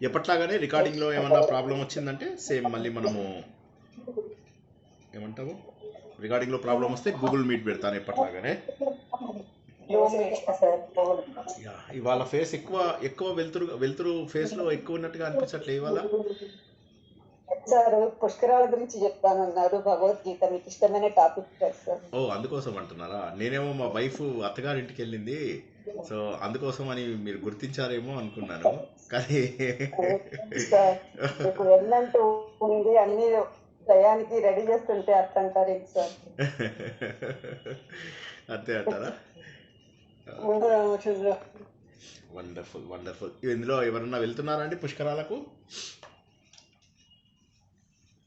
ఎప్పట్లాగానే రికార్డింగ్లో ఏమన్నా ప్రాబ్లం వచ్చిందంటే సేమ్ మళ్ళీ మనము ఏమంటాము, రికార్డింగ్లో ప్రాబ్లం వస్తే గూగుల్ మీట్ పెడతాను ఎప్పట్లాగానే. ఇవాళ ఫేస్ ఎక్కువ వెలుతురు ఫేస్లో ఎక్కువ ఉన్నట్టుగా అనిపించట్లే ఇవాళ. సార్ పుష్కరాల గురించి చెప్తానన్నారు, భగవద్గీత మీకు ఇష్టమైన టాపిక్ సార్. ఓ అందుకోసం అంటున్నారా? నేనేమో మా వైఫ్ అత్తగారింటికి వెళ్ళింది, సో అందుకోసం అని మీరు గుర్తించారేమో అనుకున్నాను. కానీ వెళ్ళంటూ ఉంది, అన్ని టయానికి రెడీ చేస్తుంటే అట్లా అంటారు సార్. అంతే అంటారా? Wonderful wonderful. ఇందులో ఎవరన్నా వెళ్తున్నారా అండి పుష్కరాలకు?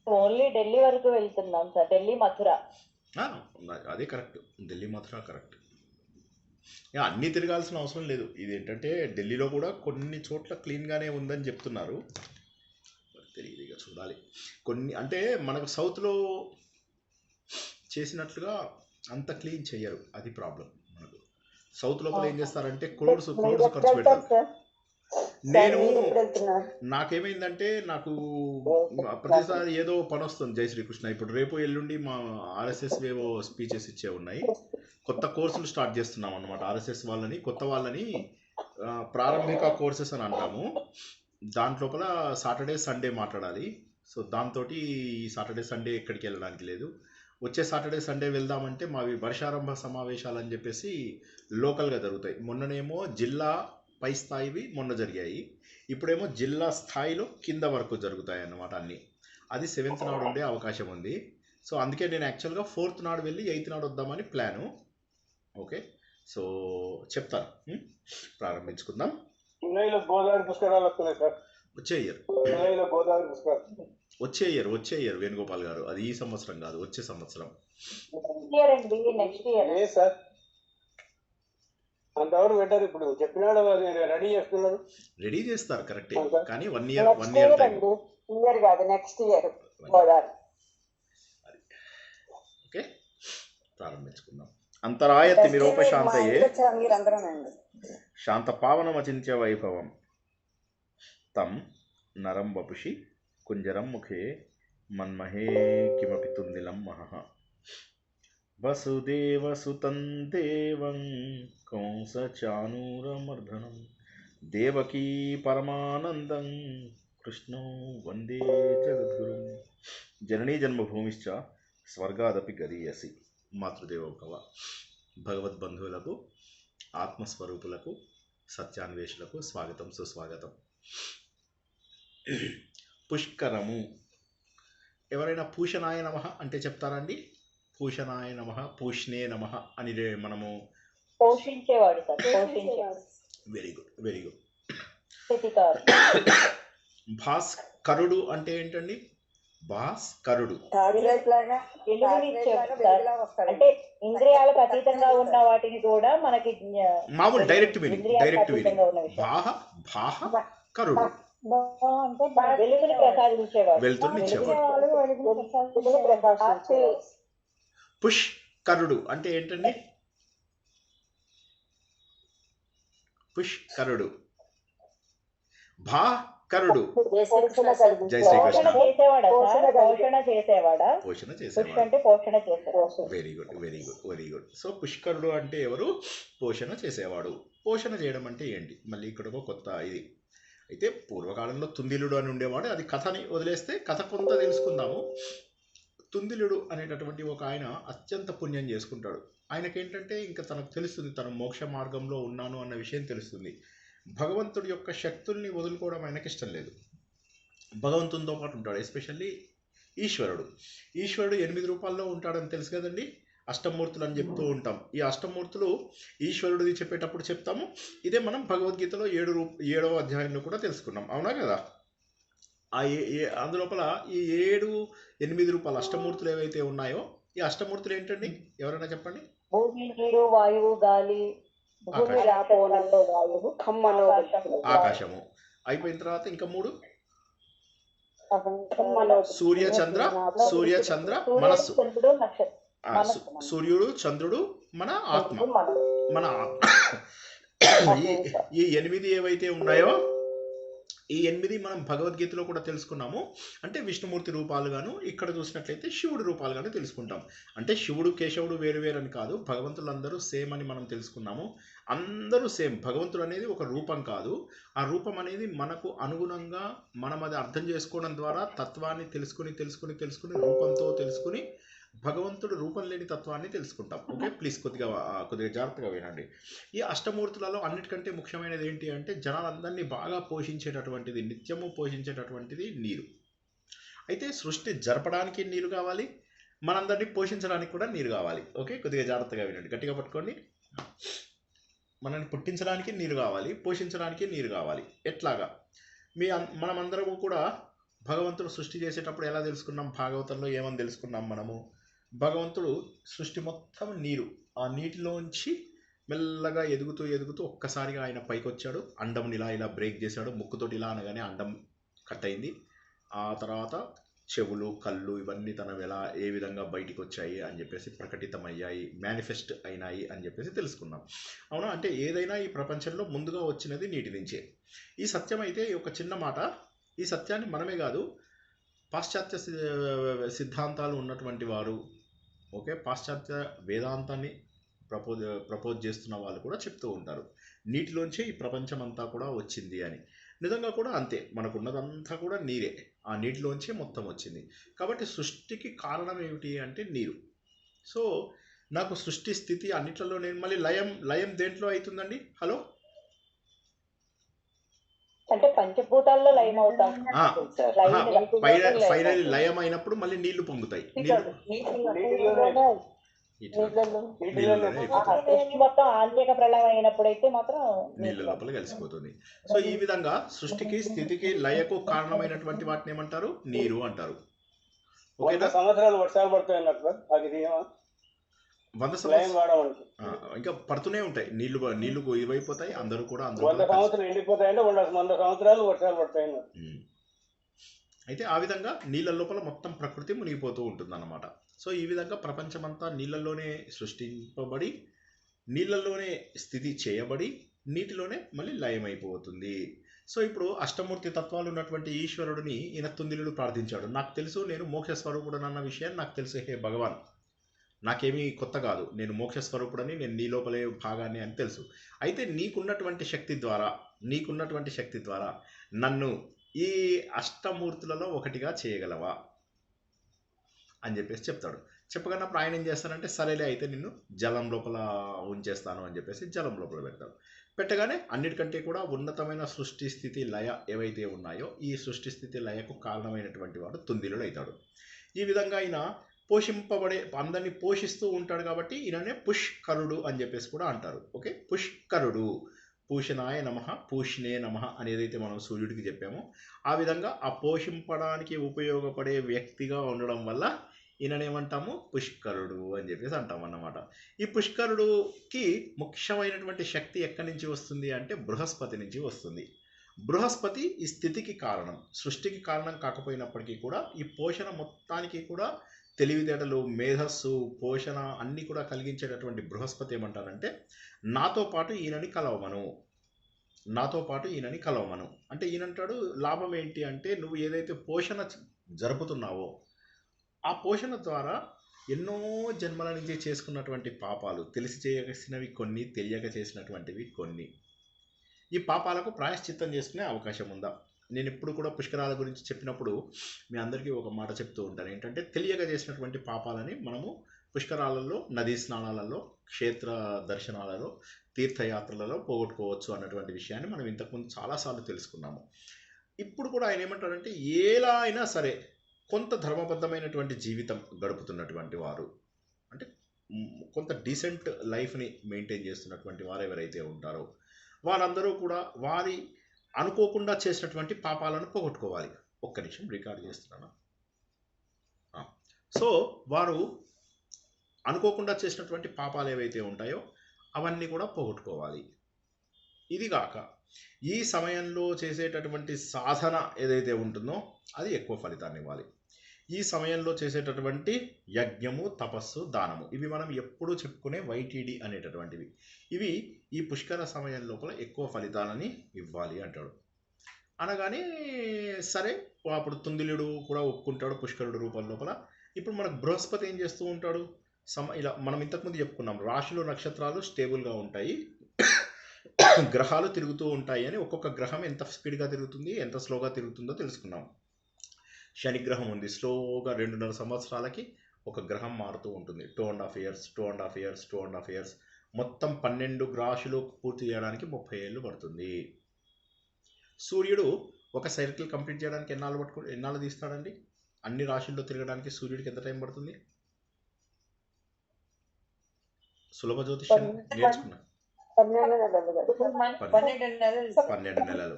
ఓన్లీ ఢిల్లీ వరకు వెళ్తున్నాం సార్, ఢిల్లీ మథుర. అదే కరెక్ట్, ఢిల్లీ మథుర కరెక్ట్. అన్నీ తిరగాల్సిన అవసరం లేదు. ఇది ఏంటంటే ఢిల్లీలో కూడా కొన్ని చోట్ల క్లీన్గానే ఉందని చెప్తున్నారు, తెలియదు, ఇక చూడాలి. కొన్ని అంటే మనకు సౌత్లో చేసినట్లుగా అంత క్లీన్ చెయ్యరు, అది ప్రాబ్లం. మనకు సౌత్ లోపల ఏం చేస్తారంటే క్రోడ్స్ ఖర్చు పెడతారు. నాకేమైందంటే నాకు ప్రతిసారి ఏదో పని వస్తుంది. జై శ్రీకృష్ణ. ఇప్పుడు రేపు ఎల్లుండి మా ఆర్ఎస్ఎస్ ఏవో స్పీచెస్ ఇచ్చే ఉన్నాయి, కొత్త కోర్సులు స్టార్ట్ చేస్తున్నాం అన్నమాట. ఆర్ఎస్ఎస్ వాళ్ళని, కొత్త వాళ్ళని ప్రారంభిక కోర్సెస్ అని అంటాము. దాంట్లోపల సాటర్డే సండే మాట్లాడాలి. సో దాంతో ఈ సాటర్డే సండే ఎక్కడికి వెళ్ళడానికి లేదు. వచ్చే సాటర్డే సండే వెళ్దామంటే మావి వర్షారంభ సమావేశాలు అని చెప్పేసి లోకల్గా జరుగుతాయి. మొన్ననేమో జిల్లా పై స్థాయివి మొన్న జరిగాయి, ఇప్పుడేమో జిల్లా స్థాయిలో కింద వరకు జరుగుతాయి అన్నమాట అన్నీ. అది 7th నాడు ఉండే అవకాశం ఉంది. సో అందుకే నేను యాక్చువల్గా 4th నాడు వెళ్ళి 8th నాడు వద్దామని ప్లాను. ఓకే, సో చెప్తాను, ప్రారంభించుకుందాం. వచ్చే ఇయర్ వేణుగోపాల్ గారు, అది ఈ సంవత్సరం కాదు, వచ్చే సంవత్సరం. అంతవరకు పెట్టారు. ఇప్పుడు చెప్పినాడు రెడీ చేస్తున్నారు, రెడీ చేస్తారు కరెక్టే, కానీ 1 ఇయర్ టైం. ఓకే, ప్రారంభించుకుందాం. అంతరాయతి మిరోపశాంతయే శాంత పావనమచింత్య వైభవం తం నరం వపుషి కుంజరం ముఖే మన్మహే కిమపి తుందిలం మహః వసుదేవసుతం దేవం కంసచానూరమర్దనం దేవకీ పరమానందం కృష్ణో వందే జగద్గురుం. జననీ జన్మభూమిశ్చ స్వర్గాదపి గరీయసి. మాతృదేవోభవ. భగవద్బంధువులకు, ఆత్మస్వరూపులకు, సత్యాన్వేషులకు స్వాగతం, సుస్వాగతం. పుష్కరము. ఎవరైనా పూషణాయ నమః అంటే చెప్తారండి? పూషణాయ నమః, పూష్ణే నమః అని మనము పోషించేవాడు. Very good, very good. భాస్కరుడు అంటే ఏంటండి? భాస్కరుడు అంటే ఇంద్రియాలకు అతీతంగా ఉన్న వాటిని కూడా మనకి మామూలు డైరెక్ట్ మీనింగ్. కరుడు వెలుగుని ప్రసాదించేవాడు, వెలుతురునిచ్చేవాడు. పుష్కరుడు అంటే ఏంటండి? పుష్కరుడు, భాకరుడు. జై శ్రీకృష్ణ. పోషణ చేసేవాడు. Very good, very good, very good. So పుష్కరుడు అంటే ఎవరు? పోషణ చేసేవాడు. పోషణ చేయడం అంటే ఏంటి? మళ్ళీ ఇక్కడ ఒక కొత్త ఇది. అయితే పూర్వకాలంలో తుందిలుడు అని ఉండేవాడు. అది కథని వదిలేస్తే కథ కొంత తెలుసుకుందాము. తుందిలుడు అనేటటువంటి ఒక ఆయన అత్యంత పుణ్యం చేసుకుంటాడు. ఆయనకేంటంటే ఇంకా తనకు తెలుస్తుంది, తను మోక్ష మార్గంలో ఉన్నాను అన్న విషయం తెలుస్తుంది. భగవంతుడి యొక్క శక్తుల్ని వదులుకోవడం ఆయనకి ఇష్టం లేదు. భగవంతునితో పాటు ఉంటాడు. ఎస్పెషల్లీ ఈశ్వరుడు 8 రూపాల్లో ఉంటాడని తెలుసు కదండి. అష్టమూర్తులు అని చెప్తూ ఉంటాం. ఈ అష్టమూర్తులు ఈశ్వరుడిది చెప్పేటప్పుడు చెప్తాము. ఇదే మనం భగవద్గీతలో 7వ అధ్యాయంలో కూడా తెలుసుకున్నాం, అవునా కదా? అందులోపల ఈ 7-8 రూపాయల అష్టమూర్తులు ఏవైతే ఉన్నాయో, ఈ అష్టమూర్తులు ఏంటండి? ఎవరైనా చెప్పండి. భూమి, నీరు, వాయువు, గాలి, ఆకాశము. అయిపోయిన తర్వాత ఇంకా 3 సూర్య చంద్ర మనస్సు. సూర్యుడు, చంద్రుడు, మన ఆత్మ. ఈ 8 ఏవైతే ఉన్నాయో ఈ 8 మనం భగవద్గీతలో కూడా తెలుసుకున్నాము. అంటే విష్ణుమూర్తి రూపాలుగాను, ఇక్కడ చూసినట్లయితే శివుడి రూపాలుగాను తెలుసుకుంటాం. అంటే శివుడు కేశవుడు వేరు వేరు అని కాదు, భగవంతులందరూ సేమ్ అని మనం తెలుసుకున్నాము. అందరూ సేమ్. భగవంతుడు అనేది ఒక రూపం కాదు. ఆ రూపం అనేది మనకు అనుగుణంగా మనం అది అర్థం చేసుకోవడం ద్వారా తత్వాన్ని తెలుసుకుని రూపంతో తెలుసుకుని భగవంతుడు రూపం లేని తత్వాన్ని తెలుసుకుంటాం. ఓకే, ప్లీజ్ కొద్దిగా జాగ్రత్తగా వినండి. ఈ అష్టమూర్తులలో అన్నిటికంటే ముఖ్యమైనది ఏంటి అంటే జనాలందరినీ బాగా పోషించేటటువంటిది, నిత్యము పోషించేటటువంటిది నీరు. అయితే సృష్టి జరపడానికి నీరు కావాలి, మనందరినీ పోషించడానికి కూడా నీరు కావాలి. ఓకే, కొద్దిగా జాగ్రత్తగా వినండి, గట్టిగా పట్టుకోండి. మనల్ని పుట్టించడానికి నీరు కావాలి, పోషించడానికి నీరు కావాలి. ఎట్లాగా? మనమందరము కూడా భగవంతుడు సృష్టి చేసేటప్పుడు ఎలా తెలుసుకున్నాం? భాగవతంలో ఏమని తెలుసుకున్నాం మనము? భగవంతుడు సృష్టి మొత్తం నీరు, ఆ నీటిలోంచి మెల్లగా ఎదుగుతూ ఒక్కసారిగా ఆయన పైకి వచ్చాడు. అండంని ఇలా బ్రేక్ చేశాడు. ముక్కుతోటి ఇలా అనగానే అండం కట్ అయింది. ఆ తర్వాత చెవులు, కళ్ళు ఇవన్నీ ఏ విధంగా బయటికి వచ్చాయి అని చెప్పేసి ప్రకటితమయ్యాయి, మేనిఫెస్ట్ అయినాయి అని చెప్పేసి తెలుసుకున్నాం. అవునా? అంటే ఏదైనా ఈ ప్రపంచంలో ముందుగా వచ్చినది నీటి నుంచే. ఈ సత్యం అయితే ఒక చిన్న మాట. ఈ సత్యాన్ని మనమే కాదు, పాశ్చాత్య సిద్ధాంతాలు ఉన్నటువంటి వారు, ఓకే, పాశ్చాత్య వేదాంతాన్ని ప్రపోజ్ చేస్తున్న వాళ్ళు కూడా చెప్తూ ఉంటారు, నీటిలోంచే ఈ ప్రపంచం అంతా కూడా వచ్చింది అని. నిజంగా కూడా అంతే, మనకున్నదంతా కూడా నీరే, ఆ నీటిలోంచే మొత్తం వచ్చింది. కాబట్టి సృష్టికి కారణం ఏమిటి అంటే నీరు. సో నాకు సృష్టి స్థితి అన్నిట్లలో నేను మళ్ళీ లయం దేంట్లో అవుతుందండి? హలో, అంటే పంచభూతాల్లో లయం అవుతాం. ఫైనల్ లయం అయినప్పుడు మళ్ళీ నీళ్లు పొంగుతాయి. మొత్తం ఆంతరిక ప్రళయం అయినప్పుడైతే మాత్రం నీళ్ళ లోపల కలిసిపోతుంది. సో ఈ విధంగా సృష్టికి, స్థితికి, లయకు కారణమైనటువంటి వాటిని ఏమంటారు? నీరు అంటారు. ఓకేనా? సంవత్సరాలు వర్షాలు పడతాయి అన్నట్లు 100 సంవత్సరాలు ఇంకా పడుతూనే ఉంటాయి. నీళ్లు ఇవైపోతాయి. అందరూ కూడా 100 సంవత్సరాలు ఎండిపోతాయంటే 100 సంవత్సరాలు వర్షాలు పడతాయి. అయితే ఆ విధంగా నీళ్ళ లోపల మొత్తం ప్రకృతి మునిగిపోతూ ఉంటుందన్నమాట. సో ఈ విధంగా ప్రపంచమంతా నీళ్ళల్లోనే సృష్టింపబడి, నీళ్ళల్లోనే స్థితి చేయబడి, నీటిలోనే మళ్ళీ లయమైపోతుంది. సో ఇప్పుడు అష్టమూర్తి తత్వాలు ఉన్నటువంటి ఈశ్వరుడిని ఈయన తుందిలుడు ప్రార్థించాడు. నాకు తెలుసు నేను మోక్ష స్వరూపుడనన్న విషయాన్ని నాకు తెలుసు, హే భగవాన్, నాకేమీ కొత్త కాదు, నేను మోక్ష స్వరూపుడని, నేను నీ లోపలే భాగాన్ని అని తెలుసు. అయితే నీకున్నటువంటి శక్తి ద్వారా నన్ను ఈ అష్టమూర్తులలో ఒకటిగా చేయగలవా అని చెప్పేసి చెప్తాడు. చెప్పగన్నప్పుడు ఆయన ఏం చేస్తానంటే, సరేలే అయితే నిన్ను జలం లోపల ఉంచేస్తాను అని చెప్పేసి జలం లోపల పెడతాడు. పెట్టగానే అన్నిటికంటే కూడా ఉన్నతమైన సృష్టి స్థితి లయ ఏవైతే ఉన్నాయో, ఈ సృష్టి స్థితి లయకు కారణమైనటువంటి వాడు తుందిలుడు అవుతాడు. ఈ విధంగా ఆయన పోషింపబడే, అందరినీ పోషిస్తూ ఉంటాడు కాబట్టి ఈయననే పుష్కరుడు అని చెప్పేసి కూడా అంటారు. ఓకే, పుష్కరుడు, పూషణాయ నమః, పూష్ణే నమః అని ఏదైతే మనం సూర్యుడికి చెప్పామో, ఆ విధంగా ఆ పోషింపడానికి ఉపయోగపడే వ్యక్తిగా ఉండడం వల్ల ఈయననేమంటాము? పుష్కరుడు అని చెప్పేసి అంటాం అన్నమాట. ఈ పుష్కరుడుకి ముఖ్యమైనటువంటి శక్తి ఎక్కడి నుంచి వస్తుంది అంటే బృహస్పతి నుంచి వస్తుంది. బృహస్పతి ఈ స్థితికి కారణం, సృష్టికి కారణం కాకపోయినప్పటికీ కూడా ఈ పోషణ మొత్తానికి కూడా తెలివితేటలు, మేధస్సు, పోషణ అన్నీ కూడా కలిగించేటటువంటి బృహస్పతి ఏమంటారంటే, నాతో పాటు ఈయనని కలవమను అంటే ఈయనంటాడు, లాభం ఏంటి అంటే, నువ్వు ఏదైతే పోషణ జరుపుతున్నావో ఆ పోషణ ద్వారా ఎన్నో జన్మల నుంచి చేసుకున్నటువంటి పాపాలు, తెలిసి చేసినవి కొన్ని, తెలియక చేసినటువంటివి కొన్ని, ఈ పాపాలకు ప్రాయశ్చిత్తం చేసుకునే అవకాశం ఉందా? నేను ఎప్పుడు కూడా పుష్కరాల గురించి చెప్పినప్పుడు మీ అందరికీ ఒక మాట చెప్తూ ఉంటాను, ఏంటంటే తెలియక చేసినటువంటి పాపాలని మనము పుష్కరాలలో, నదీ స్నానాలలో, క్షేత్ర దర్శనాలలో, తీర్థయాత్రలలో పోగొట్టుకోవచ్చు అన్నటువంటి విషయాన్ని మనం ఇంతకుముందు చాలాసార్లు తెలుసుకున్నాము. ఇప్పుడు కూడా ఆయన ఏమంటారంటే, ఎలా అయినా సరే కొంత ధర్మబద్ధమైనటువంటి జీవితం గడుపుతున్నటువంటి వారు, అంటే కొంత డీసెంట్ లైఫ్ని మెయింటైన్ చేస్తున్నటువంటి వారు ఎవరైతే ఉంటారో వారందరూ కూడా వారి అనుకోకుండా చేసినటువంటి పాపాలను పోగొట్టుకోవాలి. ఒక్క నిమిషం రికార్డ్ చేస్తున్నాను. సో వారు అనుకోకుండా చేసినటువంటి పాపాలు ఏవైతే ఉంటాయో అవన్నీ కూడా పోగొట్టుకోవాలి. ఇది కాక ఈ సమయంలో చేసేటటువంటి సాధన ఏదైతే ఉంటుందో అది ఎక్కువ ఫలితాన్ని ఇవ్వాలి. ఈ సమయంలో చేసేటటువంటి యజ్ఞము, తపస్సు, దానము, ఇవి మనం ఎప్పుడూ చెప్పుకునే వైటీడీ అనేటటువంటివి, ఇవి ఈ పుష్కర సమయం లోపల ఎక్కువ ఫలితాలని ఇవ్వాలి అంటాడు. అనగానే సరే అప్పుడు తుందిలుడు కూడా ఒప్పుకుంటాడు పుష్కరుడు రూపం లోపల. ఇప్పుడు మనకు బృహస్పతి ఏం చేస్తూ ఉంటాడు, ఇలా మనం ఇంతకుముందు చెప్పుకున్నాం రాశులు నక్షత్రాలు స్టేబుల్గా ఉంటాయి, గ్రహాలు తిరుగుతూ ఉంటాయి అని. ఒక్కొక్క గ్రహం ఎంత స్పీడ్గా తిరుగుతుంది ఎంత స్లోగా తిరుగుతుందో తెలుసుకున్నాం. శని గ్రహం ఉంది, స్లోగా 2.5 సంవత్సరాలకి ఒక గ్రహం మారుతూ ఉంటుంది. 2.5 years 2.5 years 2.5 years మొత్తం 12 రాశులు పూర్తి చేయడానికి 30 ఏళ్ళు పడుతుంది. సూర్యుడు ఒక సైకిల్ కంప్లీట్ చేయడానికి ఎన్నాళ్ళు తీస్తాడండి? అన్ని రాశుల్లో తిరగడానికి సూర్యుడికి ఎంత టైం పడుతుంది? సులభ జ్యోతిష్యం నేర్చుకున్నా 12 నెలలు.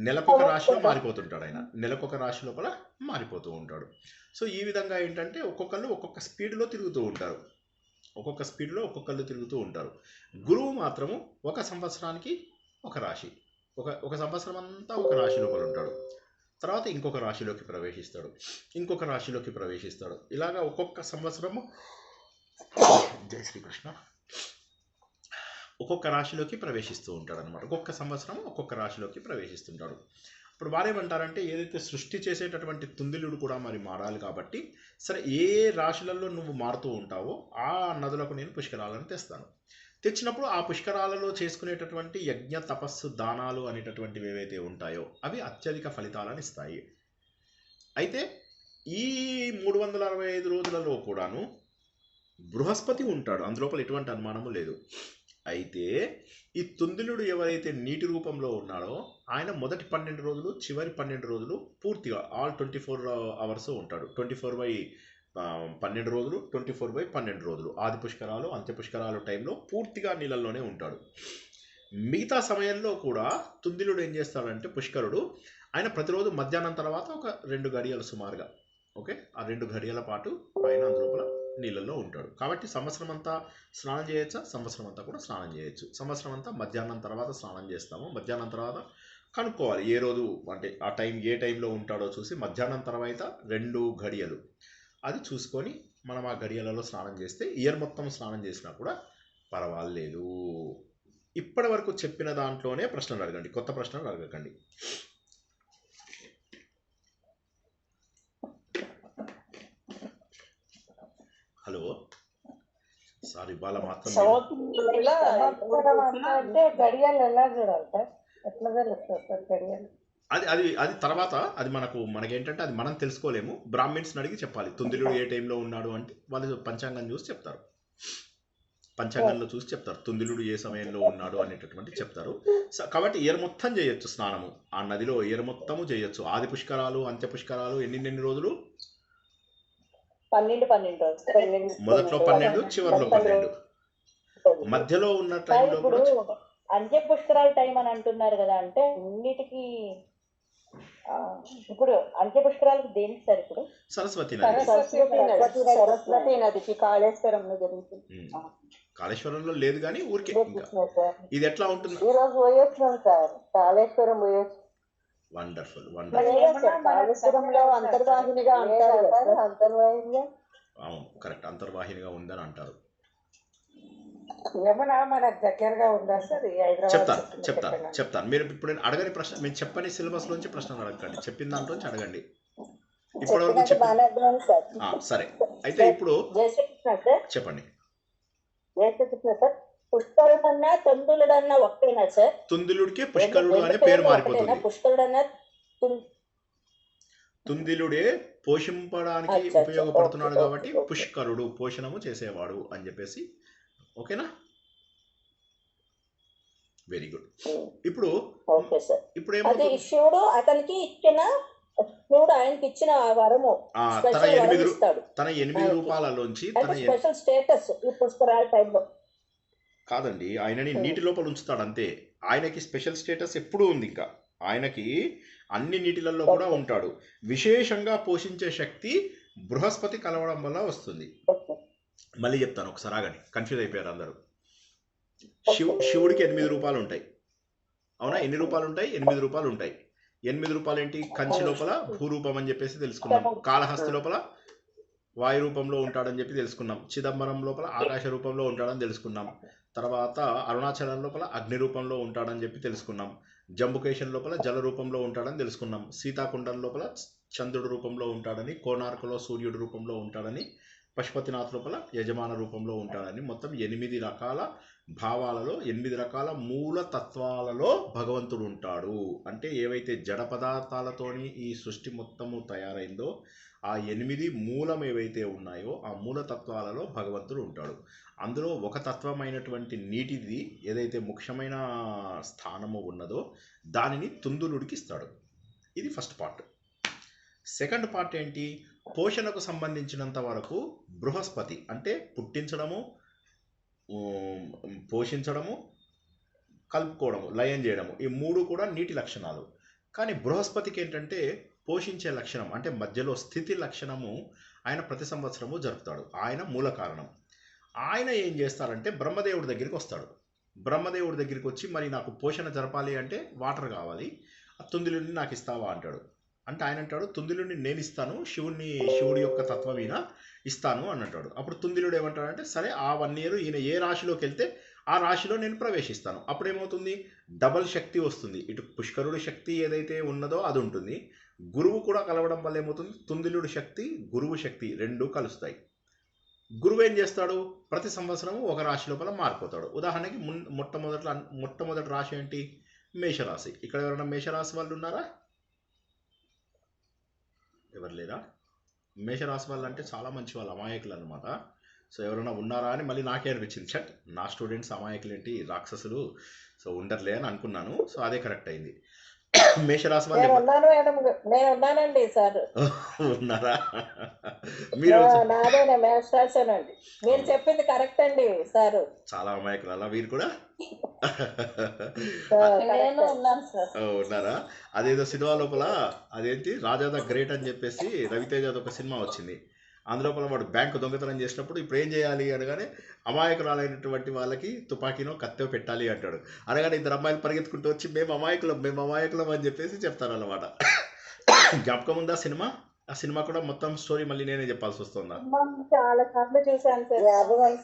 నెలకొక రాశిలో మారిపోతుంటాడు ఆయన, నెలకొక రాశి లోపల మారిపోతూ ఉంటాడు. సో ఈ విధంగా ఏంటంటే ఒక్కొక్కళ్ళు ఒక్కొక్క స్పీడ్లో తిరుగుతూ ఉంటారు, ఒక్కొక్క స్పీడ్లో ఒక్కొక్కళ్ళు తిరుగుతూ ఉంటారు. గురువు మాత్రము ఒక సంవత్సరానికి ఒక రాశి, ఒక సంవత్సరం అంతా ఒక రాశి లోపల ఉంటాడు, తర్వాత ఇంకొక రాశిలోకి ప్రవేశిస్తాడు, ఇంకొక రాశిలోకి ప్రవేశిస్తాడు. ఇలాగా ఒక్కొక్క సంవత్సరము, జై శ్రీకృష్ణ, ఒక్కొక్క రాశిలోకి ప్రవేశిస్తూ ఉంటాడు అనమాట. ఒక్కొక్క సంవత్సరం ఒక్కొక్క రాశిలోకి ప్రవేశిస్తుంటాడు. ఇప్పుడు వారేమంటారంటే ఏదైతే సృష్టి చేసేటటువంటి తుందిలుడు కూడా మరి మారాలి కాబట్టి, సరే ఏ రాశులలో నువ్వు మారుతూ ఉంటావో ఆ నదులకు నేను పుష్కరాలను తెస్తాను. తెచ్చినప్పుడు ఆ పుష్కరాలలో చేసుకునేటటువంటి యజ్ఞ తపస్సు దానాలు అనేటటువంటివి ఏవైతే ఉంటాయో అవి అత్యధిక ఫలితాలను ఇస్తాయి. అయితే ఈ 365 రోజులలో కూడాను బృహస్పతి ఉంటాడు, అందులోపల ఎటువంటి అనుమానము లేదు. అయితే ఈ తుందిలుడు ఎవరైతే నీటి రూపంలో ఉన్నాడో ఆయన మొదటి 12 రోజులు చివరి 12 రోజులు పూర్తిగా ఆల్ 24 hours ఉంటాడు. 24/12 రోజులు 24/12 రోజులు ఆది పుష్కరాలు అంత్య పుష్కరాలు టైంలో పూర్తిగా నీళ్ళల్లోనే ఉంటాడు. మిగతా సమయంలో కూడా తుందిలుడు ఏం చేస్తాడంటే పుష్కరుడు ఆయన ప్రతిరోజు మధ్యాహ్నం తర్వాత ఒక 2 గడియలు సుమారుగా, ఓకే, ఆ 2 గడియల పాటు ఆయన అందులోపల నీళ్ళల్లో ఉంటాడు. కాబట్టి సంవత్సరం అంతా స్నానం చేయొచ్చా? సంవత్సరం అంతా కూడా స్నానం చేయొచ్చు. సంవత్సరం అంతా మధ్యాహ్నం తర్వాత స్నానం చేస్తాము. మధ్యాహ్నం తర్వాత కనుక్కోవాలి ఏ రోజు అంటే ఆ టైం ఏ టైంలో ఉంటాడో చూసి మధ్యాహ్నం తర్వాత 2 గడియలు అది చూసుకొని మనం ఆ గడియలలో స్నానం చేస్తే ఇయర్ మొత్తం స్నానం చేసినా కూడా పర్వాలేదు. ఇప్పటి వరకు చెప్పిన దాంట్లోనే ప్రశ్నలు అడగండి, కొత్త ప్రశ్నలు అడగకండి. హలో సారీ, ఇవాళ మాత్రం అంటే గడియాలు ఎలా చూడాలి సార్? ఎట్లా తెలుస్తుంది సార్ గడియాలు? అది తర్వాత అది మనకేంటంటే అది మనం తెలుసుకోలేము. బ్రాహ్మిన్స్ అడిగి చెప్పాలి తుందిలుడు ఏ టైంలో ఉన్నాడు అంటే వాళ్ళు పంచాంగం చూసి చెప్తారు, పంచాంగంలో చూసి చెప్తారు తుందిలుడు ఏ సమయంలో ఉన్నాడు అనేటటువంటి చెప్తారు. కాబట్టి ఇయర్ మొత్తం చేయొచ్చు స్నానము, ఆ నదిలో ఇయర్ మొత్తము చేయొచ్చు. ఆది పుష్కరాలు అంత్య పుష్కరాలు ఎన్ని రోజులు? 12 రోజులు. మొదట్లో 12 చివరిలో 12 మధ్యలో ఉన్న టైంలో ఇప్పుడు అంత్య పుష్కరాల టైం అని అంటున్నారు కదా, అంటే అన్నిటికీ ఇప్పుడు అంత్య పుష్కరాలకు దేనికి సార్? ఇప్పుడు సరస్వతి నదికి కాళేశ్వరం జరుగుతుంది. కాళేశ్వరంలో లేదు కానీ ఊరికే ఇది ఎట్లా ఉంటుంది? ఈ రోజు పోయొచ్చాం సార్, కాళేశ్వరం పోయొచ్చు. వండర్ఫుల్. కాళేశ్వరంలో అంతర్వాహినిగా అంటారు కదా, అంతర్వాహినిగా. అవును, కరెక్ట్, అంతర్వాహినిగా ఉందని అంటారు. యమున మనకు దగ్గరగా ఉందా సార్? చెప్తాను. మీరు ఇప్పుడు నేను అడగని ప్రశ్న, మీరు చెప్పని సిలబస్ లోంచి ప్రశ్నలు అడగండి, చెప్పిన దాంట్లోంచి అడగండి. ఇప్పటివరకు సరే. అయితే ఇప్పుడు చెప్పండి. పుష్కరుడన్నా తుందిలుడన్నా ఒకేనా సార్? తుందిలుడికి పుష్కరుడు అనే పేరు మారిపోతుంది. పుష్కరుడన్నా తుందిలుడే పోషింపడానికి ఉపయోగపడుతున్నాడు కాబట్టి పుష్కరుడు పోషణము చేసేవాడు అని చెప్పేసి, ఓకేనా? Very good. ఇప్పుడు శివుడు అతనికి ఇచ్చిన, శివుడు ఆయనకి ఇచ్చిన వరము తన 8 రూపాలలోంచి స్పెషల్ స్టేటస్ ఈ పుష్కరాల టైంలో కాదండి, ఆయనని నీటి లోపల ఉంచుతాడు అంతే. ఆయనకి స్పెషల్ స్టేటస్ ఎప్పుడూ ఉంది. ఇంకా ఆయనకి అన్ని నీటిలలో కూడా ఉంటాడు. విశేషంగా పోషించే శక్తి బృహస్పతి కలవడం వల్ల వస్తుంది. మళ్ళీ చెప్తాను ఒకసారి, ఆగండి, కన్ఫ్యూజ్ అయిపోయారు అందరూ. శివుడికి 8 రూపాలు ఉంటాయి, అవునా? ఎన్ని రూపాలు ఉంటాయి? 8 రూపాలు ఉంటాయి. 8 రూపాలు ఏంటి? కంచి లోపల భూరూపం అని చెప్పేసి తెలుసుకున్నాం, కాళహస్తి లోపల వాయు రూపంలో ఉంటాడని చెప్పి తెలుసుకున్నాం, చిదంబరం లోపల ఆకాశ రూపంలో ఉంటాడని తెలుసుకున్నాం, తర్వాత అరుణాచలం లోపల అగ్ని రూపంలో ఉంటాడని చెప్పి తెలుసుకున్నాం, జంబుకేషన్ లోపల జల రూపంలో ఉంటాడని తెలుసుకున్నాం. సీతాకుండం లోపల చంద్రుడి రూపంలో ఉంటాడని, కోణార్కలో సూర్యుడి రూపంలో ఉంటాడని, పశుపతినాథ్ లోపల యజమాన రూపంలో ఉంటాడని, మొత్తం 8 రకాల భావాలలో 8 రకాల మూల తత్వాలలో భగవంతుడు ఉంటాడు. అంటే ఏవైతే జడ పదార్థాలతోని ఈ సృష్టి మొత్తము తయారైందో ఆ 8 మూలం ఏవైతే ఉన్నాయో ఆ మూల తత్వాలలో భగవంతుడు ఉంటాడు. అందులో ఒక తత్వమైనటువంటి నీటిది ఏదైతే ముఖ్యమైన స్థానము ఉన్నదో దానిని తుందులుడికి ఇస్తాడు. ఇది ఫస్ట్ పార్ట్. సెకండ్ పార్ట్ ఏంటి? పోషణకు సంబంధించినంత వరకు బృహస్పతి అంటే పుట్టించడము, పోషించడము, కలుపుకోవడము, లయం చేయడము, ఈ 3 కూడా నీటి లక్షణాలు. కానీ బృహస్పతికి ఏంటంటే పోషించే లక్షణం అంటే మధ్యలో స్థితి లక్షణము ఆయన ప్రతి సంవత్సరము జరుపుతాడు. ఆయన మూల కారణం. ఆయన ఏం చేస్తారంటే బ్రహ్మదేవుడి దగ్గరికి వస్తాడు. బ్రహ్మదేవుడి దగ్గరికి వచ్చి మరి నాకు పోషణ జరపాలి అంటే వాటర్ కావాలి, ఆ తుందిలుని నాకు ఇస్తావా అంటాడు. అంటే ఆయన అంటాడు తుందిలుని నేను ఇస్తాను, శివుడి యొక్క తత్వమీన ఇస్తాను అని అంటాడు. అప్పుడు తుందిలుడు ఏమంటాడంటే సరే ఆ 1 year ఈయన ఏ రాశిలోకి వెళ్తే ఆ రాశిలో నేను ప్రవేశిస్తాను. అప్పుడు ఏమవుతుంది? డబల్ శక్తి వస్తుంది. ఇటు పుష్కరుడి శక్తి ఏదైతే ఉన్నదో అది ఉంటుంది, గురువు కూడా కలవడం వల్ల ఏమవుతుంది? తుందిలుడి శక్తి గురువు శక్తి 2 కలుస్తాయి. గురువు ఏం చేస్తాడు? ప్రతి సంవత్సరము ఒక రాశి లోపల మారిపోతాడు. ఉదాహరణకి మొట్టమొదటి రాశి ఏంటి? మేషరాశి. ఇక్కడ ఎవరైనా మేషరాశి వాళ్ళు ఉన్నారా? ఎవరు లేరా? మేషరాశి వాళ్ళు అంటే చాలా మంచి వాళ్ళు, అమాయకులు అనమాట. సో ఎవరైనా ఉన్నారా అని మళ్ళీ నాకే అనిపించింది, చట్ నా స్టూడెంట్స్ అమాయకులు ఏంటి, రాక్షసులు, సో ఉండర్లే అని అనుకున్నాను. సో అదే కరెక్ట్ అయింది. మేషరాశి వాళ్ళు నేను ఉన్నానండి సార్. ఉన్నారా? మీరు మేషరాశేనండి. మీరు చెప్పింది కరెక్ట్ అండి సార్. చాలా అమాయకులు అలా వీరు కూడా నేను ఉన్నాను సార్. ఉన్నారా? అదేదో సినిమా లోపల అదేంటి రాజా ద గ్రేట్ అని చెప్పేసి రవితేజ ఒక సినిమా వచ్చింది. అందులోపల వాడు బ్యాంకు దొంగతనం చేసినప్పుడు ఇప్పుడు ఏం చేయాలి అనగానే అమాయకురాలైనటువంటి వాళ్ళకి తుపాకీనో కత్తె పెట్టాలి అంటాడు. అనగానే 2 అమ్మాయిలు పరిగెత్తుకుంటూ వచ్చి మేము అమాయకులం అని చెప్పేసి చెప్తారు అన్నమాట. జ్ఞాపకం ఉందా సినిమా? ఆ సినిమా కూడా మొత్తం స్టోరీ మళ్ళీ నేనే చెప్పాల్సి వస్తుందా? చాలా సార్లు చూసాను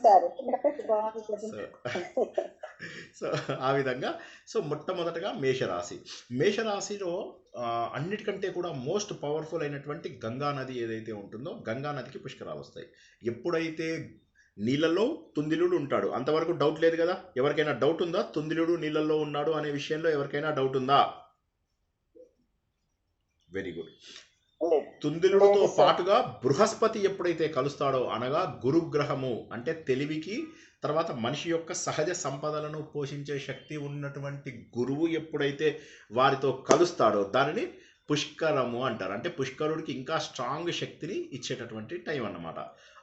సార్. సో ఆ విధంగా సో మొట్టమొదటగా మేషరాశి. మేషరాశిలో అన్నిటికంటే కూడా మోస్ట్ పవర్ఫుల్ అయినటువంటి గంగా నది ఏదైతే ఉంటుందో గంగా నదికి పుష్కరాలు వస్తాయి. ఎప్పుడైతే నీళ్ళల్లో తుందిలుడు ఉంటాడు, అంతవరకు డౌట్ లేదు కదా? ఎవరికైనా డౌట్ ఉందా? తుందిలుడు నీళ్ళల్లో ఉన్నాడు అనే విషయంలో ఎవరికైనా డౌట్ ఉందా? Very good. తుందిలుడితో పాటుగా బృహస్పతి ఎప్పుడైతే కలుస్తాడో అనగా గురుగ్రహము అంటే తెలివికి తర్వాత మనిషి యొక్క సహజ సంపదలను పోషించే శక్తి ఉన్నటువంటి గురువు ఎప్పుడైతే వారితో కలుస్తాడో దానిని పుష్కరము అంటారు. అంటే పుష్కరుడికి ఇంకా స్ట్రాంగ్ శక్తిని ఇచ్చేటటువంటి టైం అన్నమాట.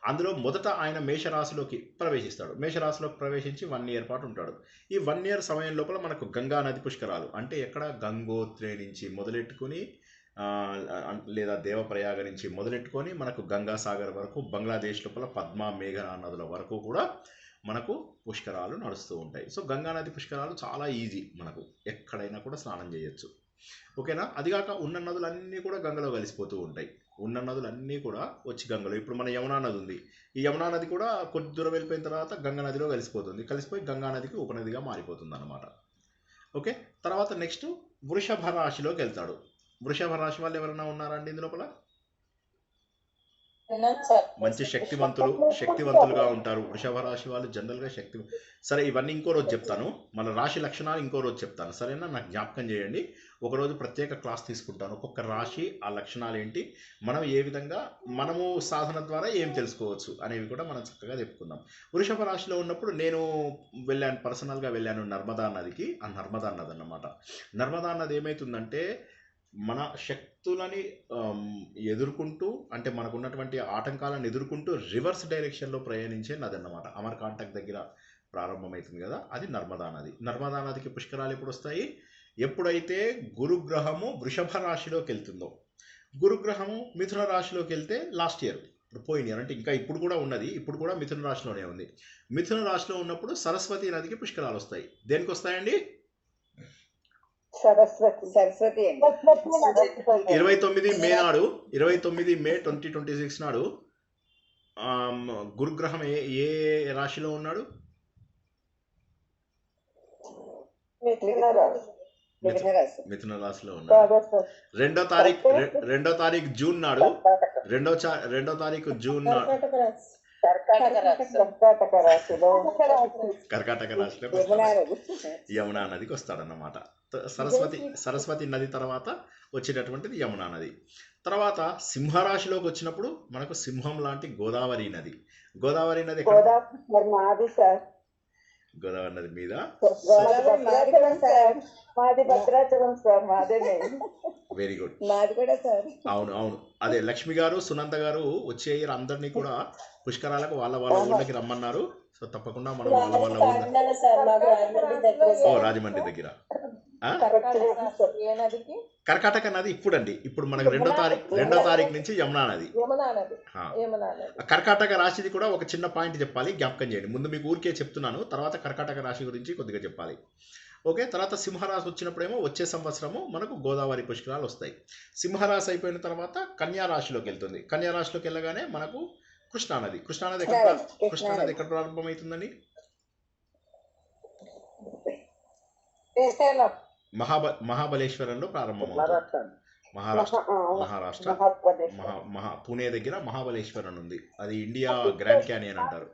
అందులో మొదట ఆయన మేషరాశిలోకి ప్రవేశిస్తాడు. మేషరాశిలోకి ప్రవేశించి 1 year పాటు ఉంటాడు. ఈ 1 year సమయం లోపల మనకు గంగా నది పుష్కరాలు అంటే ఎక్కడ గంగోత్రి నుంచి మొదలెట్టుకుని లేదా దేవప్రయాగ నుంచి మొదలెట్టుకొని మనకు గంగాసాగర్ వరకు బంగ్లాదేశ్ లోపల పద్మా మేఘనా నదుల వరకు కూడా మనకు పుష్కరాలు నడుస్తూ ఉంటాయి. సో గంగానది పుష్కరాలు చాలా ఈజీ, మనకు ఎక్కడైనా కూడా స్నానం చేయొచ్చు. ఓకేనా? అదిగాక ఉన్న నదులన్నీ కూడా గంగలో కలిసిపోతూ ఉంటాయి. ఉన్న నదులన్నీ కూడా వచ్చి గంగలో, ఇప్పుడు మన యమునా నది ఉంది, ఈ యమునా నది కూడా కొద్ది దూరం వెళ్ళిపోయిన తర్వాత గంగా నదిలో కలిసిపోతుంది, కలిసిపోయి గంగా నదికి ఉపనదిగా మారిపోతుంది అన్నమాట. ఓకే, తర్వాత నెక్స్ట్ వృషభ రాశిలోకి వెళ్తాడు. వృషభ రాశి వాళ్ళు ఎవరైనా ఉన్నారా అండి ఇందులోపల? మంచి శక్తివంతులుగా ఉంటారు వృషభ రాశి వాళ్ళు జనరల్గా సరే ఇవన్నీ ఇంకో రోజు చెప్తాను, మన రాశి లక్షణాలు ఇంకో రోజు చెప్తాను, సరేనా? నాకు జ్ఞాపకం చేయండి, ఒకరోజు ప్రత్యేక క్లాస్ తీసుకుంటాను. ఒక్కొక్క రాశి ఆ లక్షణాలు ఏంటి, మనం ఏ విధంగా మనము సాధన ద్వారా ఏం తెలుసుకోవచ్చు అనేవి కూడా మనం చక్కగా చెప్పుకుందాం. వృషభ రాశిలో ఉన్నప్పుడు నేను పర్సనల్గా వెళ్ళాను నర్మదా నదికి. ఆ నర్మదా నది అన్నమాట. నర్మదా నది ఏమవుతుందంటే మన శక్తులని ఎదుర్కొంటూ అంటే మనకు ఉన్నటువంటి ఆటంకాలను ఎదుర్కొంటూ రివర్స్ డైరెక్షన్లో ప్రయాణించే నది అన్నమాట. అమర్కాంటక్ దగ్గర ప్రారంభమవుతుంది కదా, అది నర్మదా నది. నర్మదా నదికి పుష్కరాలు ఎప్పుడు వస్తాయి? ఎప్పుడైతే గురుగ్రహము వృషభ రాశిలోకి వెళ్తుందో. గురుగ్రహము మిథున రాశిలోకి వెళ్తే లాస్ట్ ఇయర్, ఇప్పుడు పోయిన ఇయర్ అంటే ఇంకా ఇప్పుడు కూడా ఉన్నది, ఇప్పుడు కూడా మిథున రాశిలోనే ఉంది. మిథున రాశిలో ఉన్నప్పుడు సరస్వతి నదికి పుష్కరాలు వస్తాయి. దేనికి వస్తాయండి? సరస్వతి 29 మే నాడు, 29 మే 2026 నాడు గురుగ్రహం ఏ రాశిలో ఉన్నాడు? మిథున రాశి. మిథున రాశిలో ఉన్నారు. అదే సార్. రెండో తారీఖు జూన్ నాడు రెండో తారీఖు జూన్ నాడు కర్కాటక రాశిలో కర్కాటక రాశిలో యమునా నదికి వస్తాడన్నమాట. సరస్వతి నది తర్వాత వచ్చేటటువంటిది యమునా నది. తర్వాత సింహరాశిలోకి వచ్చినప్పుడు మనకు సింహం లాంటి గోదావరి నది గోదావరి నది మీద మాది భద్రాచలం సార్. మాదే. Very good. మాది కూడా సార్. అవును అదే లక్ష్మి గారు సునంద గారు వచ్చే అందరినీ కూడా పుష్కరాలకు వాళ్ళ ఊళ్ళకి రమ్మన్నారు. సో తప్పకుండా మనం వాళ్ళ ఊళ్ళో రాజమండ్రి దగ్గర కర్కాటక నది ఇప్పుడు మనకు రెండో తారీఖు నుంచి యమునా నది. కర్కాటక రాశిది కూడా ఒక చిన్న పాయింట్ చెప్పాలి, జ్ఞాపకం చేయండి. ముందు మీకు ఊరికే చెప్తున్నాను, తర్వాత కర్కాటక రాశి గురించి కొద్దిగా చెప్పాలి. ఓకే. తర్వాత సింహరాశి వచ్చినప్పుడేమో వచ్చే సంవత్సరము మనకు గోదావరి పుష్కరాలు వస్తాయి. సింహరాశి అయిపోయిన తర్వాత కన్యా రాశిలోకి వెళ్తుంది. కన్యా రాశిలోకి వెళ్ళగానే మనకు కృష్ణానది ఎక్కడ ప్రారంభమవుతుందండి? మహాబలేశ్వరంలో ప్రారంభమవుతుంది. మహారాష్ట్ర పూణే దగ్గర మహాబలేశ్వరం ఉంది. అది ఇండియా గ్రాండ్ క్యానియన్ అంటారు.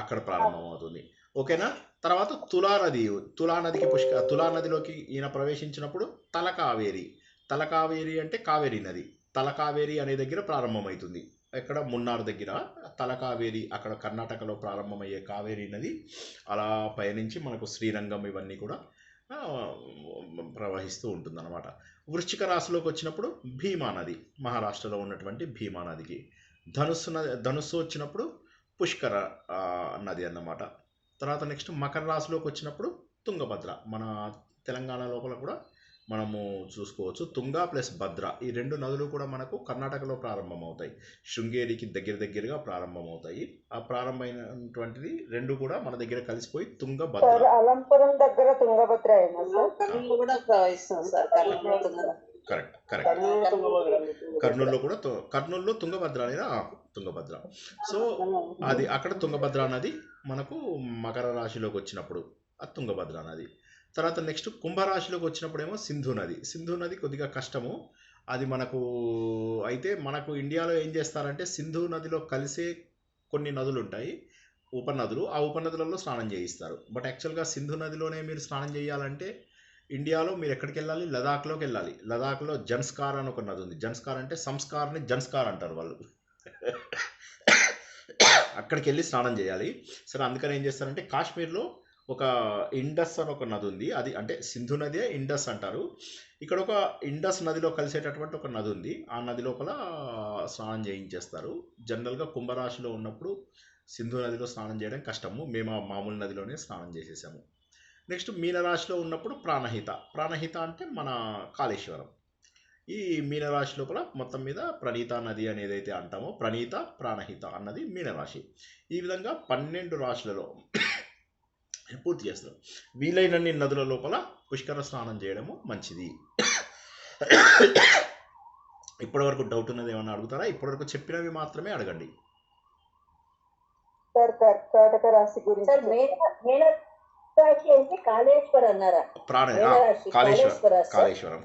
అక్కడ ప్రారంభమవుతుంది. ఓకేనా. తర్వాత తులానదిలోకి ఈయన ప్రవేశించినప్పుడు తలకావేరి అంటే కావేరీ నది. తలకావేరి అనే దగ్గర ప్రారంభమవుతుంది. ఎక్కడ? మున్నార్ దగ్గర తలకావేరి, అక్కడ కర్ణాటకలో ప్రారంభమయ్యే కావేరీ నది అలా పయనించి మనకు శ్రీరంగం ఇవన్నీ కూడా ప్రవహిస్తూ ఉంటుందన్నమాట. వృశ్చిక రాశిలోకి వచ్చినప్పుడు భీమా నది, మహారాష్ట్రలో ఉన్నటువంటి భీమా నదికి. ధనుస్సు వచ్చినప్పుడు పుష్కర నది అన్నమాట. తర్వాత నెక్స్ట్ మకర రాశిలోకి వచ్చినప్పుడు తుంగభద్ర. మన తెలంగాణ లోపల కూడా మనము చూసుకోవచ్చు. తుంగ ప్లస్ భద్ర, ఈ రెండు నదులు కూడా మనకు కర్ణాటకలో ప్రారంభమవుతాయి. శృంగేరికి దగ్గరగా ప్రారంభమవుతాయి. ఆ ప్రారంభమైనటువంటిది రెండు కూడా మన దగ్గర కలిసిపోయి తుంగభద్ర. అలంపురం దగ్గర తుంగభద్ర. కరెక్ట్. కర్నూలులో తుంగభద్ర లేదా తుంగభద్ర. సో అది అక్కడ తుంగభద్ర నది మనకు మకర రాశిలోకి వచ్చినప్పుడు ఆ తుంగభద్ర నది. తర్వాత నెక్స్ట్ కుంభరాశిలోకి వచ్చినప్పుడేమో సింధు నది కొద్దిగా కష్టము అది మనకు. అయితే మనకు ఇండియాలో ఏం చేస్తారంటే సింధు నదిలో కలిసే కొన్ని నదులు ఉంటాయి, ఉపనదులు. ఆ ఉపనదులలో స్నానం చేయిస్తారు. బట్ యాక్చువల్గా సింధు నదిలోనే మీరు స్నానం చేయాలంటే ఇండియాలో మీరు ఎక్కడికి వెళ్ళాలి? లదాఖ్లోకి వెళ్ళాలి. లదాఖ్లో జన్స్కార్ అని ఒక నది ఉంది. జన్స్కార్ అంటే సంస్కార్ని జన్స్కార్ అంటారు వాళ్ళు. అక్కడికి వెళ్ళి స్నానం చేయాలి. సరే, అందుకని ఏం చేస్తారంటే కాశ్మీర్లో ఒక ఇండస్ అని ఒక నది ఉంది. అది అంటే సింధు నదే ఇండస్ అంటారు. ఇక్కడ ఒక ఇండస్ నదిలో కలిసేటటువంటి ఒక నది ఉంది. ఆ నది లోపల స్నానం చేయించేస్తారు. జనరల్గా కుంభరాశిలో ఉన్నప్పుడు సింధు నదిలో స్నానం చేయడం కష్టము. మేము ఆ మామూలు నదిలోనే స్నానం చేసేసాము. నెక్స్ట్ మీనరాశిలో ఉన్నప్పుడు ప్రాణహిత అంటే మన కాళేశ్వరం. ఈ మీనరాశి లోపల మొత్తం మీద ప్రణీత నది అనేది అయితే అంటామో, ప్రాణహిత అన్నది మీనరాశి. ఈ విధంగా 12 రాశులలో పూర్తి చేస్తారు. వీలైనన్ని నదుల లోపల పుష్కర స్నానం చేయడము మంచిది. ఇప్పటివరకు డౌట్ ఉన్నది ఏమన్నా అడుగుతారా? ఇప్పటివరకు చెప్పినవి మాత్రమే అడగండి. కర్కాటక రాశి గురించి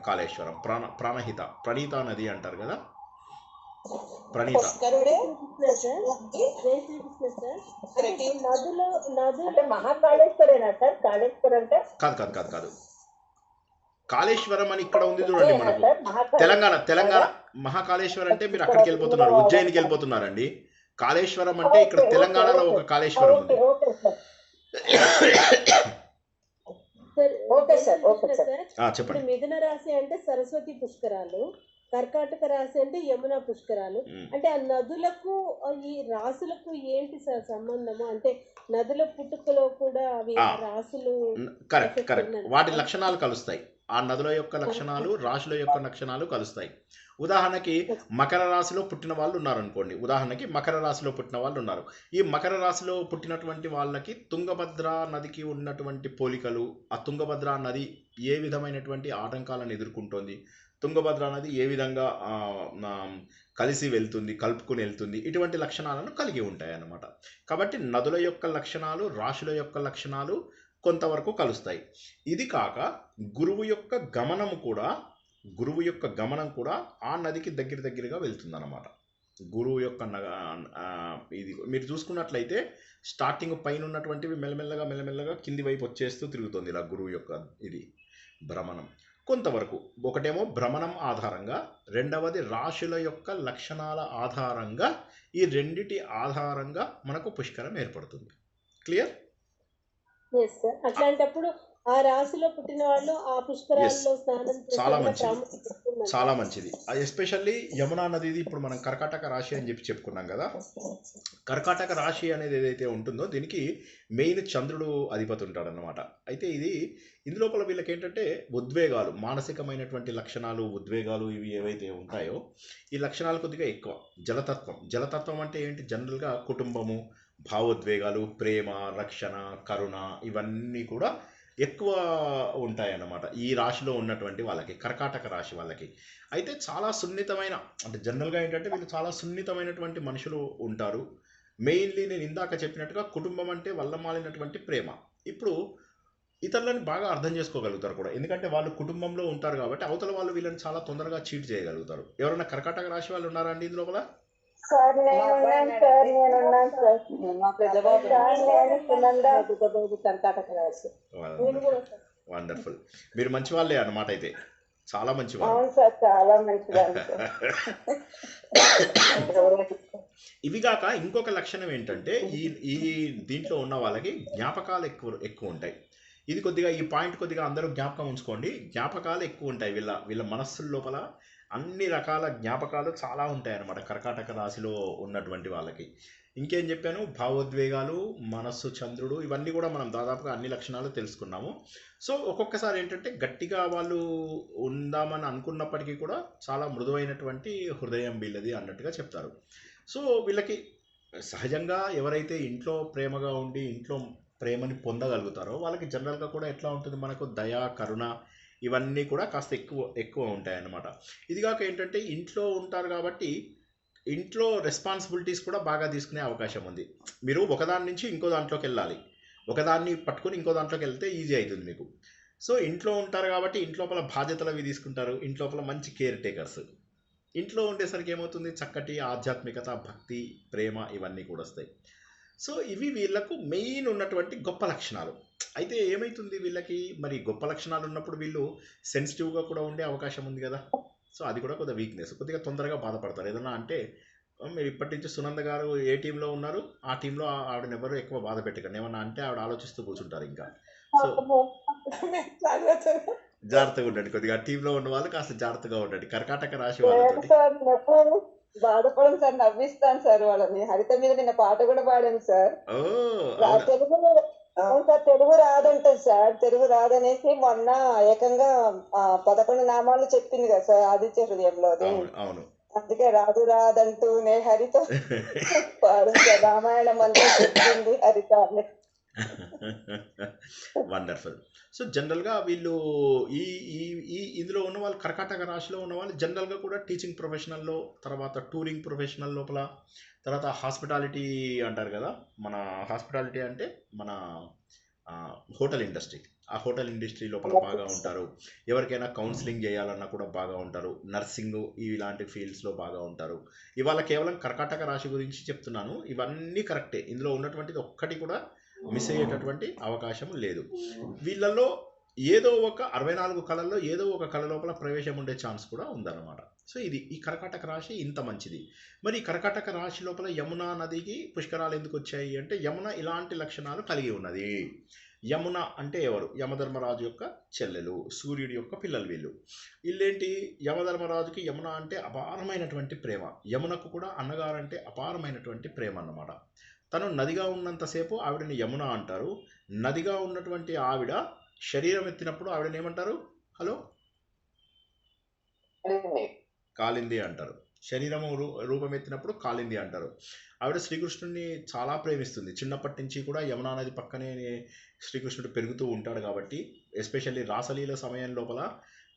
కాళేశ్వరం ప్రాణహిత ప్రణీత నది అంటారు కదా. ప్రణీత కాదు. కాళేశ్వరం అని ఇక్కడ ఉంది చూడండి. మనకు తెలంగాణ మహాకాళేశ్వరం అంటే మీరు అక్కడికి వెళ్ళిపోతున్నారు, ఉజ్జయినికి వెళ్ళిపోతున్నారండి. కాళేశ్వరం అంటే ఇక్కడ తెలంగాణలో ఒక కాళేశ్వరం ఉంది. చెప్పండి. మిథున రాశి అంటే సరస్వతి పుష్కరాలు, కర్కాటక రాశి అంటే యమున పుష్కరాలు. అంటే ఆ నదులకు ఈ రాసులకు ఏంటి సార్ సంబంధము? అంటే నదుల పుట్టుకలో కూడా అవి రాసులు కరెక్ట్ వాటి లక్షణాలు కలుస్తాయి. ఆ నదుల యొక్క లక్షణాలు రాశుల యొక్క లక్షణాలు కలుస్తాయి. ఉదాహరణకి మకర రాశిలో పుట్టిన వాళ్ళు ఉన్నారు అనుకోండి. ఈ మకర రాశిలో పుట్టినటువంటి వాళ్ళకి తుంగభద్ర నదికి ఉన్నటువంటి పోలికలు, ఆ తుంగభద్ర నది ఏ విధమైనటువంటి ఆటంకాలను ఎదుర్కొంటోంది, తుంగభద్ర నది ఏ విధంగా కలిసి వెళ్తుంది, కలుపుకుని వెళ్తుంది, ఇటువంటి లక్షణాలను కలిగి ఉంటాయి అన్నమాట. కాబట్టి నదుల యొక్క లక్షణాలు, రాశుల యొక్క లక్షణాలు కొంతవరకు కలుస్తాయి. ఇది కాక గురువు యొక్క గమనం కూడా ఆ నదికి దగ్గరగా వెళ్తుందన్నమాట. గురువు యొక్క ఇది మీరు చూసుకున్నట్లయితే స్టార్టింగ్ పైన ఉన్నటువంటివి మెల్లమెల్లగా కింది వైపు వచ్చేస్తూ తిరుగుతుంది ఇలా గురువు యొక్క ఇది భ్రమణం. కొంతవరకు ఒకటేమో భ్రమణం ఆధారంగా, రెండవది రాశుల యొక్క లక్షణాల ఆధారంగా, ఈ రెండిటి ఆధారంగా మనకు పుష్కరం ఏర్పడుతుంది. క్లియర్? Yes sir. అట్లాంటప్పుడు ఆ రాశిలో పుట్టిన వాళ్ళు ఆ పుష్కరాల్లో స్నానం చాలా చేసేందుకు మంచిది, ప్రాముఖ్యత ఉంటుందంటారా? చాలా మంచిది. ఎస్పెషల్లీ యమునా నదిది ఇప్పుడు మనం కర్కాటక రాశి అని చెప్పుకున్నాం కదా. కర్కాటక రాశి అనేది ఏదైతే ఉంటుందో దీనికి మెయిన్ చంద్రుడు అధిపతి ఉంటాడు అన్నమాట. అయితే ఇందులోపల వీళ్ళకి ఏంటంటే ఉద్వేగాలు, మానసికమైనటువంటి లక్షణాలు, ఉద్వేగాలు ఇవి ఏవైతే ఉంటాయో ఈ లక్షణాలు కొద్దిగా ఎక్కువ. జలతత్వం అంటే ఏంటి? జనరల్గా కుటుంబము, భావోద్వేగాలు, ప్రేమ, రక్షణ, కరుణ ఇవన్నీ కూడా ఎక్కువ ఉంటాయన్నమాట ఈ రాశిలో ఉన్నటువంటి వాళ్ళకి, కర్కాటక రాశి వాళ్ళకి. అయితే చాలా సున్నితమైన, అంటే జనరల్గా ఏంటంటే వీళ్ళు చాలా సున్నితమైనటువంటి మనుషులు ఉంటారు. మెయిన్లీ నేను ఇందాక చెప్పినట్టుగా కుటుంబం అంటే వల్లమాలినటువంటి ప్రేమ. ఇప్పుడు ఇతరులను బాగా అర్థం చేసుకోగలుగుతారు కూడా, ఎందుకంటే వాళ్ళు కుటుంబంలో ఉంటారు కాబట్టి అవతల వాళ్ళు వీళ్ళని చాలా తొందరగా చీట్ చేయగలుగుతారు. ఎవరైనా కర్కాటక రాశి వాళ్ళు ఉన్నారా అండి ఇందులో కూడా? సార్ నేనున్నాను సార్. మా పెద్ద బాబు కర్కాటక రాశి. నేను కూడా సార్. వండర్ఫుల్. మీరు మంచి వాళ్ళే అన్నమాట. అయితే చాలా మంచి వాళ్ళు. అవును సార్, చాలా మంచిదాన్ని సార్. ఇవి కాక ఇంకొక లక్షణం ఏంటంటే ఈ దీంట్లో ఉన్న వాళ్ళకి జ్ఞాపకాలు ఎక్కువ ఉంటాయి. ఇది కొద్దిగా ఈ పాయింట్ కొద్దిగా అందరూ జ్ఞాపకం ఉంచుకోండి. జ్ఞాపకాలు ఎక్కువ ఉంటాయి వీళ్ళ మనస్సుల లోపల. అన్ని రకాల జ్ఞాపకాలు చాలా ఉంటాయి అన్నమాట కర్కాటక రాశిలో ఉన్నటువంటి వాళ్ళకి. ఇంకేం చెప్పాను? భావోద్వేగాలు, మనస్సు, చంద్రుడు, ఇవన్నీ కూడా మనం దాదాపుగా అన్ని లక్షణాలు తెలుసుకున్నాము. సో ఒక్కొక్కసారి ఏంటంటే గట్టిగా వాళ్ళు ఉందామని అనుకున్నప్పటికీ కూడా చాలా మృదువైనటువంటి హృదయం వీళ్ళది అన్నట్టుగా చెప్తారు. సో వీళ్ళకి సహజంగా ఎవరైతే ఇంట్లో ప్రేమగా ఉండి ఇంట్లో ప్రేమని పొందగలుగుతారో వాళ్ళకి జనరల్గా కూడా ఎట్లా ఉంటుంది, మనకు దయ, కరుణ ఇవన్నీ కూడా కాస్త ఎక్కువ ఉంటాయన్నమాట. ఇది కాక ఏంటంటే ఇంట్లో ఉంటారు కాబట్టి ఇంట్లో రెస్పాన్సిబిలిటీస్ కూడా బాగా తీసుకునే అవకాశం ఉంది. మీరు ఒకదాని నుంచి ఇంకో దాంట్లోకి వెళ్ళాలి, ఒకదాన్ని పట్టుకొని ఇంకో దాంట్లోకి వెళ్తే ఈజీ అవుతుంది మీకు. సో ఇంట్లో ఉంటారు కాబట్టి ఇంట్లోపల బాధ్యతలు అవి తీసుకుంటారు, ఇంట్లోపల మంచి కేర్ టేకర్స్. ఇంట్లో ఉండేసరికి ఏమవుతుంది, చక్కటి ఆధ్యాత్మికత, భక్తి, ప్రేమ ఇవన్నీ కూడా వస్తాయి. సో ఇవి వీళ్ళకు మెయిన్ ఉన్నటువంటి గొప్ప లక్షణాలు. అయితే ఏమవుతుంది వీళ్ళకి, మరి గొప్ప లక్షణాలు ఉన్నప్పుడు వీళ్ళు సెన్సిటివ్గా కూడా ఉండే అవకాశం ఉంది కదా. సో అది కూడా కొద్దిగా వీక్నెస్, కొద్దిగా తొందరగా బాధపడతారు. ఏదన్నా అంటే మీరు ఇప్పటి నుంచి సునంద గారు ఏ టీంలో ఉన్నారు, ఆ టీంలో ఆవిడని ఎవరు ఎక్కువ బాధ పెట్టకండి. ఏమన్నా అంటే ఆవిడ ఆలోచిస్తూ కూర్చుంటారు ఇంకా. సో జాగ్రత్తగా ఉండండి, కొద్దిగా ఆ టీంలో ఉన్న వాళ్ళు కాస్త జాగ్రత్తగా ఉండండి కర్కాటక రాశి వాళ్ళతో. బాధపడను సార్, నవ్విస్తాను సార్ వాళ్ళని. హరిత మీద నిన్న పాట కూడా పాడాను సార్. అవును సార్, తెలుగు రాదంటారు సార్. తెలుగు రాదనేసి మొన్న ఏకంగా 11 నామాలు చెప్పింది కదా సార్ ఆదిత్య హృదయంలో. అవును, అందుకే రాదంటూ నే హరితో పాడు సార్. రామాయణం అంతా చెప్పింది హరిత. వండర్ఫుల్. సో జనరల్గా వీళ్ళు ఇందులో ఉన్న వాళ్ళు, కర్కాటక రాశిలో ఉన్న వాళ్ళు జనరల్గా కూడా టీచింగ్ ప్రొఫెషనల్లో, తర్వాత టూరింగ్ ప్రొఫెషనల్ లోపల, తర్వాత హాస్పిటాలిటీ అంటారు కదా. మన హాస్పిటాలిటీ అంటే మన హోటల్ ఇండస్ట్రీ, ఆ హోటల్ ఇండస్ట్రీ లోపల బాగా ఉంటారు. ఎవరికైనా కౌన్సిలింగ్ చేయాలన్నా కూడా బాగా ఉంటారు. నర్సింగ్ ఇలాంటి ఫీల్డ్స్లో బాగా ఉంటారు. ఇవాళ కేవలం కర్కాటక రాశి గురించి చెప్తున్నాను. ఇవన్నీ కరెక్టే, ఇందులో ఉన్నటువంటిది ఒక్కటి కూడా మిస్ అయ్యేటటువంటి అవకాశం లేదు. వీళ్ళల్లో ఏదో ఒక 64 కళల్లో ఏదో ఒక కళ లోపల ప్రవేశం ఉండే ఛాన్స్ కూడా ఉందన్నమాట. సో ఇది ఈ కర్కాటక రాశి ఇంత మంచిది. మరి ఈ కర్కాటక రాశి లోపల యమునా నదికి పుష్కరాలు ఎందుకు వచ్చాయి అంటే, యమున ఇలాంటి లక్షణాలు కలిగి ఉన్నది. యమున అంటే ఎవరు? యమధర్మరాజు యొక్క చెల్లెలు, సూర్యుడి యొక్క పిల్లలు వీళ్ళు. వీళ్ళేంటి, యమధర్మరాజుకి యమున అంటే అపారమైనటువంటి ప్రేమ, యమునకు కూడా అన్నగారంటే అపారమైనటువంటి ప్రేమ అన్నమాట. తను నదిగా ఉన్నంతసేపు ఆవిడని యమున అంటారు. నదిగా ఉన్నటువంటి ఆవిడ శరీరం ఎత్తినప్పుడు ఆవిడని ఏమంటారు? హలో, కాలింది అంటారు. శరీరము రూపం ఎత్తినప్పుడు కాలింది అంటారు. ఆవిడ శ్రీకృష్ణుడిని చాలా ప్రేమిస్తుంది. చిన్నప్పటి నుంచి కూడా యమునా నది పక్కనే శ్రీకృష్ణుడు పెరుగుతూ ఉంటాడు కాబట్టి, ఎస్పెషల్లీ రాసలీల సమయం లోపల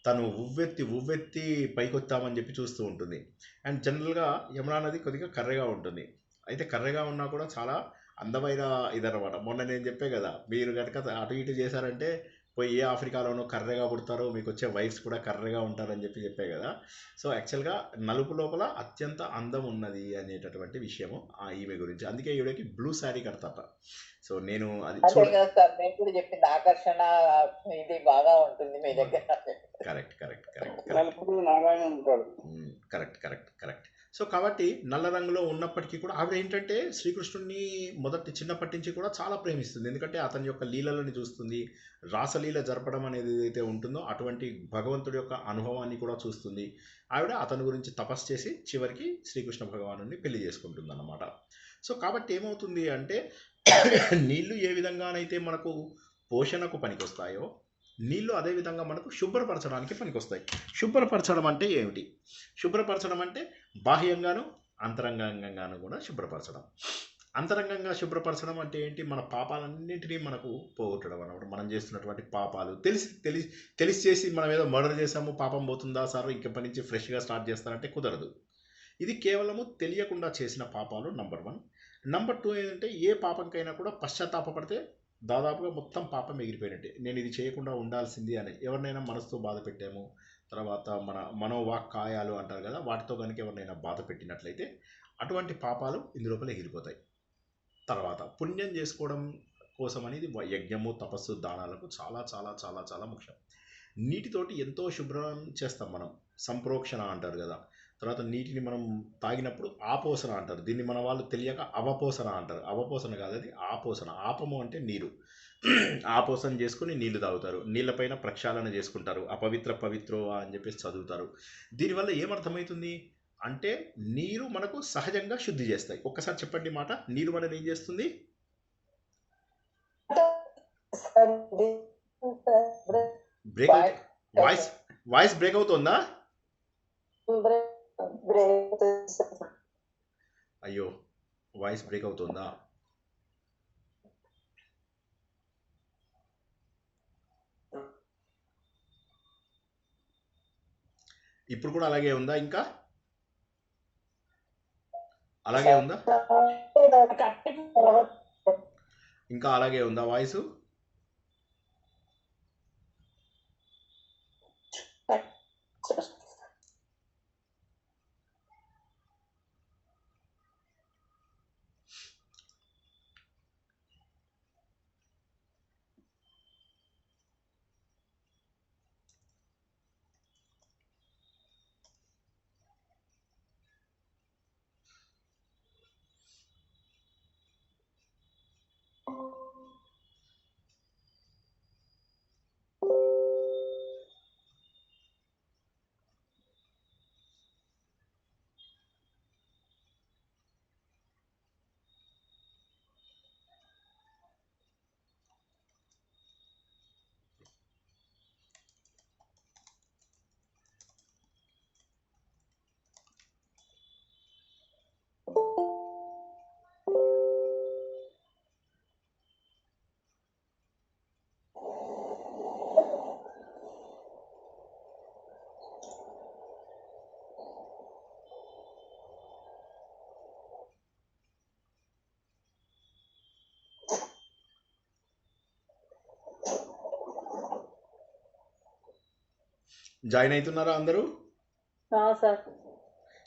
తను ఉవ్వెత్తి పైకొత్తామని చెప్పి చూస్తూ ఉంటుంది. అండ్ జనరల్గా యమునా నది కొద్దిగా కర్రెగా ఉంటుంది. అయితే కర్రెగా ఉన్నా కూడా చాలా అందమైన ఇదనమాట. మొన్న నేను చెప్పే కదా, మీరు కనుక అటు ఇటు చేశారంటే పోయి ఏ ఆఫ్రికాలోనో కర్రెగా పుడతారో, మీకు వచ్చే వైఫ్స్ కూడా కర్రెగా ఉంటారని చెప్పే కదా. సో యాక్చువల్గా నలుపు లోపల అత్యంత అందం ఉన్నది అనేటటువంటి విషయము ఈమె గురించి. అందుకే ఈవిడకి బ్లూ శారీ కడతాట. సో నేను అది అదే కదా సార్ నేను కూడా చెప్పింది, ఆకర్షణ ఇది బాగా ఉంటుంది మీ దగ్గర. కరెక్ట్ కరెక్ట్ కరెక్ట్ నలుపుడు నారాయణ ఉంటాడు. Correct correct correct. సో కాబట్టి నల్ల రంగులో ఉన్నప్పటికీ కూడా ఆవిడ ఏంటంటే శ్రీకృష్ణుడిని చిన్నప్పటి నుంచి కూడా చాలా ప్రేమిస్తుంది. ఎందుకంటే అతని యొక్క లీలలను చూస్తుంది, రాసలీల జరపడం అనేది ఏదైతే ఉంటుందో అటువంటి భగవంతుడి యొక్క అనుభవాన్ని కూడా చూస్తుంది. ఆవిడ అతని గురించి తపస్సు చేసి చివరికి శ్రీకృష్ణ భగవానుడిని పెళ్లి చేసుకుంటుంది అన్నమాట. సో కాబట్టి ఏమవుతుంది అంటే నీళ్లు ఏ విధంగానైతే మనకు పోషణకు పనికొస్తాయో, నీళ్లు అదేవిధంగా మనకు శుభ్రపరచడానికి పనికొస్తాయి. శుభ్రపరచడం అంటే ఏమిటి? శుభ్రపరచడం అంటే బాహ్యంగాను అంతరంగంగాను కూడా శుభ్రపరచడం. అంతరంగంగా శుభ్రపరచడం అంటే ఏంటి? మన పాపాలన్నింటినీ మనకు పోగొట్టడం అన్నమాట. మనం చేస్తున్నటువంటి పాపాలు తెలిసి చేసి మనం ఏదో మర్డర్ చేసాము, పాపం పోతుందా సార్ ఇంకెప్పటి నుంచి ఫ్రెష్గా స్టార్ట్ చేస్తారంటే కుదరదు. ఇది కేవలము తెలియకుండా చేసిన పాపాలు నంబర్ 1. నంబర్ 2 ఏంటంటే ఏ పాపంకైనా కూడా పశ్చాత్తాపడితే దాదాపుగా మొత్తం పాపం ఎగిరిపోయినట్టే. నేను ఇది చేయకుండా ఉండాల్సింది అని ఎవరినైనా మనసుతో బాధ పెట్టాము, తర్వాత మన మనోవాక్కాయాలు అంటారు కదా, వాటితో కనుక ఎవరినైనా బాధ పెట్టినట్లయితే అటువంటి పాపాలు ఇందులోపల ఎగిరిపోతాయి. తర్వాత పుణ్యం చేసుకోవడం కోసం అనేది యజ్ఞము, తపస్సు, దానాలకు చాలా చాలా చాలా చాలా ముఖ్యం. నీటితోటి ఎంతో శుభ్రం చేస్తాం మనం, సంప్రోక్షణ అంటారు కదా. తర్వాత నీటిని మనం తాగినప్పుడు ఆపోసన అంటారు. దీన్ని మన వాళ్ళు తెలియక అవపోసన అంటారు. అవపోసన కాదు, అది ఆపోసన. ఆపము అంటే నీరు. ఆపోసన చేసుకుని నీళ్లు తాగుతారు. నీళ్ళపైన ప్రక్షాళన చేసుకుంటారు. అపవిత్ర పవిత్రో అని చెప్పేసి చదువుతారు. దీనివల్ల ఏమర్థమవుతుంది అంటే నీరు మనకు సహజంగా శుద్ధి చేస్తాయి. ఒక్కసారి చెప్పండి మాట, నీరు మనని ఏం చేస్తుంది? బ్రేక్ వాయిస్ బ్రేక్ అవుతుందా? అయ్యో, వాయిస్ బ్రేక్ అవుతుందా? ఇప్పుడు కూడా అలాగే ఉందా? అలాగే ఉందా? ఇంకా అలాగే ఉందా వాయిస్? జాయిన్ అవుతున్నారా అందరూ? సార్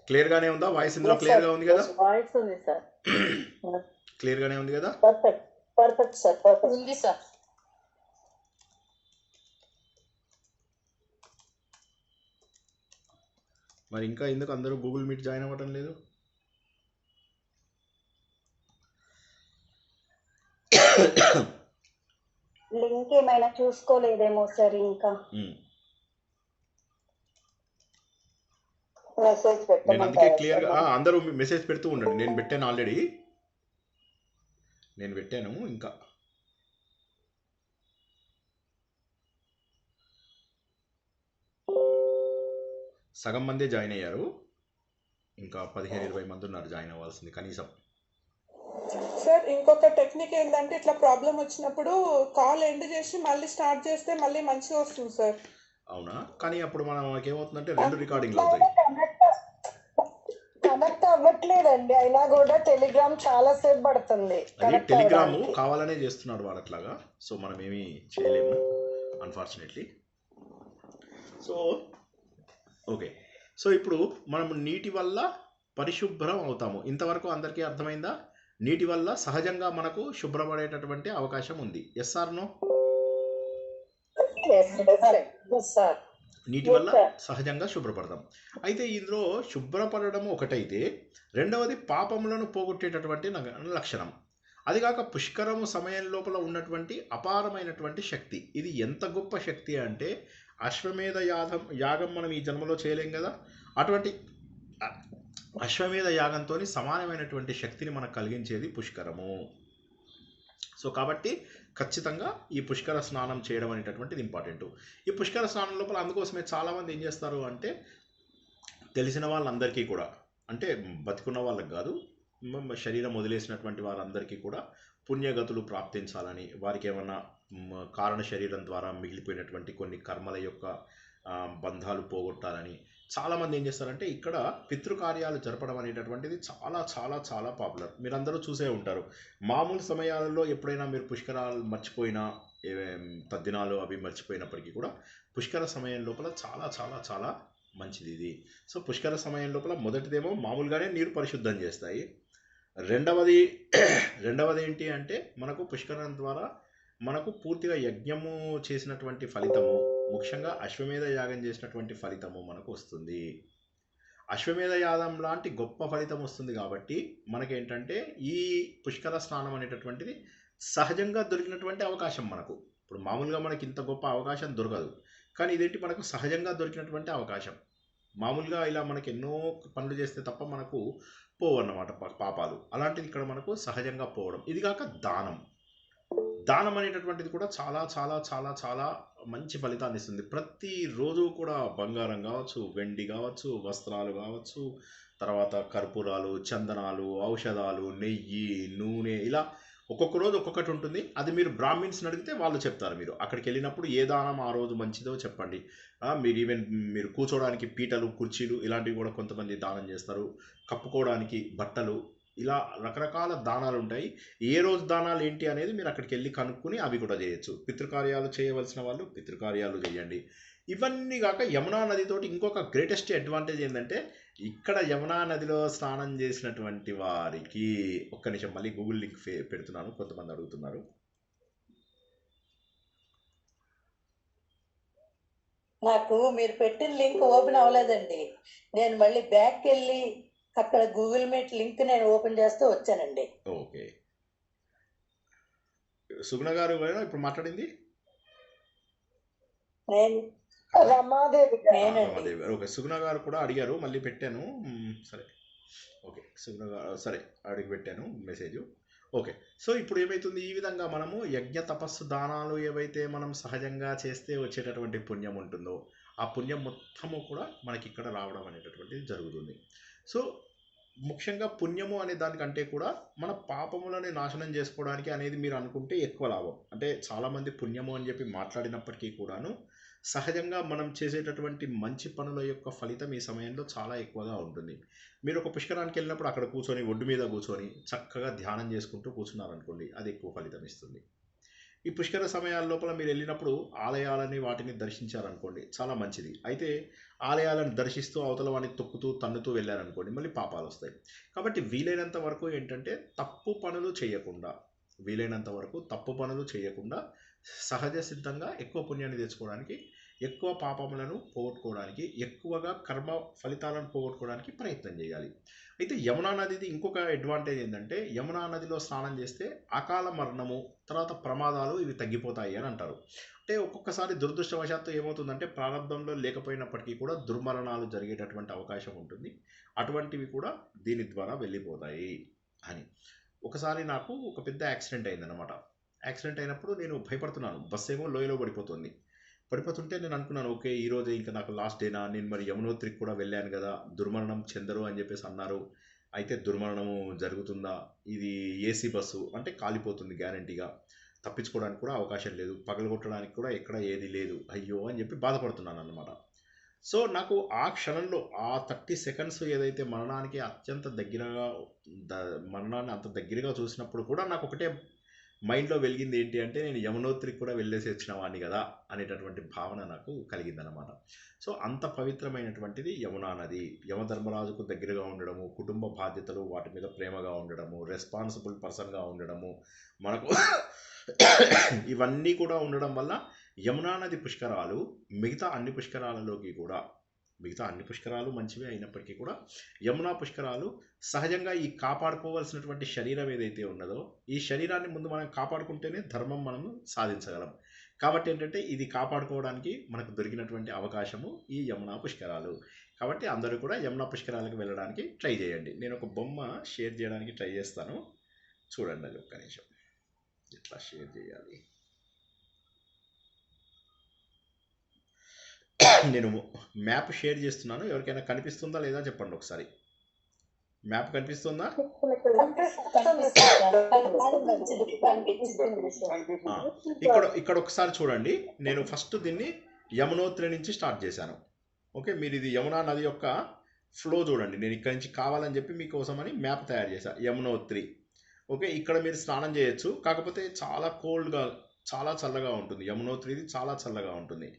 క్లియర్ గానే ఉందా వాయిస్? ఇందులో క్లియర్ గా ఉంది కదా? వాయిస్ ఉంది సార్. క్లియర్ గానే ఉంది కదా? పర్ఫెక్ట్ సార్, పర్ఫెక్ట్ ఉంది సార్. మరి ఇంకా ఎందుకు అందరూ గూగుల్ మీట్ జాయిన్ అవ్వటం లేదు? లింక్ ఏమైనా చూసుకోలేదేమో సార్. ఇంకా మెసేజ్ నేను అందుకే క్లియర్ గా అందరూ మెసేజ్ పెడుతూ ఉండండి. నేను పెట్టాను ఆల్రెడీ, నేను పెట్టాను. ఇంకా సగం మందే జాయిన్ అయ్యారు. ఇంకా 15-20 మంది ఉన్నారు జాయిన్ అవ్వాల్సింది కనీసం. సార్ ఇంకొక టెక్నిక్ ఏంటంటే ఇట్లా ప్రాబ్లం వచ్చినప్పుడు కాల్ ఎండ్ చేసి మళ్ళీ స్టార్ట్ చేస్తే మళ్ళీ మంచిగా వస్తుంది సార్. అవునా? కానీ అప్పుడు మనకి ఏమవుతుందంటే 2 రికార్డింగ్లు అవుతాయి. కనెక్ట్ అవ్వట్లేదు అండి, అయినా కూడా టెలిగ్రామ్ చాలా సేపు పడుతుంది అది కనెక్ట్ టెలిగ్రాము అవ్వడానికి. కావాలనే చేస్తున్నాడు వాడు అట్లాగా. సో మనం ఏమీ చేయలేము అన్ఫార్చునేట్లీ. సో ఓకే, సో ఇప్పుడు మనం నీటి వల్ల పరిశుభ్రం అవుతాము. ఇంతవరకు అందరికీ అర్థమైందా? నీటి వల్ల సహజంగా మనకు శుభ్రపడేటటువంటి అవకాశం ఉంది. Yes are no? సార్ నీటి వల్ల సహజంగా శుభ్రపడతాం. అయితే ఇందులో శుభ్రపడడం ఒకటైతే, రెండవది పాపములను పోగొట్టేటటువంటి లక్షణం. అది కాక పుష్కరము సమయం లోపల ఉన్నటువంటి అపారమైనటువంటి శక్తి. ఇది ఎంత గొప్ప శక్తి అంటే, అశ్వమేధ యాగం మనం ఈ జన్మలో చేయలేం కదా, అటువంటి అశ్వమేధ యాగంతో సమానమైనటువంటి శక్తిని మనకు కలిగించేది పుష్కరము. సో కాబట్టి ఖచ్చితంగా ఈ పుష్కర స్నానం చేయడం అనేటటువంటిది ఇంపార్టెంట్. ఈ పుష్కర స్నానం లోపల అందుకోసమే చాలామంది ఏం చేస్తారు అంటే, తెలిసిన వాళ్ళందరికీ కూడా, అంటే బతికున్న వాళ్ళకి కాదు, శరీరం వదిలేసినటువంటి వాళ్ళందరికీ కూడా పుణ్యగతులు ప్రాప్తించాలని, వారికి ఏమన్నా కారణ శరీరం ద్వారా మిగిలిపోయినటువంటి కొన్ని కర్మల యొక్క బంధాలు పోగొట్టాలని చాలామంది ఏం చేస్తారంటే ఇక్కడ పితృకార్యాలు జరపడం అనేటటువంటిది చాలా చాలా చాలా పాపులర్. మీరందరూ చూసే ఉంటారు. మామూలు సమయాలలో ఎప్పుడైనా మీరు పుష్కరాలు మర్చిపోయినా, తద్దినాలు అవి మర్చిపోయినప్పటికీ కూడా పుష్కర సమయం లోపల చాలా చాలా చాలా మంచిది ఇది. సో పుష్కర సమయం లోపల మొదటిదేమో మామూలుగానే నీరు పరిశుద్ధం చేస్తాయి. రెండవది ఏంటి అంటే, మనకు పుష్కరం ద్వారా మనకు పూర్తిగా యజ్ఞము చేసినటువంటి ఫలితము, ముఖ్యంగా అశ్వమేధ యాగం చేసినటువంటి ఫలితము మనకు వస్తుంది. అశ్వమేధ యాగం లాంటి గొప్ప ఫలితం వస్తుంది కాబట్టి మనకేంటంటే ఈ పుష్కర స్నానం అనేటటువంటిది సహజంగా దొరికినటువంటి అవకాశం మనకు. ఇప్పుడు మామూలుగా మనకి ఇంత గొప్ప అవకాశం దొరకదు, కానీ ఇదేంటి మనకు సహజంగా దొరికినటువంటి అవకాశం. మామూలుగా ఇలా మనకి ఎన్నో పనులు చేస్తే తప్ప మనకు పోవు అన్నమాట పాపాలు. అలాంటిది ఇక్కడ మనకు సహజంగా పోవడం. ఇది కాక దానం అనేటటువంటిది కూడా చాలా చాలా చాలా చాలా మంచి ఫలితాన్ని ఇస్తుంది. ప్రతిరోజు కూడా బంగారం కావచ్చు, వెండి కావచ్చు, వస్త్రాలు కావచ్చు, తర్వాత కర్పూరాలు, చందనాలు, ఔషధాలు, నెయ్యి, నూనె, ఇలా ఒక్కొక్క రోజు ఒక్కొక్కటి ఉంటుంది. అది మీరు బ్రాహ్మిన్స్ని అడిగితే వాళ్ళు చెప్తారు. మీరు అక్కడికి వెళ్ళినప్పుడు ఏ దానం ఆ రోజు మంచిదో చెప్పండి. మీరు కూర్చోవడానికి పీటలు, కుర్చీలు ఇలాంటివి కూడా కొంతమంది దానం చేస్తారు. కప్పుకోవడానికి బట్టలు, ఇలా రకరకాల దానాలు ఉంటాయి. ఏ రోజు దానాలు ఏంటి అనేది మీరు అక్కడికి వెళ్ళి కనుక్కొని అవి కూడా చేయొచ్చు. పితృకార్యాలు చేయవలసిన వాళ్ళు పితృకార్యాలు చేయండి. ఇవన్నీ కాక యమునా నదితోటి ఇంకొక గ్రేటెస్ట్ అడ్వాంటేజ్ ఏంటంటే, ఇక్కడ యమునా నదిలో స్నానం చేసినటువంటి వారికి, ఒక్క నిమిషం మళ్ళీ గూగుల్ లింక్ పెడుతున్నాను, కొంతమంది అడుగుతున్నారు. నాకు మీరు పెట్టిన లింక్ ఓపెన్ అవ్వలేదండి. నేను మళ్ళీ బ్యాక్ వెళ్ళి అక్కడ గూగుల్ మీట్ లింక్ నేను ఓపెన్ చేస్తూ వచ్చానండి. ఓకే, సుగుణ గారు ఇప్పుడు మాట్లాడింది నేను రమాదేవి నేనండి. ఓకే, సుగుణ గారు కూడా అడిగారు, మళ్ళీ పెట్టాను. సరే, ఓకే, సుగుణ గారు సరే అడిగి పెట్టాను మెసేజ్. ఓకే, సో ఇప్పుడు ఏమవుతుంది, ఈ విధంగా మనము యజ్ఞ తపస్సు దానాలు ఏవైతే మనం సహజంగా చేస్తే వచ్చేటటువంటి పుణ్యం ఉంటుందో, ఆ పుణ్యం మొత్తము కూడా మనకి ఇక్కడ రావడం అనేటటువంటిది జరుగుతుంది. సో ముఖ్యంగా పుణ్యము అనే దానికంటే కూడా మన పాపములని నాశనం చేసుకోవడానికి అనేది మీరు అనుకుంటే ఎక్కువ లాభం. అంటే చాలామంది పుణ్యము అని చెప్పి మాట్లాడినప్పటికీ కూడాను సహజంగా మనం చేసేటటువంటి మంచి పనుల యొక్క ఫలితం ఈ సమయంలో చాలా ఎక్కువగా ఉంటుంది. మీరు ఒక పుష్కరానికి వెళ్ళినప్పుడు అక్కడ కూర్చొని, ఒడ్డు మీద కూర్చొని చక్కగా ధ్యానం చేసుకుంటూ కూర్చున్నారనుకోండి, అది ఎక్కువ ఫలితం ఇస్తుంది. ఈ పుష్కర సమయాల లోపల మీరు వెళ్ళినప్పుడు ఆలయాలని వాటిని దర్శించారనుకోండి, చాలా మంచిది. అయితే ఆలయాలను దర్శిస్తూ అవతల వాడిని తొక్కుతూ తన్నుతూ వెళ్ళారనుకోండి, మళ్ళీ పాపాలు వస్తాయి. కాబట్టి వీలైనంత వరకు ఏంటంటే తప్పు పనులు చేయకుండా సహజ సిద్ధంగా ఎక్కువ పుణ్యాన్ని తెచ్చుకోవడానికి, ఎక్కువ పాపములను పోగొట్టుకోవడానికి, ఎక్కువగా కర్మ ఫలితాలను పోగొట్టుకోవడానికి ప్రయత్నం చేయాలి. అయితే యమునా నదిది ఇంకొక అడ్వాంటేజ్ ఏంటంటే, యమునా నదిలో స్నానం చేస్తే అకాల మరణము, తర్వాత ప్రమాదాలు ఇవి తగ్గిపోతాయి అని అంటారు. అంటే ఒక్కొక్కసారి దురదృష్టవశాత్తు ఏమవుతుందంటే, ప్రారంభంలో లేకపోయినప్పటికీ కూడా దుర్మరణాలు జరిగేటటువంటి అవకాశం ఉంటుంది. అటువంటివి కూడా దీని ద్వారా వెళ్ళిపోతాయి అని. ఒకసారి నాకు ఒక పెద్ద యాక్సిడెంట్ అయిందనమాట. యాక్సిడెంట్ అయినప్పుడు నేను భయపడుతున్నాను. బస్సు ఏమో లోయలో పడిపోతుంటే నేను అనుకున్నాను, ఓకే ఈరోజు ఇంకా నాకు లాస్ట్ డేనా, నేను మరి యమునోత్రికి కూడా వెళ్ళాను కదా, దుర్మరణం చెందరు అని చెప్పేసి అన్నారు. అయితే దుర్మరణము జరుగుతుందా, ఇది ఏసీ బస్సు అంటే కాలిపోతుంది గ్యారంటీగా, తప్పించుకోవడానికి కూడా అవకాశం లేదు, పగలగొట్టడానికి కూడా ఎక్కడ ఏది లేదు, అయ్యో అని చెప్పి బాధపడుతున్నాను అన్నమాట. సో నాకు ఆ క్షణంలో ఆ 30 సెకండ్స్ ఏదైతే మరణానికి అత్యంత దగ్గరగా మరణాన్ని అంత దగ్గరగా చూసినప్పుడు కూడా నాకు ఒకటే మైండ్లో వెలిగింది ఏంటి అంటే నేను యమునోత్రికి కూడా వెళ్ళేసి వచ్చిన వాడిని కదా అనేటటువంటి భావన నాకు కలిగిందనమాట. సో అంత పవిత్రమైనటువంటిది యమునా నది. యమధర్మరాజుకు దగ్గరగా ఉండడము, కుటుంబ బాధ్యతలు వాటి మీద ప్రేమగా ఉండడము, రెస్పాన్సిబుల్ పర్సన్గా ఉండడము, మనకు ఇవన్నీ కూడా ఉండడం వల్ల యమునా నది పుష్కరాలు మిగతా అన్ని పుష్కరాలు మంచివే అయినప్పటికీ కూడా యమునా పుష్కరాలు సహజంగా ఈ కాపాడుకోవాల్సినటువంటి శరీరం ఏదైతే ఉన్నదో ఈ శరీరాన్ని ముందు మనం కాపాడుకుంటేనే ధర్మం మనము సాధించగలం. కాబట్టి ఏంటంటే ఇది కాపాడుకోవడానికి మనకు దొరికినటువంటి అవకాశము ఈ యమునా పుష్కరాలు. కాబట్టి అందరూ కూడా యమునా పుష్కరాలకు వెళ్ళడానికి ట్రై చేయండి. నేను ఒక బొమ్మ షేర్ చేయడానికి ట్రై చేస్తాను, చూడండి. అది ఒక్క నిమిషం, ఎట్లా షేర్ చేయాలి. నేను మ్యాప్ షేర్ చేస్తున్నాను, ఎవరికైనా కనిపిస్తుందా లేదా చెప్పండి ఒకసారి. మ్యాప్ కనిపిస్తుందా? ఇక్కడ ఒకసారి చూడండి. నేను ఫస్ట్ దీన్ని యమునోత్రి నుంచి స్టార్ట్ చేశాను. ఓకే, మీరు ఇది యమునా నది యొక్క ఫ్లో చూడండి. నేను ఇక్కడ నుంచి కావాలని చెప్పి మీకోసమని మ్యాప్ తయారు చేశాను. యమునోత్రి. ఓకే, ఇక్కడ మీరు స్నానం చేయొచ్చు, కాకపోతే చాలా కోల్డ్గా, చాలా చల్లగా ఉంటుంది. యమునోత్రిది చాలా చల్లగా ఉంటుంది.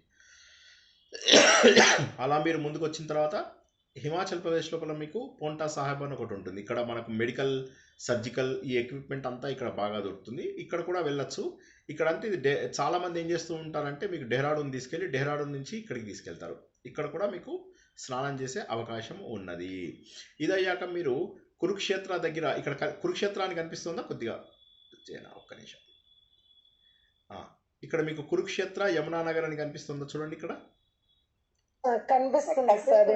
అలా మీరు ముందుకు వచ్చిన తర్వాత హిమాచల్ ప్రదేశ్ లోపల మీకు పోంటా సాహెబ్ అని ఒకటి ఉంటుంది. ఇక్కడ మనకు మెడికల్, సర్జికల్ ఈ ఎక్విప్మెంట్ అంతా ఇక్కడ బాగా దొరుకుతుంది. ఇక్కడ కూడా వెళ్ళొచ్చు. ఇక్కడ అంతా ఇది చాలామంది ఏం చేస్తూ ఉంటారంటే మీకు డెహ్రాడూన్ తీసుకెళ్ళి డెహ్రాడూన్ నుంచి ఇక్కడికి తీసుకెళ్తారు. ఇక్కడ కూడా మీకు స్నానం చేసే అవకాశం ఉన్నది. ఇదయ్యాక మీరు కురుక్షేత్ర దగ్గర, ఇక్కడ కురుక్షేత్రానికి కనిపిస్తుందా? కొద్దిగా ఒక్క నిమిషం. ఇక్కడ మీకు కురుక్షేత్ర యమునా నగర్ అని కనిపిస్తుందా? చూడండి, ఇక్కడ కనిపిస్తుంది సార్.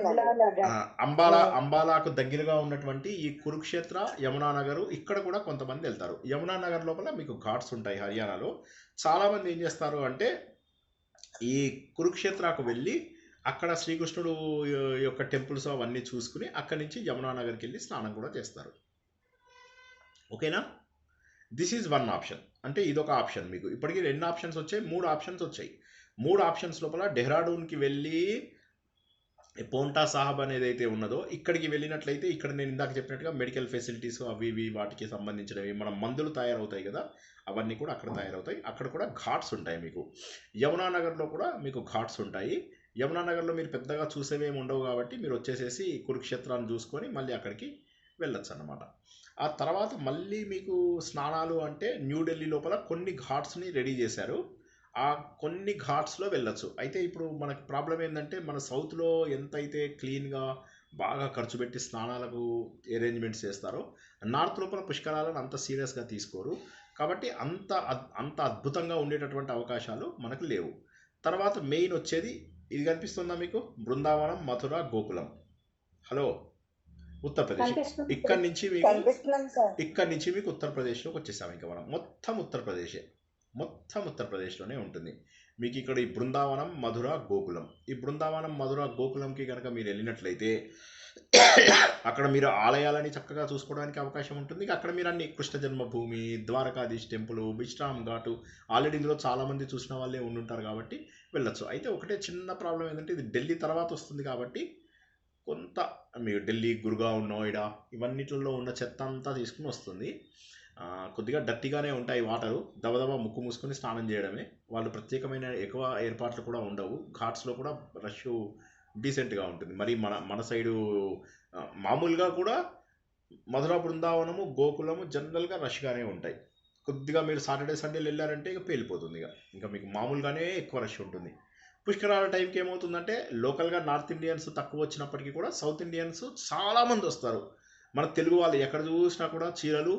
అంబాలాకు దగ్గరగా ఉన్నటువంటి ఈ కురుక్షేత్ర యమునా నగరు, ఇక్కడ కూడా కొంతమంది వెళ్తారు. యమునా నగర్ లోపల మీకు ఘాట్స్ ఉంటాయి. హర్యానాలో చాలామంది ఏం చేస్తారు అంటే ఈ కురుక్షేత్రకు వెళ్ళి అక్కడ శ్రీకృష్ణుడు యొక్క టెంపుల్స్ అవన్నీ చూసుకుని అక్కడి నుంచి యమునా నగర్కి వెళ్ళి స్నానం కూడా చేస్తారు. ఓకేనా? This is one option. అంటే ఇదొక ఆప్షన్. మీకు ఇప్పటికీ 2 ఆప్షన్స్ వచ్చాయి, 3 ఆప్షన్స్ వచ్చాయి. 3 ఆప్షన్స్ లోపల డెహ్రాడూన్కి వెళ్ళి పోంటా సాహబ్ అనేది అయితే ఉన్నదో ఇక్కడికి వెళ్ళినట్లయితే ఇక్కడ నేను ఇందాక చెప్పినట్టుగా మెడికల్ ఫెసిలిటీస్ అవి ఇవి వాటికి సంబంధించినవి, మన మందులు తయారవుతాయి కదా, అవన్నీ కూడా అక్కడ తయారవుతాయి. అక్కడ కూడా ఘాట్స్ ఉంటాయి. మీకు యమునా నగర్లో కూడా మీకు ఘాట్స్ ఉంటాయి. యమునా నగర్లో మీరు పెద్దగా చూసేవేమి ఉండవు కాబట్టి మీరు వచ్చేసేసి కురుక్షేత్రాన్ని చూసుకొని మళ్ళీ అక్కడికి వెళ్ళొచ్చు అన్నమాట. ఆ తర్వాత మళ్ళీ మీకు స్నానాలు అంటే న్యూఢిల్లీ లోపల కొన్ని ఘాట్స్ని రెడీ చేశారు. ఆ కొన్ని ఘాట్స్లో వెళ్ళొచ్చు. అయితే ఇప్పుడు మనకు ప్రాబ్లం ఏంటంటే మన సౌత్లో ఎంతైతే క్లీన్గా బాగా ఖర్చు పెట్టి స్నానాలకు అరేంజ్మెంట్స్ చేస్తారో నార్త్ లోపల పుష్కరాలను అంత సీరియస్గా తీసుకోరు. కాబట్టి అంత అద్భుతంగా ఉండేటటువంటి అవకాశాలు మనకు లేవు. తర్వాత మెయిన్ వచ్చేది ఇది కనిపిస్తుందా మీకు? బృందావనం, మథుర, గోకులం. హలో, ఉత్తరప్రదేశ్. ఇక్కడి నుంచి మీకు ఉత్తరప్రదేశ్లోకి వచ్చేసాము. ఇంకా మనం మొత్తం ఉత్తరప్రదేశ్లోనే ఉంటుంది. మీకు ఇక్కడ ఈ బృందావనం, మధుర, గోకులం. ఈ బృందావనం, మధుర, గోకులంకి కనుక మీరు వెళ్ళినట్లయితే అక్కడ మీరు ఆలయాలని చక్కగా చూసుకోవడానికి అవకాశం ఉంటుంది. అక్కడ మీరు అన్ని కృష్ణ జన్మభూమి, ద్వారకాధీష్ టెంపుల్, విశ్రామ్ ఘాటు ఆల్రెడీ ఇందులో చాలామంది చూసిన వాళ్ళే ఉండుంటారు కాబట్టి వెళ్ళొచ్చు. అయితే ఒకటే చిన్న ప్రాబ్లం ఏంటంటే ఇది ఢిల్లీ తర్వాత వస్తుంది కాబట్టి కొంత మీరు ఢిల్లీ, గుర్గావ్, నోయిడా ఇవన్నిటిలో ఉన్న చెత్త అంతా తీసుకుని వస్తుంది. కొద్దిగా డర్టీగానే ఉంటాయి వాటరు. దబదబా ముక్కు మూసుకొని స్నానం చేయడమే. వాళ్ళు ప్రత్యేకమైన ఎక్కువ ఏర్పాట్లు కూడా ఉండవు. ఘాట్స్లో కూడా రష్ డీసెంట్గా ఉంటుంది. మరి మన సైడు మామూలుగా కూడా మధుర, బృందావనము, గోకులము జనరల్గా రష్గానే ఉంటాయి. కొద్దిగా మీరు సాటర్డే సండేలు వెళ్ళారంటే ఇక పేలిపోతుంది. ఇంకా మీకు మామూలుగానే ఎక్కువ రష్ ఉంటుంది. పుష్కరాల టైంకి ఏమవుతుందంటే లోకల్గా నార్త్ ఇండియన్స్ తక్కువ వచ్చినప్పటికీ కూడా సౌత్ ఇండియన్స్ చాలామంది వస్తారు. మన తెలుగు వాళ్ళు ఎక్కడ చూసినా కూడా చీరలు,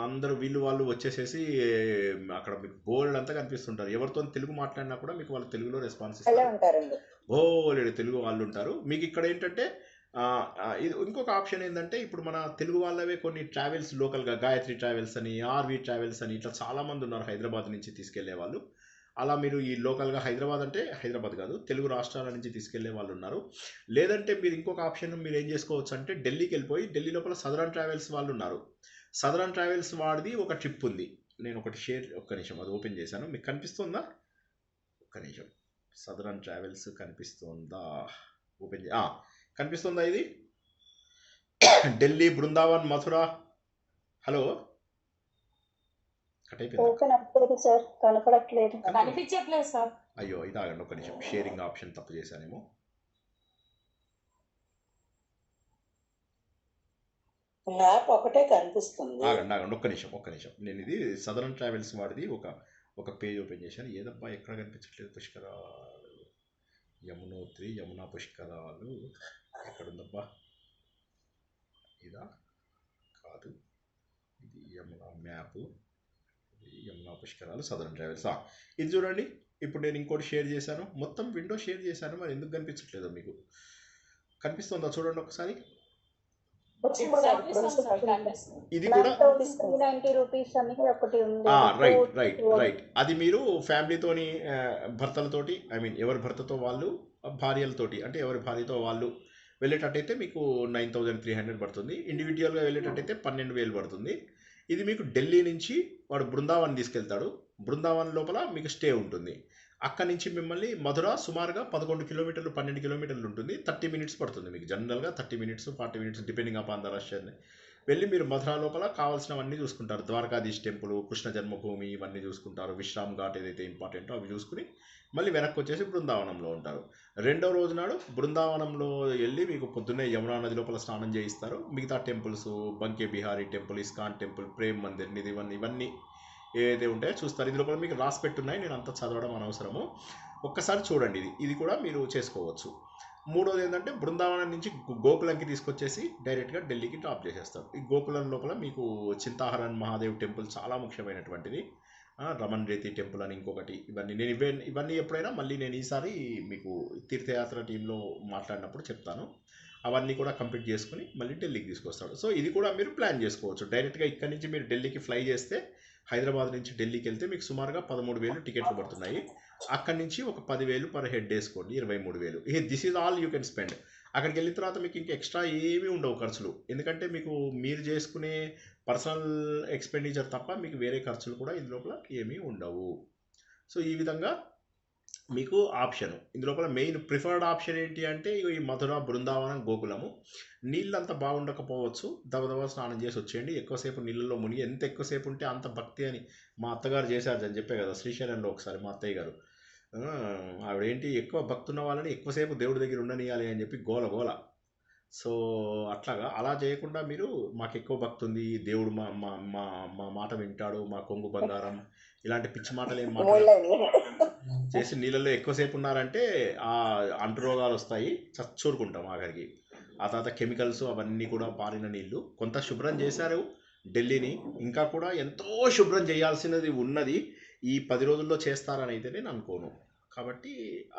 అందరూ వాళ్ళు వచ్చేసేసి అక్కడ మీకు బోల్డ్ అంతా కనిపిస్తుంటారు. ఎవరితో తెలుగు మాట్లాడినా కూడా మీకు వాళ్ళు తెలుగులో రెస్పాన్స్ ఇస్తారు. బోల్డ్ తెలుగు వాళ్ళు ఉంటారు. మీకు ఇక్కడ ఏంటంటే ఇది ఇంకొక ఆప్షన్ ఏంటంటే ఇప్పుడు మన తెలుగు వాళ్ళవే కొన్ని ట్రావెల్స్ లోకల్గా గాయత్రి ట్రావెల్స్ అని, ఆర్వి ట్రావెల్స్ అని ఇట్లా చాలామంది ఉన్నారు హైదరాబాద్ నుంచి తీసుకెళ్లే వాళ్ళు. అలా మీరు ఈ లోకల్గా హైదరాబాద్ అంటే హైదరాబాద్ కాదు, తెలుగు రాష్ట్రాల నుంచి తీసుకెళ్లే వాళ్ళు ఉన్నారు. లేదంటే మీరు ఇంకొక ఆప్షన్ మీరు ఏం చేసుకోవచ్చు అంటే ఢిల్లీకి వెళ్ళిపోయి ఢిల్లీ లోపల సదరన్ ట్రావెల్స్ వాళ్ళు ఉన్నారు. సదరన్ ట్రావెల్స్ వాడిది ఒక ట్రిప్ ఉంది. నేను ఒకటి ఒక్క నిమిషం అది ఓపెన్ చేశాను, మీకు కనిపిస్తుందా? ఒక్క నిమిషం సదరన్ ట్రావెల్స్ కనిపిస్తుందా? ఓపెన్ కనిపిస్తుందా? ఇది ఢిల్లీ, బృందావన్, మథుర. హలో, కట్ అయిపోయింది. ఓపెన్ అవ్వలేదు సార్, కనపడట్లేదు. కనిపించట్లేదు సార్. అయ్యో, ఇది ఆగండి ఒక్క నిమిషం. షేరింగ్ ఆప్షన్ తప్పు చేశానేమో. మ్యాప్ ఒకటే కనిపిస్తుంది. ఆగండి ఒక్క నిమిషం. నేను ఇది సదరన్ ట్రావెల్స్ వాడిది ఒక పేజ్ ఓపెన్ చేశాను. ఏదబ్బా ఎక్కడ కనిపించట్లేదు? పుష్కరాలు, యమునోత్రి, యమునా పుష్కరాలు ఎక్కడుందబ్బా? ఇదా కాదు, ఇది యమునా మ్యాప్, ఇది యమునా పుష్కరాలు, సదరన్ ట్రావెల్స్. ఇది చూడండి. ఇప్పుడు నేను ఇంకోటి షేర్ చేశాను, మొత్తం విండో షేర్ చేశాను. మరి ఎందుకు కనిపించట్లేదు మీకు? కనిపిస్తుందా? చూడండి ఒకసారి. ఇది కూడా రూపీస్ అని ఒకటి ఉంది. రైట్. అది మీరు ఫ్యామిలీతోని, భర్తలతోటి, ఐ మీన్ ఎవరి భర్తతో వాళ్ళు, భార్యలతోటి, అంటే ఎవరి భార్యతో వాళ్ళు వెళ్ళేటట్టయితే మీకు 9300 పడుతుంది. ఇండివిజువల్గా వెళ్ళేటట్టయితే 12000 పడుతుంది. ఇది మీకు ఢిల్లీ నుంచి వాడు బృందావన్ తీసుకెళ్తాడు. బృందావన్ లోపల మీకు స్టే ఉంటుంది. అక్కడి నుంచి మిమ్మల్ని మధుర సుమారుగా 11 కిలోమీటర్లు 12 కిలోమీటర్లు ఉంటుంది. 30 మినిట్స్ పడుతుంది మీకు. జనరల్గా 30 minutes 40 minutes depending upon the rush. వెళ్ళి మీరు మధుర లోపల కావాల్సినవన్నీ చూసుకుంటారు. ద్వారకాధీష్ టెంపుల్, కృష్ణ జన్మభూమి, ఇవన్నీ చూసుకుంటారు. విశ్రామ్ ఘాట్ ఏదైతే ఇంపార్టెంటో అవి చూసుకుని మళ్ళీ వెనక్కి వచ్చేసి బృందావనంలో ఉంటారు. రెండో రోజు నాడు బృందావనంలో వెళ్ళి మీకు పొద్దున్నే యమునా నది లోపల స్నానం చేయిస్తారు. మిగతా temples, Banke Bihari temple, ISKCON temple, Prem Mandir, ఇవన్నీ ఏదైతే ఉంటాయో చూస్తారు. ఇది లోపల మీకు రాసి పెట్టున్నాయి, నేను అంత చదవడం అనవసరము. ఒక్కసారి చూడండి. ఇది కూడా మీరు చేసుకోవచ్చు. మూడోది ఏంటంటే బృందావనం నుంచి గోకులంకి తీసుకొచ్చేసి డైరెక్ట్గా ఢిల్లీకి డ్రాప్ చేసేస్తారు. ఈ గోకులం లోపల మీకు చింతాహరన్ మహాదేవ్ టెంపుల్ చాలా ముఖ్యమైనటువంటిది. రమణ్ రేతి టెంపుల్ అని ఇంకొకటి. ఇవన్నీ ఎప్పుడైనా మళ్ళీ నేను ఈసారి మీకు తీర్థయాత్ర టీంలో మాట్లాడినప్పుడు చెప్తాను. అవన్నీ కూడా కంప్లీట్ చేసుకుని మళ్ళీ ఢిల్లీకి తీసుకొస్తాడు. సో ఇది కూడా మీరు ప్లాన్ చేసుకోవచ్చు. డైరెక్ట్గా ఇక్కడి నుంచి మీరు ఢిల్లీకి ఫ్లై చేస్తే, హైదరాబాద్ నుంచి ఢిల్లీకి వెళ్తే మీకు సుమారుగా 13,000 టికెట్లు పడుతున్నాయి. అక్కడి నుంచి ఒక 10,000 పర్ హెడ్ వేసుకోండి, 23,000. This is all you can spend. అక్కడికి వెళ్ళిన తర్వాత మీకు ఇంకా ఎక్స్ట్రా ఏమీ ఉండవు ఖర్చులు. ఎందుకంటే మీకు మీరు చేసుకునే పర్సనల్ ఎక్స్పెండిచర్ తప్ప మీకు వేరే ఖర్చులు కూడా ఇందులోపల ఏమీ ఉండవు. సో ఈ విధంగా మీకు ఆప్షన్ ఇందులోపల మెయిన్ ప్రిఫర్డ్ ఆప్షన్ ఏంటి అంటే ఈ మధుర, బృందావనం, గోకులము. నీళ్ళంతా బాగుండకపోవచ్చు, దవదవ స్నానం చేసి వచ్చేయండి. ఎక్కువసేపు నీళ్ళలో మునిగి, ఎంత ఎక్కువసేపు ఉంటే అంత భక్తి అని మా అత్తగారు చేశారు అని చెప్పే కదా శ్రీశైలంలో ఒకసారి మా అత్తయ్య గారు. ఆవిడేంటి, ఎక్కువ భక్తి ఉన్న వాళ్ళని ఎక్కువసేపు దేవుడి దగ్గర ఉండనియాలి అని చెప్పి గోల. సో అట్లాగా అలా చేయకుండా మీరు మాకు ఎక్కువ భక్తి ఉంది, దేవుడు మా మాట వింటాడు, మా కొంగు బంగారం, ఇలాంటి పిచ్చి మాటలు ఏం మాట్లాడారు చేసి నీళ్ళలో ఎక్కువసేపు ఉన్నారంటే ఆ అంటు రోగాలు వస్తాయి, చచ్చూరుకుంటాం ఆఖరికి. ఆ తర్వాత కెమికల్స్ అవన్నీ కూడా పారిన నీళ్ళు. కొంత శుభ్రం చేశారు ఢిల్లీని, ఇంకా కూడా ఎంతో శుభ్రం చేయాల్సినది ఉన్నది. ఈ 10 రోజుల్లో చేస్తారని అయితే నేను అనుకోను. కాబట్టి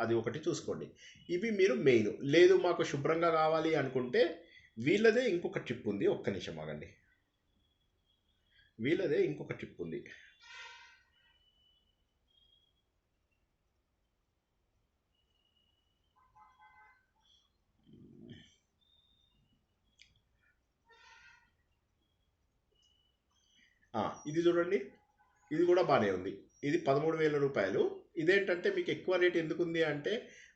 అది ఒకటి చూసుకోండి. ఇవి మీరు మెయిన్. లేదు మాకు శుభ్రంగా కావాలి అనుకుంటే వీళ్ళదే ఇంకొక ట్రిప్ ఉంది. ఒక్క నిమిషం ఆగండి. వీళ్ళదే ఇంకొక ట్రిప్ ఉంది. ఇది చూడండి, ఇది కూడా బాగానే ఉంది. ఇది 13,000 రూపాయలు. ఇదేంటంటే మీకు ఎక్కువ రేట్ ఎందుకుంది అంటే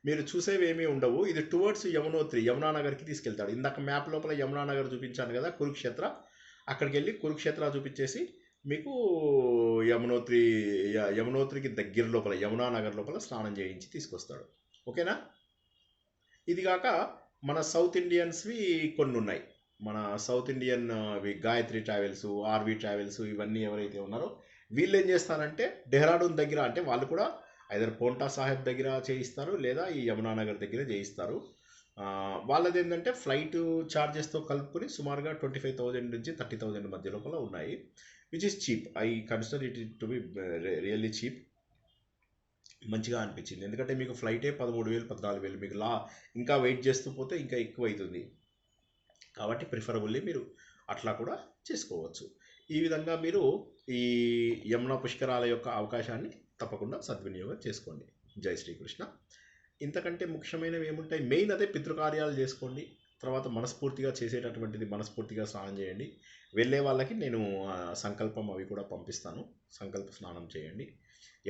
మీరు చూసేవి ఏమీ ఉండవు. ఇది టువర్డ్స్ యమునోత్రి, యమునానగర్కి తీసుకెళ్తాడు. ఇందాక మ్యాప్ లోపల యమునానగర్ చూపించాను కదా, కురుక్షేత్ర. అక్కడికి వెళ్ళి కురుక్షేత్ర చూపించేసి మీకు యమునోత్రికి దగ్గర లోపల యమునానగర్ లోపల స్నానం చేయించి తీసుకొస్తాడు. ఓకేనా? ఇది కాక మన సౌత్ ఇండియన్స్వి కొన్ని ఉన్నాయి. మన south Indian Gayatri travels, RV travels, ఇవన్నీ ఎవరైతే ఉన్నారో వీళ్ళు ఏం చేస్తారంటే డెహ్రాడూన్ దగ్గర, అంటే వాళ్ళు కూడా ఐదర్ పోంటా సాహెబ్ దగ్గర చేయిస్తారు, లేదా ఈ యమునానగర్ దగ్గర చేయిస్తారు. వాళ్ళది ఏంటంటే ఫ్లైట్ ఛార్జెస్తో కలుపుకొని సుమారుగా 25,000 నుంచి 30,000 మధ్య లోపల ఉన్నాయి, which is cheap. I consider it to be really cheap. మంచిగా అనిపించింది. ఎందుకంటే మీకు ఫ్లైటే 13,000 14,000, మీకు ఇంకా వెయిట్ చేస్తూ పోతే ఇంకా ఎక్కువ అవుతుంది. కాబట్టి ప్రిఫరబుల్లీ మీరు అట్లా కూడా చేసుకోవచ్చు. ఈ విధంగా మీరు ఈ యమునా పుష్కరాల యొక్క అవకాశాన్ని తప్పకుండా సద్వినియోగం చేసుకోండి. జై శ్రీకృష్ణ. ఇంతకంటే ముఖ్యమైనవి ఏముంటాయి? మెయిన్ అదే పితృకార్యాలు చేసుకోండి. తర్వాత మనస్ఫూర్తిగా చేసేటటువంటిది మనస్ఫూర్తిగా స్నానం చేయండి. వెళ్ళే వాళ్ళకి నేను సంకల్పం అవి కూడా పంపిస్తాను. సంకల్ప స్నానం చేయండి.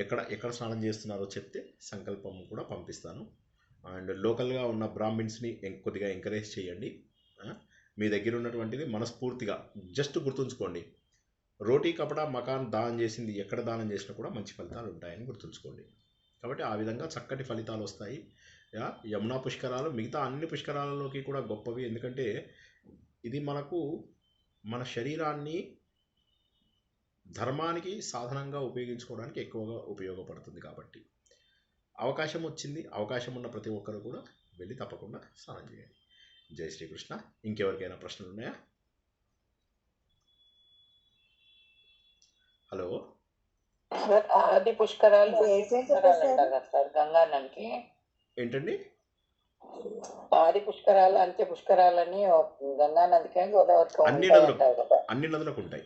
ఎక్కడ స్నానం చేస్తున్నారో చెప్తే సంకల్పం కూడా పంపిస్తాను. అండ్ లోకల్గా ఉన్న బ్రాహ్మిన్స్ని కొద్దిగా ఎంకరేజ్ చేయండి. మీ దగ్గర ఉన్నటువంటిది మనస్ఫూర్తిగా జస్ట్ గుర్తుంచుకోండి, రోటీ కపడా మకాన్ దానం చేసింది ఎక్కడ దానం చేసినా కూడా మంచి ఫలితాలు ఉంటాయని గుర్తుంచుకోండి. కాబట్టి ఆ విధంగా చక్కటి ఫలితాలు వస్తాయి. యమునా పుష్కరాలు మిగతా అన్ని పుష్కరాలలోకి కూడా గొప్పవి. ఎందుకంటే ఇది మనకు మన శరీరాన్ని ధర్మానికి సాధనంగా ఉపయోగించుకోవడానికి ఎక్కువగా ఉపయోగపడుతుంది. కాబట్టి అవకాశం వచ్చింది, అవకాశం ఉన్న ప్రతి ఒక్కరు కూడా వెళ్ళి తప్పకుండా స్నానం చేయండి. జై శ్రీకృష్ణ. ఇంకెవరికైనా ప్రశ్నలు ఉన్నాయా? హలో, సార్ ఆది పుష్కరాలు సార్ గంగానదికి ఏంటండి? ఆది పుష్కరాలు అంత్య పుష్కరాలని గంగానదికి గోదావరికి అన్ని నదులకు ఉంటాయి.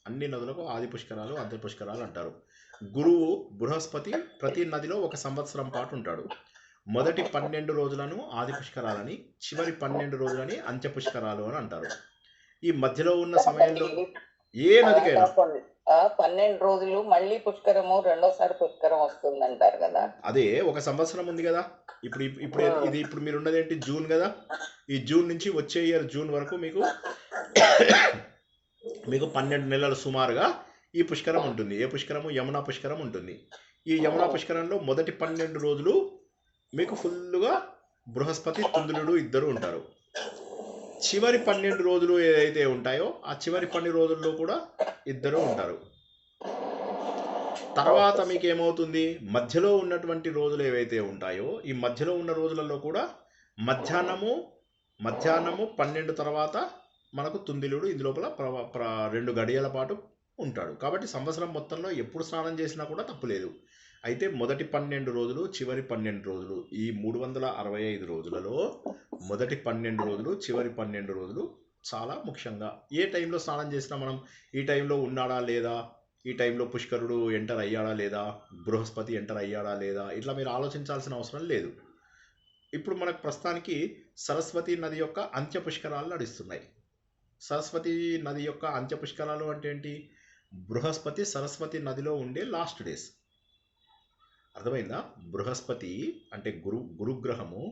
అన్ని నదులకు ఆది పుష్కరాలు అంత్య పుష్కరాలు అంటారు. గురువు బృహస్పతి ప్రతి నదిలో ఒక సంవత్సరం పాటు ఉంటాడు. మొదటి 12 రోజులను ఆది పుష్కరాలని, చివరి 12 రోజులని అంత్య పుష్కరాలు అని అంటారు. ఈ మధ్యలో ఉన్న సమయంలో ఏ నదికైనా 12 రోజులు మళ్ళీ పుష్కరము, రెండోసారి పుష్కరం వస్తుందంటారు కదా. అదే ఒక సంవత్సరం ఉంది కదా. ఇప్పుడు మీరు ఉన్నది ఏంటి? జూన్ కదా. ఈ జూన్ నుంచి వచ్చే ఇయర్ జూన్ వరకు మీకు 12 నెలలు సుమారుగా ఈ పుష్కరం ఉంటుంది. ఏ పుష్కరము? యమునా పుష్కరం ఉంటుంది. ఈ యమునా పుష్కరంలో మొదటి 12 రోజులు మీకు ఫుల్గా బృహస్పతి తుందులుడు ఇద్దరు ఉంటారు. చివరి 12 రోజులు ఏదైతే ఉంటాయో ఆ చివరి 12 రోజుల్లో కూడా ఇద్దరు ఉంటారు. తర్వాత మీకు ఏమవుతుంది? మధ్యలో ఉన్నటువంటి రోజులు ఏవైతే ఉంటాయో ఈ మధ్యలో ఉన్న రోజులలో కూడా మధ్యాహ్నము 12 తర్వాత మనకు తుందిలుడు ఇందులోపల 2 గడియల పాటు ఉంటాడు. కాబట్టి సంవత్సరం మొత్తంలో ఎప్పుడు స్నానం చేసినా కూడా తప్పులేదు. అయితే మొదటి 12 రోజులు, చివరి 12 రోజులు, ఈ 365 రోజులలో మొదటి 12 రోజులు, చివరి 12 రోజులు చాలా ముఖ్యంగా ఏ టైంలో స్నానం చేసినా మనం ఈ టైంలో ఉన్నాడా లేదా, ఈ టైంలో పుష్కరుడు ఎంటర్ అయ్యాడా లేదా, బృహస్పతి ఎంటర్ అయ్యాడా లేదా, ఇట్లా మీరు ఆలోచించాల్సిన అవసరం లేదు. ఇప్పుడు మనకు ప్రస్తుతానికి సరస్వతి నది యొక్క అంత్య పుష్కరాలు నడుస్తున్నాయి. సరస్వతి నది యొక్క అంత్య పుష్కరాలు అంటే ఏంటి? బృహస్పతి సరస్వతి నదిలో ఉండే లాస్ట్ డేస్. అర్థమైందా? బృహస్పతి అంటే గురుగ్రహము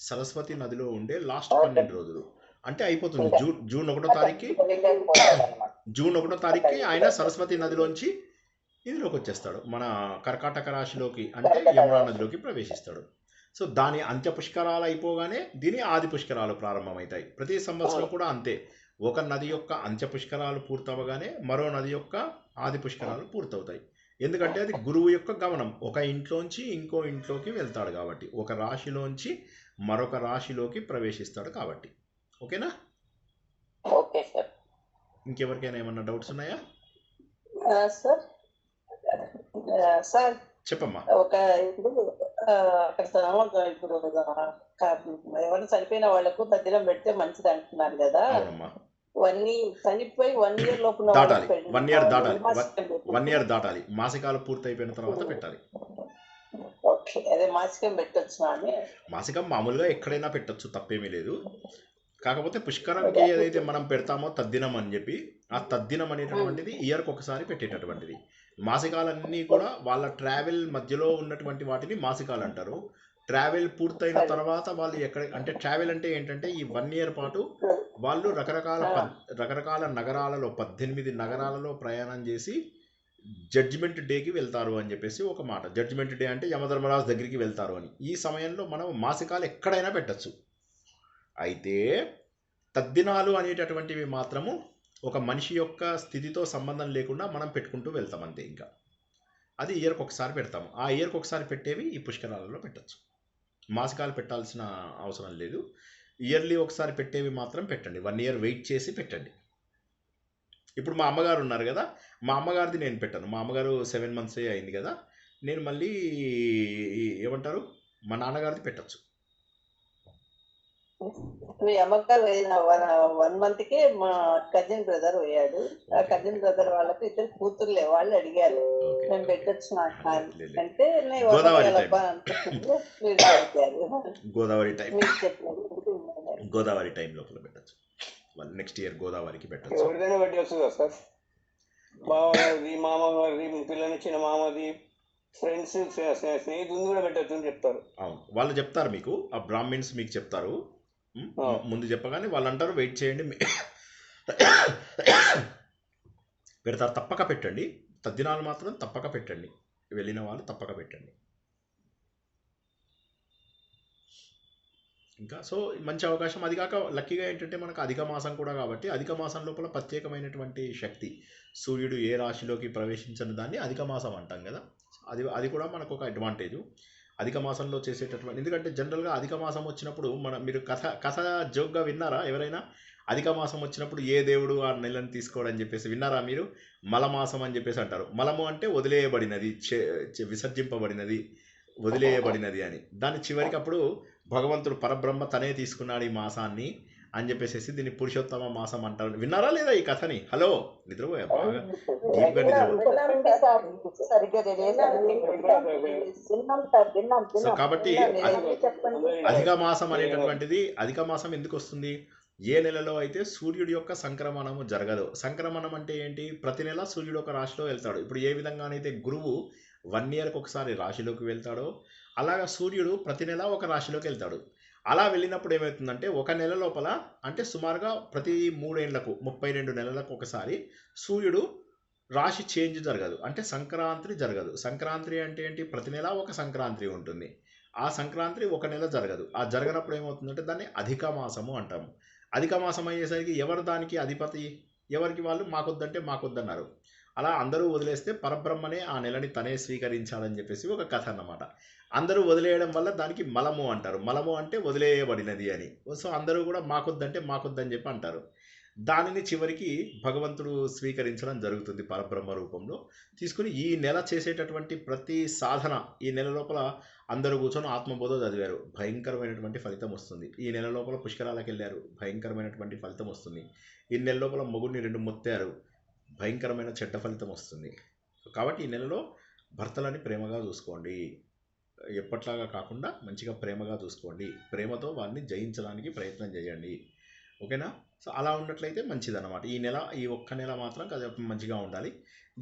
సరస్వతి నదిలో ఉండే లాస్ట్ 12 రోజులు అంటే అయిపోతుంది. జూన్ 1వ తారీఖుకి ఆయన సరస్వతి నదిలోంచి ఇందులోకి వచ్చేస్తాడు, మన కర్కాటక రాశిలోకి అంటే యమునా నదిలోకి ప్రవేశిస్తాడు. సో దాని అంత్య పుష్కరాలు అయిపోగానే దీని ఆది పుష్కరాలు ప్రారంభమవుతాయి. ప్రతి సంవత్సరం కూడా అంతే. ఒక నది యొక్క అంత్య పుష్కరాలు పూర్తవగానే మరో నది యొక్క ఆది పుష్కరాలు పూర్తవుతాయి. ఎందుకంటే అది గురువు యొక్క గమనం. ఒక ఇంట్లోంచి ఇంకో ఇంట్లోకి వెళ్తాడు కాబట్టి, ఒక రాశిలోంచి మరొక రాశిలోకి ప్రవేశిస్తాడు కాబట్టి. ఓకేనా? Okay sir. ఇంకెవరికైనా ఏమన్నా డౌట్స్ ఉన్నాయా? సార్ చెప్పమ్మా. ఇప్పుడు ఎవరు చనిపోయిన వాళ్ళకు తద్దినం పెడితే మంచిది అంటున్నారు కదా. అవునమ్మా. చనిపోయి 1 year లోపు దాటాలి. 1 year దాటాలి. మాసికాలు పూర్తయిపోయిన తర్వాత పెట్టాలి. ఓకే, అదే మాసికం పెట్టొచ్చు అని. మాసికం మామూలుగా ఎక్కడైనా పెట్టొచ్చు, తప్పేమీ లేదు. కాకపోతే పుష్కరంకి ఏదైతే మనం పెడతామో తద్దినం అని చెప్పి, ఆ తద్దినం అనేటటువంటిది ఇయర్కి ఒకసారి పెట్టేటటువంటిది. మాసికాలన్నీ కూడా వాళ్ళ ట్రావెల్ మధ్యలో ఉన్నటువంటి వాటిని మాసికాలు అంటారు. ట్రావెల్ పూర్తయిన తర్వాత వాళ్ళు అంటే ట్రావెల్ అంటే ఏంటంటే ఈ 1 year పాటు వాళ్ళు రకరకాల నగరాలలో 18 నగరాలలో ప్రయాణం చేసి జడ్జిమెంట్ డేకి వెళ్తారు అని చెప్పేసి ఒక మాట. జడ్జిమెంట్ డే అంటే యమధర్మరాజు దగ్గరికి వెళ్తారు అని. ఈ సమయంలో మనం మాసికాలు ఎక్కడైనా పెట్టచ్చు. అయితే తద్దినాలు అనేటటువంటివి మాత్రము ఒక మనిషి యొక్క స్థితితో సంబంధం లేకుండా మనం పెట్టుకుంటూ వెళ్తాం అంతే. ఇంకా అది ఇయర్కి ఒకసారి పెడతాము. ఆ ఇయర్కి ఒకసారి పెట్టేవి ఈ పుష్కరాలలో పెట్టచ్చు. మాసికాలు పెట్టాల్సిన అవసరం లేదు. ఇయర్లీ ఒకసారి పెట్టేవి మాత్రం పెట్టండి. 1 year వెయిట్ చేసి పెట్టండి. ఇప్పుడు మా అమ్మగారు ఉన్నారు కదా, మా అమ్మగారిది నేను పెట్టాను. మా అమ్మగారు 7 months అయింది కదా, నేను మళ్ళీ ఏమంటారు మా నాన్నగారిది పెట్టచ్చు. మీ అమ్మగారు 1 monthకే మా కజిన్ బ్రదర్ పోయాడు. ఆ కజిన్ బ్రదర్ వాళ్ళకి 2 కూతుర్లే. వాళ్ళు అడిగారు మేము పెట్టచ్చు అంటే గోదావరి టైం లోపల పెట్టచ్చు. నెక్స్ట్ ఇయర్ గోదావరికి పెట్టచ్చు. ఎవరిదైనా పెట్టచ్చు కదా సార్. బావది, మామగారిది, పిల్లని చిన్న మామది, ఫ్రెండ్స్ స్నేహితులు కూడా పెట్టచ్చు అని చెప్తారు. అవును, వాళ్ళు చెప్తారు మీకు, ఆ బ్రాహ్మిన్స్ మీకు చెప్తారు. ముందు చెప్పగానే వాళ్ళు అంటారు వెయిట్ చేయండి పెడతారు. తప్పక పెట్టండి, తద్దినాలు మాత్రం తప్పక పెట్టండి, వెళ్ళిన వాళ్ళు తప్పక పెట్టండి. ఇంకా సో మంచి అవకాశం. అది కాక లక్కీగా ఏంటంటే మనకు అధిక మాసం కూడా కాబట్టి అధిక మాసం లోపల ప్రత్యేకమైనటువంటి శక్తి, సూర్యుడు ఏ రాశిలోకి ప్రవేశించని దాన్ని అధిక మాసం అంటాం కదా, అది కూడా మనకు ఒక అడ్వాంటేజ్ అధిక మాసంలో చేసేటటువంటి. ఎందుకంటే జనరల్గా అధిక మాసం వచ్చినప్పుడు మీరు కథ జోక్గా విన్నారా ఎవరైనా? అధిక మాసం వచ్చినప్పుడు ఏ దేవుడు ఆ నెలను తీసుకోవడం చెప్పేసి విన్నారా మీరు? మలమాసం అని చెప్పేసి అంటారు. మలము అంటే వదిలేయబడినది, విసర్జింపబడినది, వదిలేయబడినది అని. దాని చివరికి అప్పుడు భగవంతుడు పరబ్రహ్మ తనే తీసుకున్నాడు ఈ మాసాన్ని అని చెప్పేసి దీన్ని పురుషోత్తమ మాసం అంటారు. విన్నారా లేదా ఈ కథని? హలో, నిద్రపోయా బాగా డీప్గా సో కాబట్టి అధిక మాసం అనేటటువంటిది, అధిక మాసం ఎందుకు వస్తుంది? ఏ నెలలో అయితే సూర్యుడి యొక్క సంక్రమణము జరగదు. సంక్రమణం అంటే ఏంటి? ప్రతి నెల సూర్యుడు ఒక రాశిలో వెళ్తాడు. ఇప్పుడు ఏ విధంగానైతే గురువు 1 ఇయర్కి ఒకసారి రాశిలోకి వెళ్తాడో అలాగా సూర్యుడు ప్రతి నెల ఒక రాశిలోకి వెళ్తాడు. అలా వెళ్ళినప్పుడు ఏమవుతుందంటే ఒక నెల లోపల, అంటే సుమారుగా ప్రతి 3 ఏళ్లకు 32 నెలలకు ఒకసారి సూర్యుడు రాశి చేంజ్ జరగదు, అంటే సంక్రాంతి జరగదు. సంక్రాంతి అంటే ఏంటి? ప్రతి నెల ఒక సంక్రాంతి ఉంటుంది. ఆ సంక్రాంతి ఒక నెల జరగదు. ఆ జరగనప్పుడు ఏమవుతుందంటే దాన్ని అధిక మాసము అంటాము. అధిక మాసం అయ్యేసరికి ఎవరు దానికి అధిపతి? ఎవరికి వాళ్ళు మాకొద్దంటే మాకొద్దన్నారు. అలా అందరూ వదిలేస్తే పరబ్రహ్మనే ఆ నెలని తనే స్వీకరించాలని చెప్పేసి ఒక కథ అన్నమాట. అందరూ వదిలేయడం వల్ల దానికి మలము అంటారు. మలము అంటే వదిలేయబడినది అని. సో అందరూ కూడా మాకొద్దంటే మాకొద్దని చెప్పి అంటారు. దానిని చివరికి భగవంతుడు స్వీకరించడం జరుగుతుంది పరబ్రహ్మ రూపంలో తీసుకుని. ఈ నెల చేసేటటువంటి ప్రతి సాధన, ఈ నెల లోపల అందరూ కూర్చొని ఆత్మబోధ చదివారు, భయంకరమైనటువంటి ఫలితం వస్తుంది. ఈ నెల లోపల పుష్కరాలకు వెళ్ళారు, భయంకరమైనటువంటి ఫలితం వస్తుంది. ఈ నెల లోపల మొగుడిని 2 మొత్తారు, భయంకరమైన చెడ్డ ఫలితం వస్తుంది. కాబట్టి ఈ నెలలో భర్తలని ప్రేమగా చూసుకోండి, ఎప్పట్లాగా కాకుండా మంచిగా ప్రేమగా చూసుకోండి, ప్రేమతో వారిని జయించడానికి ప్రయత్నం చేయండి. ఓకేనా? సో అలా ఉన్నట్లయితే మంచిదన్నమాట. ఈ నెల, ఈ ఒక్క నెల మాత్రం మంచిగా ఉండాలి.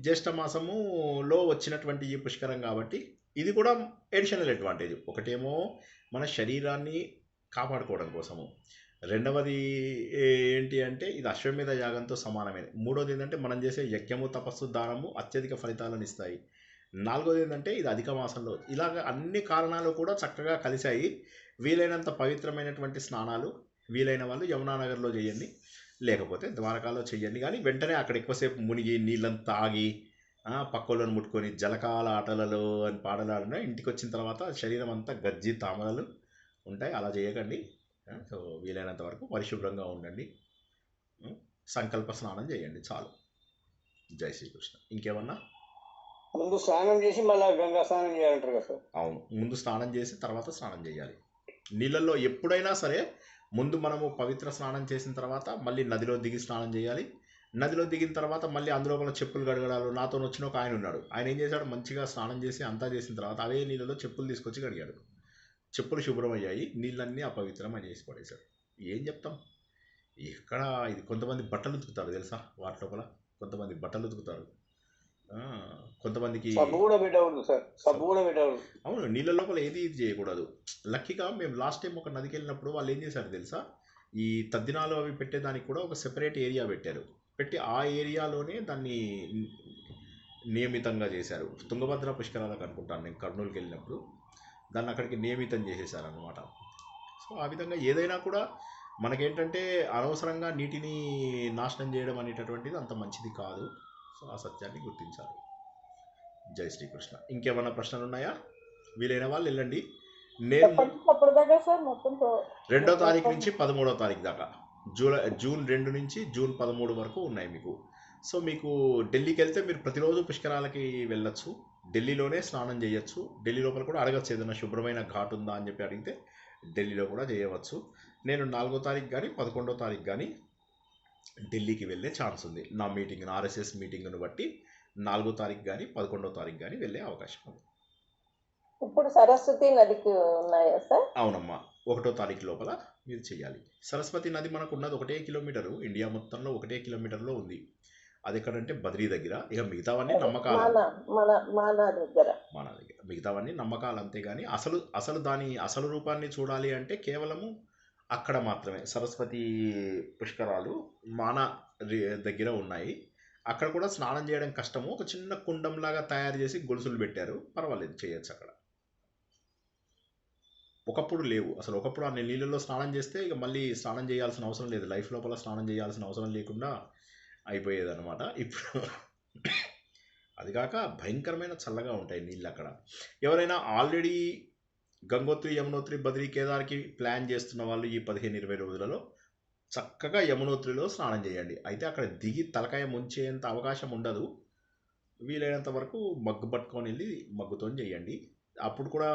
జ్యేష్ఠ మాసములో వచ్చినటువంటి ఈ పుష్కరం కాబట్టి ఇది కూడా ఎడిషనల్ అడ్వాంటేజ్. ఒకటేమో మన శరీరాన్ని కాపాడుకోవడం కోసము, రెండవది ఏంటి అంటే ఇది అశ్వమేధ యాగంతో సమానమైన. మూడోది ఏంటంటే మనం చేసే యజ్ఞము, తపస్సు, దానము అత్యధిక ఫలితాలను ఇస్తాయి. నాలుగోది ఏంటంటే ఇది అధిక మాసంలో. ఇలాగ అన్ని కారణాలు కూడా చక్కగా కలిశాయి. వీలైనంత పవిత్రమైనటువంటి స్నానాలు వీలైన వాళ్ళు యమునానగర్లో చేయండి, లేకపోతే ద్వారకాలో చేయండి. కానీ వెంటనే అక్కడ ఎక్కువసేపు మునిగి నీళ్ళని తాగి పక్కలను ముట్టుకొని జలకాల ఆటలలో అని పాటలాడినా ఇంటికి వచ్చిన తర్వాత శరీరం అంతా గజ్జి తామరలు ఉంటాయి. అలా చేయకండి. సో వీలైనంత వరకు పరిశుభ్రంగా ఉండండి, సంకల్ప స్నానం చేయండి, చాలు. జై శ్రీకృష్ణ. ఇంకేమన్నా? ముందు స్నానం చేసి మళ్ళీ గంగా స్నానం చేయాలంటారు కదా సార్? అవును, ముందు స్నానం చేసి తర్వాత స్నానం చేయాలి. నీళ్ళల్లో ఎప్పుడైనా సరే ముందు మనము పవిత్ర స్నానం చేసిన తర్వాత మళ్ళీ నదిలో దిగి స్నానం చేయాలి. నదిలో దిగిన తర్వాత మళ్ళీ అందులో మన చెప్పులు గడగడాలు. నాతో వచ్చిన ఒక ఆయన ఉన్నాడు, ఆయన ఏం చేశాడు, మంచిగా స్నానం చేసి అంతా చేసిన తర్వాత అవే నీళ్ళలో చెప్పులు తీసుకొచ్చి కడిగాడు. చెప్పులు శుభ్రమయ్యాయి, నీళ్ళన్నీ అపవిత్రం అని చేసి పడేశాడు. ఏం చెప్తాం? ఎక్కడ ఇది కొంతమంది బట్టలు ఉతుకుతారు తెలుసా, వాటి లోపల కొంతమంది బట్టలు ఉతుకుతారు, కొంతమందికి సబ్బు కూడా పెట్టకూడదు సార్, సబ్బు కూడా పెట్టకూడదు. అవును, నీళ్ళ లోపల ఏది ఇది చేయకూడదు. లక్కీగా మేము లాస్ట్ టైం ఒక నదికి వెళ్ళినప్పుడు వాళ్ళు ఏం చేశారు తెలుసా, ఈ తద్దినాలు అవి పెట్టేదానికి కూడా ఒక సెపరేట్ ఏరియా పెట్టారు. పెట్టి ఆ ఏరియాలోనే దాన్ని నియమితంగా చేశారు. తుంగభద్ర పుష్కరాలకు అనుకుంటాను నేను కర్నూలుకి వెళ్ళినప్పుడు, దాన్ని అక్కడికి నియమితం చేసేసారనమాట. సో ఆ విధంగా ఏదైనా కూడా మనకేంటంటే అనవసరంగా నీటిని నాశనం చేయడం అనేటటువంటిది అంత మంచిది కాదు. సో ఆ సత్యాన్ని గుర్తించాలి. జై శ్రీకృష్ణ. ఇంకేమైనా ప్రశ్నలు ఉన్నాయా? వీలైన వాళ్ళు వెళ్ళండి. నేను 2వ తారీఖు నుంచి 13వ తారీఖు దాకా, జూన్ 2 నుంచి జూన్ 13 వరకు ఉన్నాయి మీకు. సో మీకు ఢిల్లీకి వెళ్తే మీరు ప్రతిరోజు పుష్కరాలకి వెళ్ళొచ్చు, ఢిల్లీలోనే స్నానం చేయొచ్చు. ఢిల్లీ లోపల కూడా అడగచ్చు, ఏదైనా శుభ్రమైన ఘాట్ ఉందా అని చెప్పి అడిగితే ఢిల్లీలో కూడా చేయవచ్చు. నేను 4వ తారీఖు కానీ 11వ తారీఖు కానీ ఢిల్లీకి వెళ్ళే ఛాన్స్ ఉంది. నా మీటింగ్, ఆర్ఎస్ఎస్ మీటింగ్ను బట్టి 4వ తారీఖు కానీ 11వ తారీఖు కానీ వెళ్ళే అవకాశం ఉంది. ఇప్పుడు సరస్వతి నదికి ఉన్నాయా సార్? అవునమ్మా, 1వ తారీఖు లోపల మీరు చేయాలి. సరస్వతి నది మనకు ఉన్నది 1 కిలోమీటరు, ఇండియా మొత్తంలో 1 కిలోమీటర్లో ఉంది. అది ఎక్కడంటే బద్రీ దగ్గర. ఇక మిగతావన్నీ నమ్మకాలు మన దగ్గర. మిగతావన్నీ నమ్మకాలు అంతే. కానీ అసలు దాని అసలు రూపాన్ని చూడాలి అంటే కేవలము అక్కడ మాత్రమే. సరస్వతి పుష్కరాలు మాన దగ్గర ఉన్నాయి. అక్కడ కూడా స్నానం చేయడం కష్టము. ఒక చిన్న కుండంలాగా తయారు చేసి గొలుసులు పెట్టారు, పర్వాలేదు, చేయొచ్చు అక్కడ. ఒకప్పుడు లేవు అసలు. ఒకప్పుడు ఆ నీళ్ళల్లో స్నానం చేస్తే ఇక మళ్ళీ స్నానం చేయాల్సిన అవసరం లేదు, లైఫ్ లోపల స్నానం చేయాల్సిన అవసరం లేకుండా అయిపోయేది అనమాట. ఇప్పుడు అది కాక భయంకరమైన చల్లగా ఉంటాయి నీళ్ళు అక్కడ. ఎవరైనా ఆల్రెడీ గంగోత్రి, యమునోత్రి, బద్రీ, కేదార్కి ప్లాన్ చేస్తున్న వాళ్ళు ఈ 15-20 రోజులలో చక్కగా యమునోత్రిలో స్నానం చేయండి. అయితే అక్కడ దిగి తలకాయ ముంచేంత అవకాశం ఉండదు. వీలైనంత వరకు మగ్గు పట్టుకొని వెళ్ళి మగ్గుతో చేయండి. అప్పుడు కూడా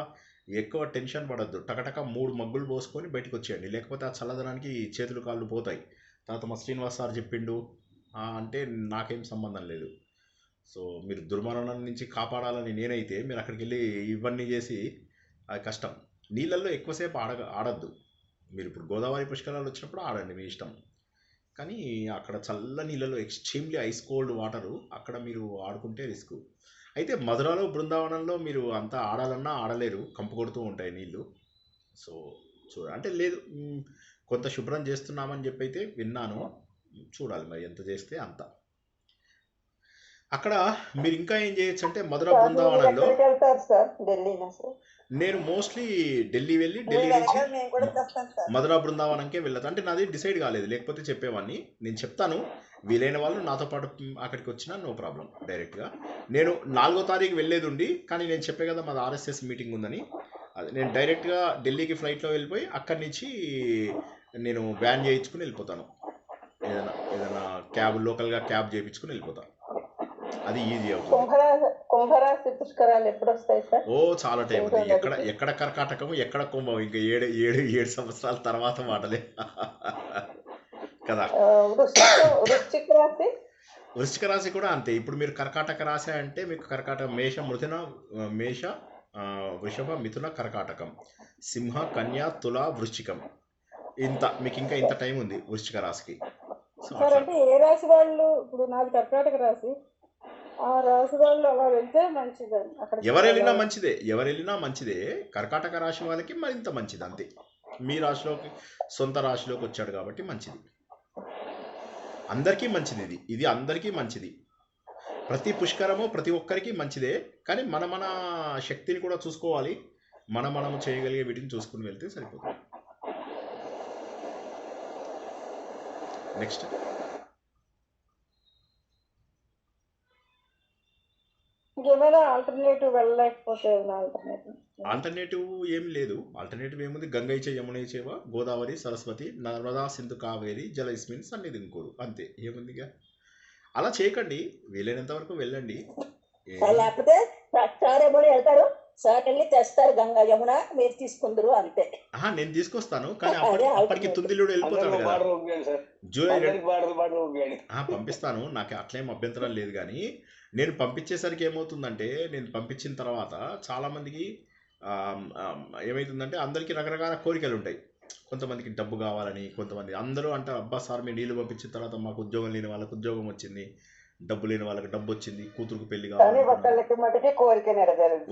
ఎక్కువ టెన్షన్ పడద్దు. టకటక 3 మగ్గులు పోసుకొని బయటకు వచ్చేయండి. లేకపోతే ఆ చల్లదనానికి చేతులు కాళ్ళు పోతాయి. తర్వాత మా శ్రీనివాస్ సార్ చెప్పిండు అంటే నాకేం సంబంధం లేదు. సో మీరు దుర్మరణం నుంచి కాపాడాలని నేనైతే మీరు అక్కడికి వెళ్ళి ఇవన్నీ చేసి అది కష్టం. నీళ్ళల్లో ఎక్కువసేపు ఆడద్దు. మీరు ఇప్పుడు గోదావరి పుష్కరాలు వచ్చినప్పుడు ఆడండి, మీ ఇష్టం. కానీ అక్కడ చల్ల నీళ్ళలో ఎక్స్ట్రీమ్లీ ఐస్ కోల్డ్ వాటరు, అక్కడ మీరు ఆడుకుంటే రిస్క్. అయితే మధురలో, బృందావనంలో మీరు అంతా ఆడాలన్నా ఆడలేరు, కంపు కొడుతూ ఉంటాయి నీళ్ళు. సో అంటే లేదు, కొంత శుభ్రం చేస్తున్నామని చెప్పి అయితే విన్నాను. చూడాలి మరి ఎంత చేస్తే అంత. అక్కడ మీరు ఇంకా ఏం చేయొచ్చు అంటే మధుర, బృందావనంలో నేను మోస్ట్లీ ఢిల్లీ వెళ్ళి ఢిల్లీ నుంచి మధుర, బృందావనంకే వెళ్ళదు. అంటే నాది డిసైడ్ కాలేదు, లేకపోతే చెప్పేవాడిని. నేను చెప్తాను, వీలైన వాళ్ళు నాతో పాటు అక్కడికి వచ్చినా నో ప్రాబ్లం. డైరెక్ట్గా నేను 4వ తారీఖు వెళ్ళేది ఉండి, కానీ నేను చెప్పే కదా మాది ఆర్ఎస్ఎస్ మీటింగ్ ఉందని, అది నేను డైరెక్ట్గా ఢిల్లీకి ఫ్లైట్లో వెళ్ళిపోయి అక్కడి నుంచి నేను వ్యాన్ చేయించుకుని వెళ్ళిపోతాను. ఏదైనా క్యాబ్, లోకల్గా క్యాబ్ చేయించుకుని వెళ్ళిపోతాను. అది ఈజీ అవుతుంది. కుంభరాశి పుష్కరాలు ఎప్పుడు వస్తాయి సార్? ఓ చాలా టైం ఉంది. ఎక్కడ కర్కాటకము, ఎక్కడ కుంభం, ఇంకా 7 సంవత్సరాల తర్వాత మాటలే కదా. వృశ్చిక రాశి కూడా అంతే. ఇప్పుడు మీరు కర్కాటక రాశి అంటే మీకు కర్కాటక మేష, వృషభ, మిథున, కర్కాటకం, సింహ, కన్య, తుల, వృశ్చికం. మీకు ఇంకా ఇంత టైం ఉంది వృశ్చిక రాశికి. అంటే ఏ రాశి వాళ్ళు, ఇప్పుడు నాది కర్కాటక రాశి, ఆ రాశి వాళ్ళు అలా వెళ్తే మంచిదని. ఎవరు వెళ్ళినా మంచిదే. కర్కాటక రాశి వాళ్ళకి మరింత మంచిది అంతే. మీ రాశిలోకి, సొంత రాశిలోకి వచ్చాడు కాబట్టి మంచిది. అందరికీ మంచిది. ఇది అందరికీ మంచిది. ప్రతి పుష్కరము ప్రతి ఒక్కరికి మంచిదే. కానీ మన శక్తిని కూడా చూసుకోవాలి. మనం చేయగలిగే వీటిని చూసుకుని వెళ్తే సరిపోతుంది. నెక్స్ట్ ఇంకేమైనా ఆల్టర్నేటివ్ వెళ్ళలేకపోతే ఆల్టర్నేటివ్ ఏం లేదు. ఆల్టర్నేటివ్ ఏముంది? గంగైచ, యమునైచేవ, గోదావరి, సరస్వతి, నర్మదా, సింధు, కావేరి, జలస్మిన్ సన్నిధింకురు, అంతే. ఏముందిగా? అలా చేయకండి, వీలైనంత వరకు వెళ్ళండి. లేకపోతే వెళ్తారు సార్, వెళ్ళి తెస్తారు గంగా, యమున, మీరు తీసుకుందరు అంతే. నేను తీసుకొస్తాను, కానీ అప్పటికి తుందిలుడు వెళ్ళిపోతాడు కదా. జూలై పంపిస్తాను, నాకు అట్లేం అభ్యంతరం లేదు. కానీ నేను పంపించేసరికి ఏమవుతుందంటే, నేను పంపించిన తర్వాత చాలామందికి ఏమవుతుందంటే, అందరికీ రకరకాల కోరికలు ఉంటాయి. కొంతమందికి డబ్బు కావాలని, కొంతమంది అందరూ అంటారు, అబ్బా సార్ మీరు నీళ్ళు పంపించిన తర్వాత మాకు ఉద్యోగం లేని వాళ్ళకి ఉద్యోగం వచ్చింది, డబ్బు లేని వాళ్ళకి డబ్బు వచ్చింది, కూతురుకు పెళ్లి కావాలి,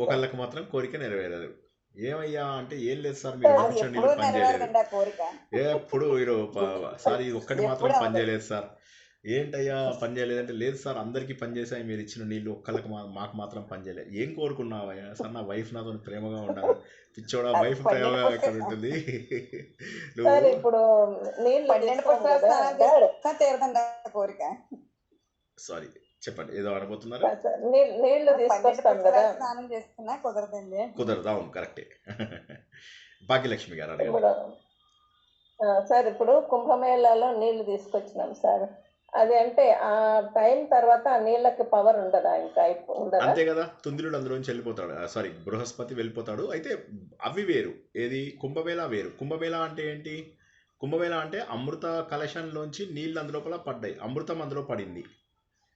ఒకళ్ళకి మాత్రం కోరిక నెరవేరదు. ఏమయ్యా అంటే, ఏం లేదు సార్ మీరు పంపించిన నీళ్ళు పని చేయలేదు, ఎప్పుడు సార్ ఇది ఒక్కటి మాత్రం పని చేయలేదు సార్. ఏంటయ్యా పని చేయలేదంటే, లేదు సార్ అందరికీ పని చేసాయి, మీరు ఇచ్చిన నీళ్ళు ఒక్కళ్ళకి మాకు మాత్రం పని చేయలేదు. ఏం కోరుకున్నావయ్యా? సార్ నా వైఫ్ నాతో ప్రేమగా ఉండాలి. పిచ్చోడా, వైఫ్ ప్రేమగా ఎక్కడ ఉంటుంది? సారీ చెప్పండి, ఏదో అనబోతున్నారు. కుదరదు, అవును కరెక్టే. భాగ్యలక్ష్మి గారు అడగండి. సార్ ఇప్పుడు కుంభమేళాలో నీళ్లు తీసుకొచ్చినాం సార్, అది అంటే ఆ టైం తర్వాత ఆ నీళ్ళకి పవర్ ఉండదా? ఇంకా ఉండదా? అంతే కదా, తుందిలుడు అందులోంచి వెళ్ళిపోతాడు. సారీ, బృహస్పతి వెళ్ళిపోతాడు. అయితే అవి వేరు, ఏది కుంభమేళ వేరు. కుంభమేళ అంటే ఏంటి? కుంభమేళ అంటే అమృత కలశంలోంచి నీళ్ళు అందులోపల పడ్డాయి, అమృతం అందులో పడింది.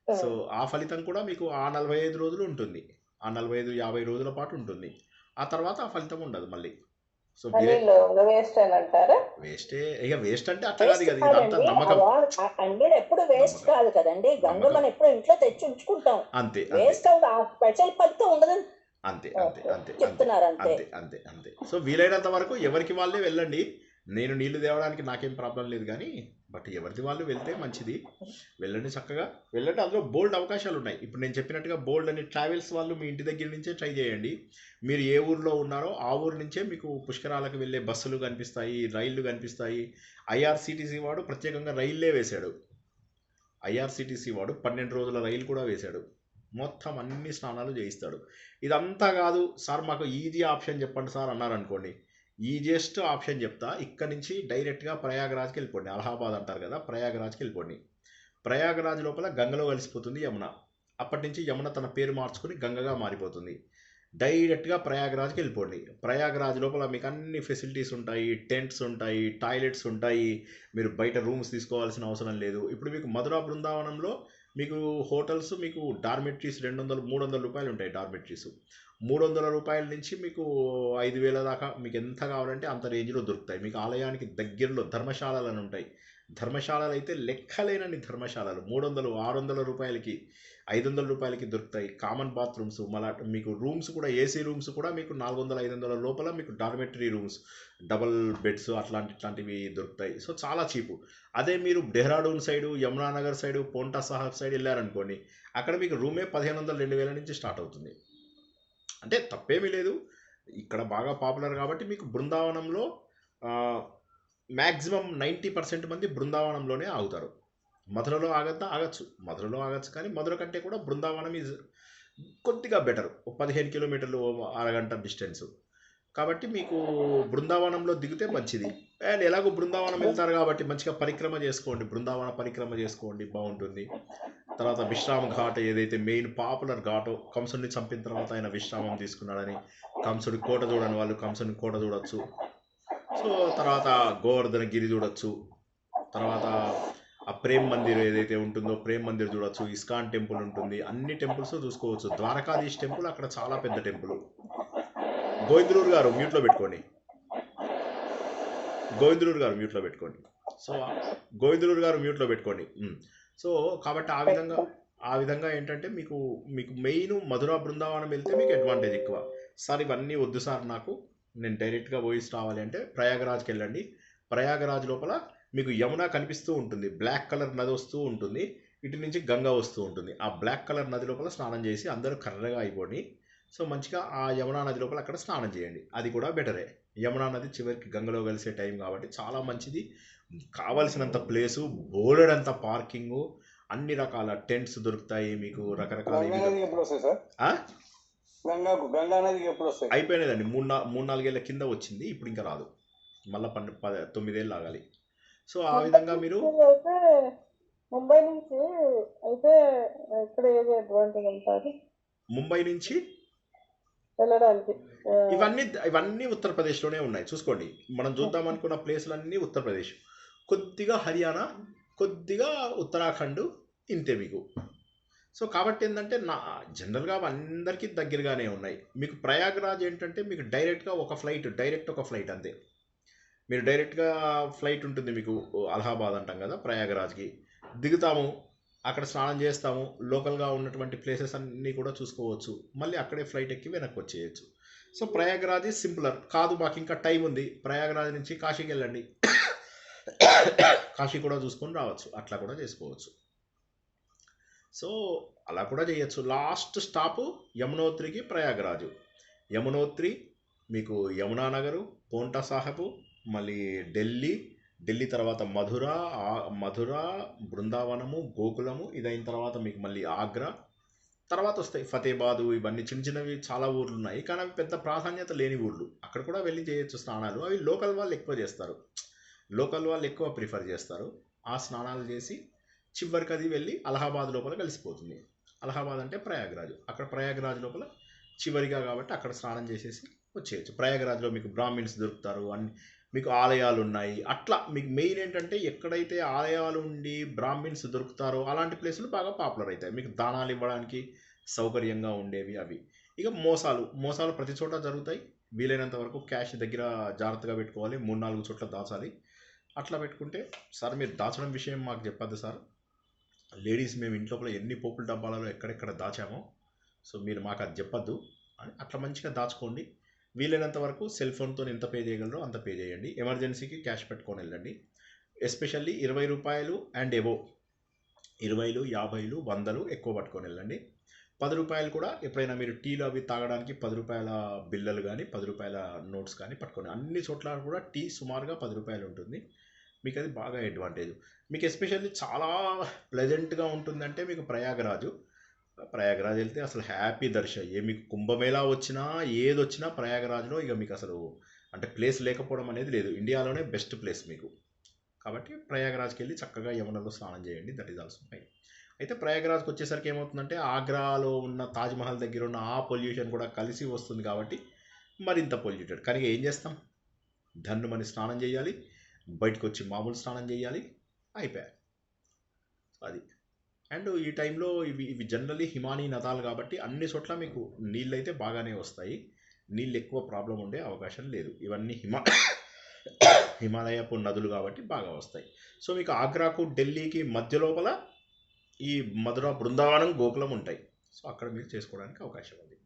సో ఆ ఫలితం కూడా మీకు ఆ 45 రోజులు ఉంటుంది. ఆ 45-50 రోజుల పాటు ఉంటుంది. ఆ తర్వాత ఆ ఫలితం ఉండదు మళ్ళీ. సో వేస్టే. ఇక వేస్ట్ అంటే అట్లా కాదు కదా, ఇదంతా నమ్మకం. ఎప్పుడు వేస్ట్ కాదు కదండి, గంగ మనం ఎప్పుడు ఇంట్లో తెచ్చి ఉంచుకుంటాం, అంతే. వేస్ట్ స్పెషల్ ఫలితం ఉండదు. అంతే అంతే ఓకే అంతే అంతే చెప్తున్నారు అంతే. అంతే అంతే అంతే. సో వీలైనంత వరకు ఎవరికి వాళ్ళే వెళ్ళండి. నేను నీళ్లు తేవడానికి నాకేం ప్రాబ్లం లేదు కానీ బట్ ఎవరిది వాళ్ళు వెళ్తే మంచిది. వెళ్ళండి, చక్కగా వెళ్ళండి. అందులో బోల్డ్ అవకాశాలు ఉన్నాయి. ఇప్పుడు నేను చెప్పినట్టుగా బోల్డ్ అని ట్రావెల్స్ వాళ్ళు మీ ఇంటి దగ్గర నుంచే ట్రై చేయండి. మీరు ఏ ఊర్లో ఉన్నారో ఆ ఊరు నుంచే మీకు పుష్కరాలకు వెళ్ళే బస్సులు కనిపిస్తాయి, రైళ్లు కనిపిస్తాయి. ఐఆర్సిటీసీ వాడు ప్రత్యేకంగా రైళ్ళే వేశాడు. ఐఆర్సిటీసీ వాడు 12 రోజుల రైలు కూడా వేశాడు. మొత్తం అన్ని స్నానాలు చేయిస్తాడు. ఇదంతా కాదు సార్, మాకు ఈజీ ఆప్షన్ చెప్పండి సార్ అన్నారనుకోండి, ఈజియెస్ట్ ఆప్షన్ చెప్తా. ఇక్కడ నుంచి డైరెక్ట్గా ప్రయాగరాజ్కి వెళ్ళిపోండి. అలహాబాద్ అంటారు కదా, ప్రయాగరాజ్కి వెళ్ళిపోండి. ప్రయాగరాజ్ లోపల గంగలో కలిసిపోతుంది యమున. అప్పటి నుంచి యమున తన పేరు మార్చుకుని గంగగా మారిపోతుంది. డైరెక్ట్గా ప్రయాగరాజ్కి వెళ్ళిపోండి. ప్రయాగరాజ్ లోపల మీకు అన్ని ఫెసిలిటీస్ ఉంటాయి, టెంట్స్ ఉంటాయి, టాయిలెట్స్ ఉంటాయి. మీరు బయట రూమ్స్ తీసుకోవాల్సిన అవసరం లేదు. ఇప్పుడు మీకు మధురా బృందావనంలో మీకు హోటల్స్, మీకు డార్మెటరీస్ 200-300 రూపాయలు ఉంటాయి. డార్మెటరీస్ 300 రూపాయల నుంచి మీకు 5,000 దాకా మీకు ఎంత కావాలంటే అంత రేంజ్లో దొరుకుతాయి. మీకు ఆలయానికి దగ్గరలో ధర్మశాలలు అని ఉంటాయి. ధర్మశాలలు అయితే లెక్కలేనన్ని ధర్మశాలలు 300-600 రూపాయలకి, 500 రూపాయలకి దొరుకుతాయి. కామన్ బాత్రూమ్స్, మళ్ళీ మీకు రూమ్స్ కూడా, ఏసీ రూమ్స్ కూడా మీకు 400-500 లోపల మీకు డార్మెటరీ రూమ్స్, డబల్ బెడ్స్ ఇట్లాంటివి దొరుకుతాయి. సో చాలా చీపు. అదే మీరు Dehradun side, Yamunanagar side, Paonta Sahib side వెళ్ళారనుకోండి, అక్కడ మీకు రూమే 1,500-2,000 నుంచి స్టార్ట్ అవుతుంది. అంటే తప్పేమీ లేదు, ఇక్కడ బాగా పాపులర్ కాబట్టి. మీకు బృందావనంలో మ్యాక్సిమం 90% మంది బృందావనంలోనే ఆగుతారు. మధురలో మధురలో ఆగచ్చు, కానీ మధుర కంటే కూడా బృందావనం ఈజ్ కొద్దిగా బెటర్. 15 కిలోమీటర్లు, అరగంట డిస్టెన్స్. కాబట్టి మీకు బృందావనంలో దిగితే మంచిది. అండ్ ఎలాగో బృందావనం వెళ్తారు కాబట్టి మంచిగా పరిక్రమ చేసుకోండి, బృందావన పరిక్రమ చేసుకోండి, బాగుంటుంది. తర్వాత విశ్రామ ఘాట్, ఏదైతే మెయిన్ పాపులర్ ఘాటో, కంసుడిని చంపిన తర్వాత ఆయన విశ్రామం తీసుకున్నాడని, కంసుడి కోట చూడని వాళ్ళు కంసుని కోట చూడొచ్చు. సో తర్వాత గోవర్ధన గిరి చూడొచ్చు. తర్వాత ఆ ప్రేమ్ మందిర్ ఏదైతే ఉంటుందో ప్రేమ్ మందిర్ చూడొచ్చు. ఇస్కాన్ టెంపుల్ ఉంటుంది, అన్ని టెంపుల్స్ చూసుకోవచ్చు. ద్వారకాధీష్ టెంపుల్ అక్కడ చాలా పెద్ద టెంపుల్. గోవిందరూరు గారు మ్యూట్లో పెట్టుకోండి. గోవిందరూరు గారు మ్యూట్లో పెట్టుకోండి. సో గోవిందరూరు గారు మ్యూట్లో పెట్టుకోండి. సో కాబట్టి ఆ విధంగా ఏంటంటే మీకు మెయిన్ మధురా బృందావనం వెళ్తే మీకు అడ్వాంటేజ్ ఎక్కువ. సార్ ఇవన్నీ వద్దు సార్, నేను డైరెక్ట్గా పోయి రావాలి అంటే ప్రయాగరాజ్కి వెళ్ళండి. ప్రయాగరాజ్ లోపల మీకు యమున కనిపిస్తూ ఉంటుంది, బ్లాక్ కలర్ నది వస్తూ ఉంటుంది, ఇటు నుంచి గంగా వస్తూ ఉంటుంది. ఆ బ్లాక్ కలర్ నది లోపల స్నానం చేసి అందరూ కర్రగా అయిపోండి. సో మంచిగా ఆ యమునా నది లోపల అక్కడ స్నానం చేయండి, అది కూడా బెటరే. యమునా నది చివరికి గంగలో కలిసే టైం కాబట్టి చాలా మంచిది. కావలసినంత ప్లేసు, బోలెడంత పార్కింగు, అన్ని రకాల టెంట్స్ దొరుకుతాయి మీకు, రకరకాల. అయిపోయినదండి, 3-4 ఏళ్ళ కింద వచ్చింది, ఇప్పుడు ఇంకా రాదు, మళ్ళీ 9 ఏళ్ళు ఆగాలి. సో ఆ విధంగా మీరు అయితే ముంబై నుంచి అయితే ఇక్కడ ఏది అడ్వాంటేజ్ అంటారు ముంబై నుంచి వెళ్ళడానికి? ఇవన్నీ ఉత్తరప్రదేశ్లోనే ఉన్నాయి. చూసుకోండి, మనం చూద్దాం అనుకున్న ప్లేసులన్నీ ఉత్తరప్రదేశ్, కొద్దిగా హర్యానా, కొద్దిగా ఉత్తరాఖండ్, ఇంతే మీకు. సో కాబట్టి ఏంటంటే జనరల్గా అందరికీ దగ్గరగానే ఉన్నాయి. మీకు ప్రయాగరాజ్ ఏంటంటే మీకు డైరెక్ట్ ఒక ఫ్లైట్ అంతే. మీరు డైరెక్ట్గా ఫ్లైట్ ఉంటుంది మీకు, అలహాబాద్ అంటాం కదా, ప్రయాగరాజ్కి దిగుతాము, అక్కడ స్నానం చేస్తాము, లోకల్గా ఉన్నటువంటి ప్లేసెస్ అన్నీ కూడా చూసుకోవచ్చు, మళ్ళీ అక్కడే ఫ్లైట్ ఎక్కి వెనక్కి వచ్చేయచ్చు. సో ప్రయాగరాజ్ సింపులర్ కాదు, మాకు ఇంకా టైం ఉంది, ప్రయాగరాజ్ నుంచి కాశీకి వెళ్ళండి, కాశీ కూడా చూసుకొని రావచ్చు, అట్లా కూడా చేసుకోవచ్చు. సో అలా కూడా చేయొచ్చు. లాస్ట్ స్టాపు యమునోత్రికి ప్రయాగరాజు. యమునోత్రి మీకు యమునానగరు, పోంటా సాహెబు, మళ్ళీ ఢిల్లీ తర్వాత మధుర, బృందావనము, గోకులము, ఇదైన తర్వాత మీకు మళ్ళీ ఆగ్రా, తర్వాత వస్తాయి ఫతేబాదు, ఇవన్నీ చిన్నవి చాలా ఊర్లు ఉన్నాయి, కానీ అవి పెద్ద ప్రాధాన్యత లేని ఊర్లు. అక్కడ కూడా వెళ్ళి చేయొచ్చు స్నానాలు. అవి లోకల్ వాళ్ళు ఎక్కువ చేస్తారు, లోకల్ వాళ్ళు ఎక్కువ ప్రిఫర్ చేస్తారు. ఆ స్నానాలు చేసి చివరికి అది వెళ్ళి అలహాబాద్ లోపల కలిసిపోతుంది. అలహాబాద్ అంటే ప్రయాగరాజు, అక్కడ ప్రయాగరాజ్ లోపల చివరిగా కాబట్టి అక్కడ స్నానం చేసేసి వచ్చేయచ్చు. ప్రయాగరాజ్లో మీకు బ్రాహ్మిన్స్ దొరుకుతారు, మీకు ఆలయాలు ఉన్నాయి. అట్లా మీకు మెయిన్ ఏంటంటే ఎక్కడైతే ఆలయాలు ఉండి బ్రాహ్మిన్స్ దొరుకుతారో అలాంటి ప్లేసులు బాగా పాపులర్ అవుతాయి, మీకు దానాలు ఇవ్వడానికి సౌకర్యంగా ఉండేవి అవి. ఇక మోసాలు ప్రతి చోట జరుగుతాయి. వీలైనంత వరకు క్యాష్ దగ్గర జాగ్రత్తగా పెట్టుకోవాలి, 3-4 చోట్ల దాచాలి. అట్లా పెట్టుకుంటే, సార్ మీరు దాచడం విషయం మాకు చెప్పద్దు సార్, లేడీస్ మేము ఇంట్లోపల ఎన్ని పోపుల డబ్బాలలో ఎక్కడెక్కడ దాచామో, సో మీరు మాకు అది చెప్పద్దు. అట్లా మంచిగా దాచుకోండి. వీలైనంత వరకు సెల్ ఫోన్తో ఎంత పే చేయగలరో అంత పే చేయండి. ఎమర్జెన్సీకి క్యాష్ పెట్టుకొని వెళ్ళండి. ఎస్పెషల్లీ 20 రూపాయలు అండ్ ఎబో 20, 50, 100 ఎక్కువ పట్టుకొని వెళ్ళండి. 10 రూపాయలు కూడా ఎప్పుడైనా మీరు టీలు అవి తాగడానికి 10 రూపాయల బిల్లలు కానీ 10 రూపాయల నోట్స్ కానీ పట్టుకొని, అన్ని చోట్ల కూడా టీ సుమారుగా 10 రూపాయలు ఉంటుంది. మీకు అది బాగా అడ్వాంటేజ్. మీకు ఎస్పెషల్లీ చాలా ప్లెజెంట్గా ఉంటుందంటే మీకు ప్రయాగరాజ్ వెళ్తే అసలు హ్యాపీ దర్శనం. మీకు కుంభమేళా వచ్చినా ఏది వచ్చినా ప్రయాగరాజ్లో ఇక మీకు అసలు అంటే ప్లేస్ లేకపోవడం అనేది లేదు. ఇండియాలోనే బెస్ట్ ప్లేస్ మీకు. కాబట్టి ప్రయాగరాజ్కి వెళ్ళి చక్కగా యమునలో స్నానం చేయండి. That is also fine. అయితే ప్రయాగరాజ్కి వచ్చేసరికి ఏమవుతుందంటే ఆగ్రాలో ఉన్న తాజ్మహల్ దగ్గర ఉన్న ఆ పొల్యూషన్ కూడా కలిసి వస్తుంది కాబట్టి మరింత పొల్యూటెడ్. కానీ ఏం చేస్తాం, ధన్నుమని స్నానం చేయాలి, బయటకు వచ్చి మామూలు స్నానం చేయాలి, అయిపోయాయి అది. అండ్ ఈ టైంలో ఇవి జనరల్లీ హిమానీ నదాలు కాబట్టి అన్ని చోట్ల మీకు నీళ్ళు అయితే బాగానే వస్తాయి. నీళ్ళు ఎక్కువ ప్రాబ్లం ఉండే అవకాశం లేదు. ఇవన్నీ హిమాలయపు నదులు కాబట్టి బాగా వస్తాయి. సో మీకు ఆగ్రాకు ఢిల్లీకి మధ్య లోపల ఈ మధుర, బృందావనం, గోకులం ఉంటాయి. సో అక్కడ మీరు చేసుకోవడానికి అవకాశం ఉంది.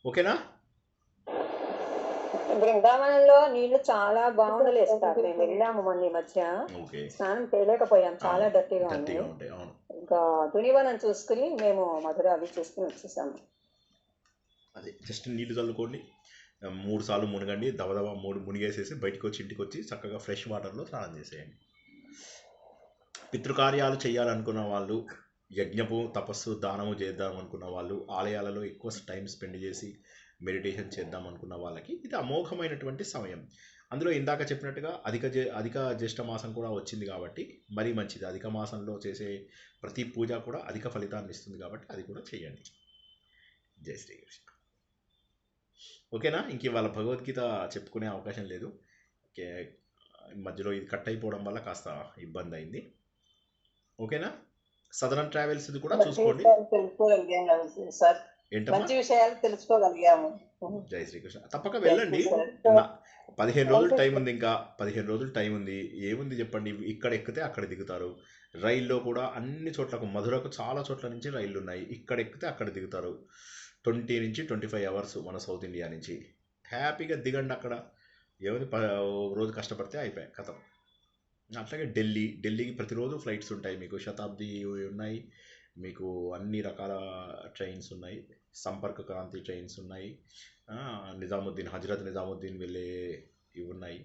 ఓకేనా? బృందావనంలో నీళ్లు చాలా బాగుండలేదు సార్. మేము వెళ్ళాము మొన్న ఈ మధ్య, స్నానం చేయలేకపోయాం, చాలా డర్టీగా ఉంటాయి. ఇంకా తునివనం చూసుకుని మేము మధుర అవి చూసుకుని వచ్చేసాము. అదే జస్ట్ నీళ్లు చల్లుకోండి, 3 సార్లు మునగండి, దబదబా 3 మునిగేసేసి బయటకు వచ్చి ఇంటికి వచ్చి చక్కగా ఫ్రెష్ వాటర్లో స్నానం చేసేయండి. పితృకార్యాలు చేయాలనుకున్న వాళ్ళు, యజ్ఞపు, తపస్సు, దానము చేద్దాం అనుకున్న వాళ్ళు, ఆలయాలలో ఎక్కువ టైం స్పెండ్ చేసి మెడిటేషన్ చేద్దాం అనుకున్న వాళ్ళకి ఇది అమోఘమైనటువంటి సమయం. అందులో ఇందాక చెప్పినట్టుగా అధిక జ్యేష్ఠ మాసం కూడా వచ్చింది కాబట్టి మరీ మంచిది. అధిక మాసంలో చేసే ప్రతి పూజ కూడా అధిక ఫలితాన్ని ఇస్తుంది కాబట్టి అది కూడా చేయండి. జై శ్రీకృష్ణ. ఓకేనా? ఇంక ఇవాళ భగవద్గీత చెప్పుకునే అవకాశం లేదు. మధ్యలో ఇది కట్ అయిపోవడం వల్ల కాస్త ఇబ్బంది అయింది. ఓకేనా? సదరన్ ట్రావెల్స్ ఇది కూడా చూసుకోండి. మంచి విషయాలు తెలుసుకోగలిగాము. జై శ్రీకృష్ణ. తప్పక వెళ్ళండి. 15 రోజులు టైం ఉంది, ఇంకా 15 రోజులు టైం ఉంది. ఏముంది చెప్పండి, ఇక్కడ ఎక్కితే అక్కడ దిగుతారు. రైల్లో కూడా అన్ని చోట్లకు, మధురకు చాలా చోట్ల నుంచి రైళ్ళు ఉన్నాయి. ఇక్కడ ఎక్కితే అక్కడ దిగుతారు. 20 నుంచి 25 అవర్స్ మన సౌత్ ఇండియా నుంచి. హ్యాపీగా దిగండి. అక్కడ ఏముంది, రోజు కష్టపడితే అయిపోయాయి, కథం. అట్లాగే ఢిల్లీకి ప్రతిరోజు ఫ్లైట్స్ ఉంటాయి. మీకు శతాబ్ది ఉన్నాయి, మీకు అన్ని రకాల ట్రైన్స్ ఉన్నాయి, సంపర్క క్రాంతి ట్రైన్స్ ఉన్నాయి, నిజాముద్దీన్, హజరత్ నిజాముద్దీన్ వెళ్ళే ఇవి ఉన్నాయి,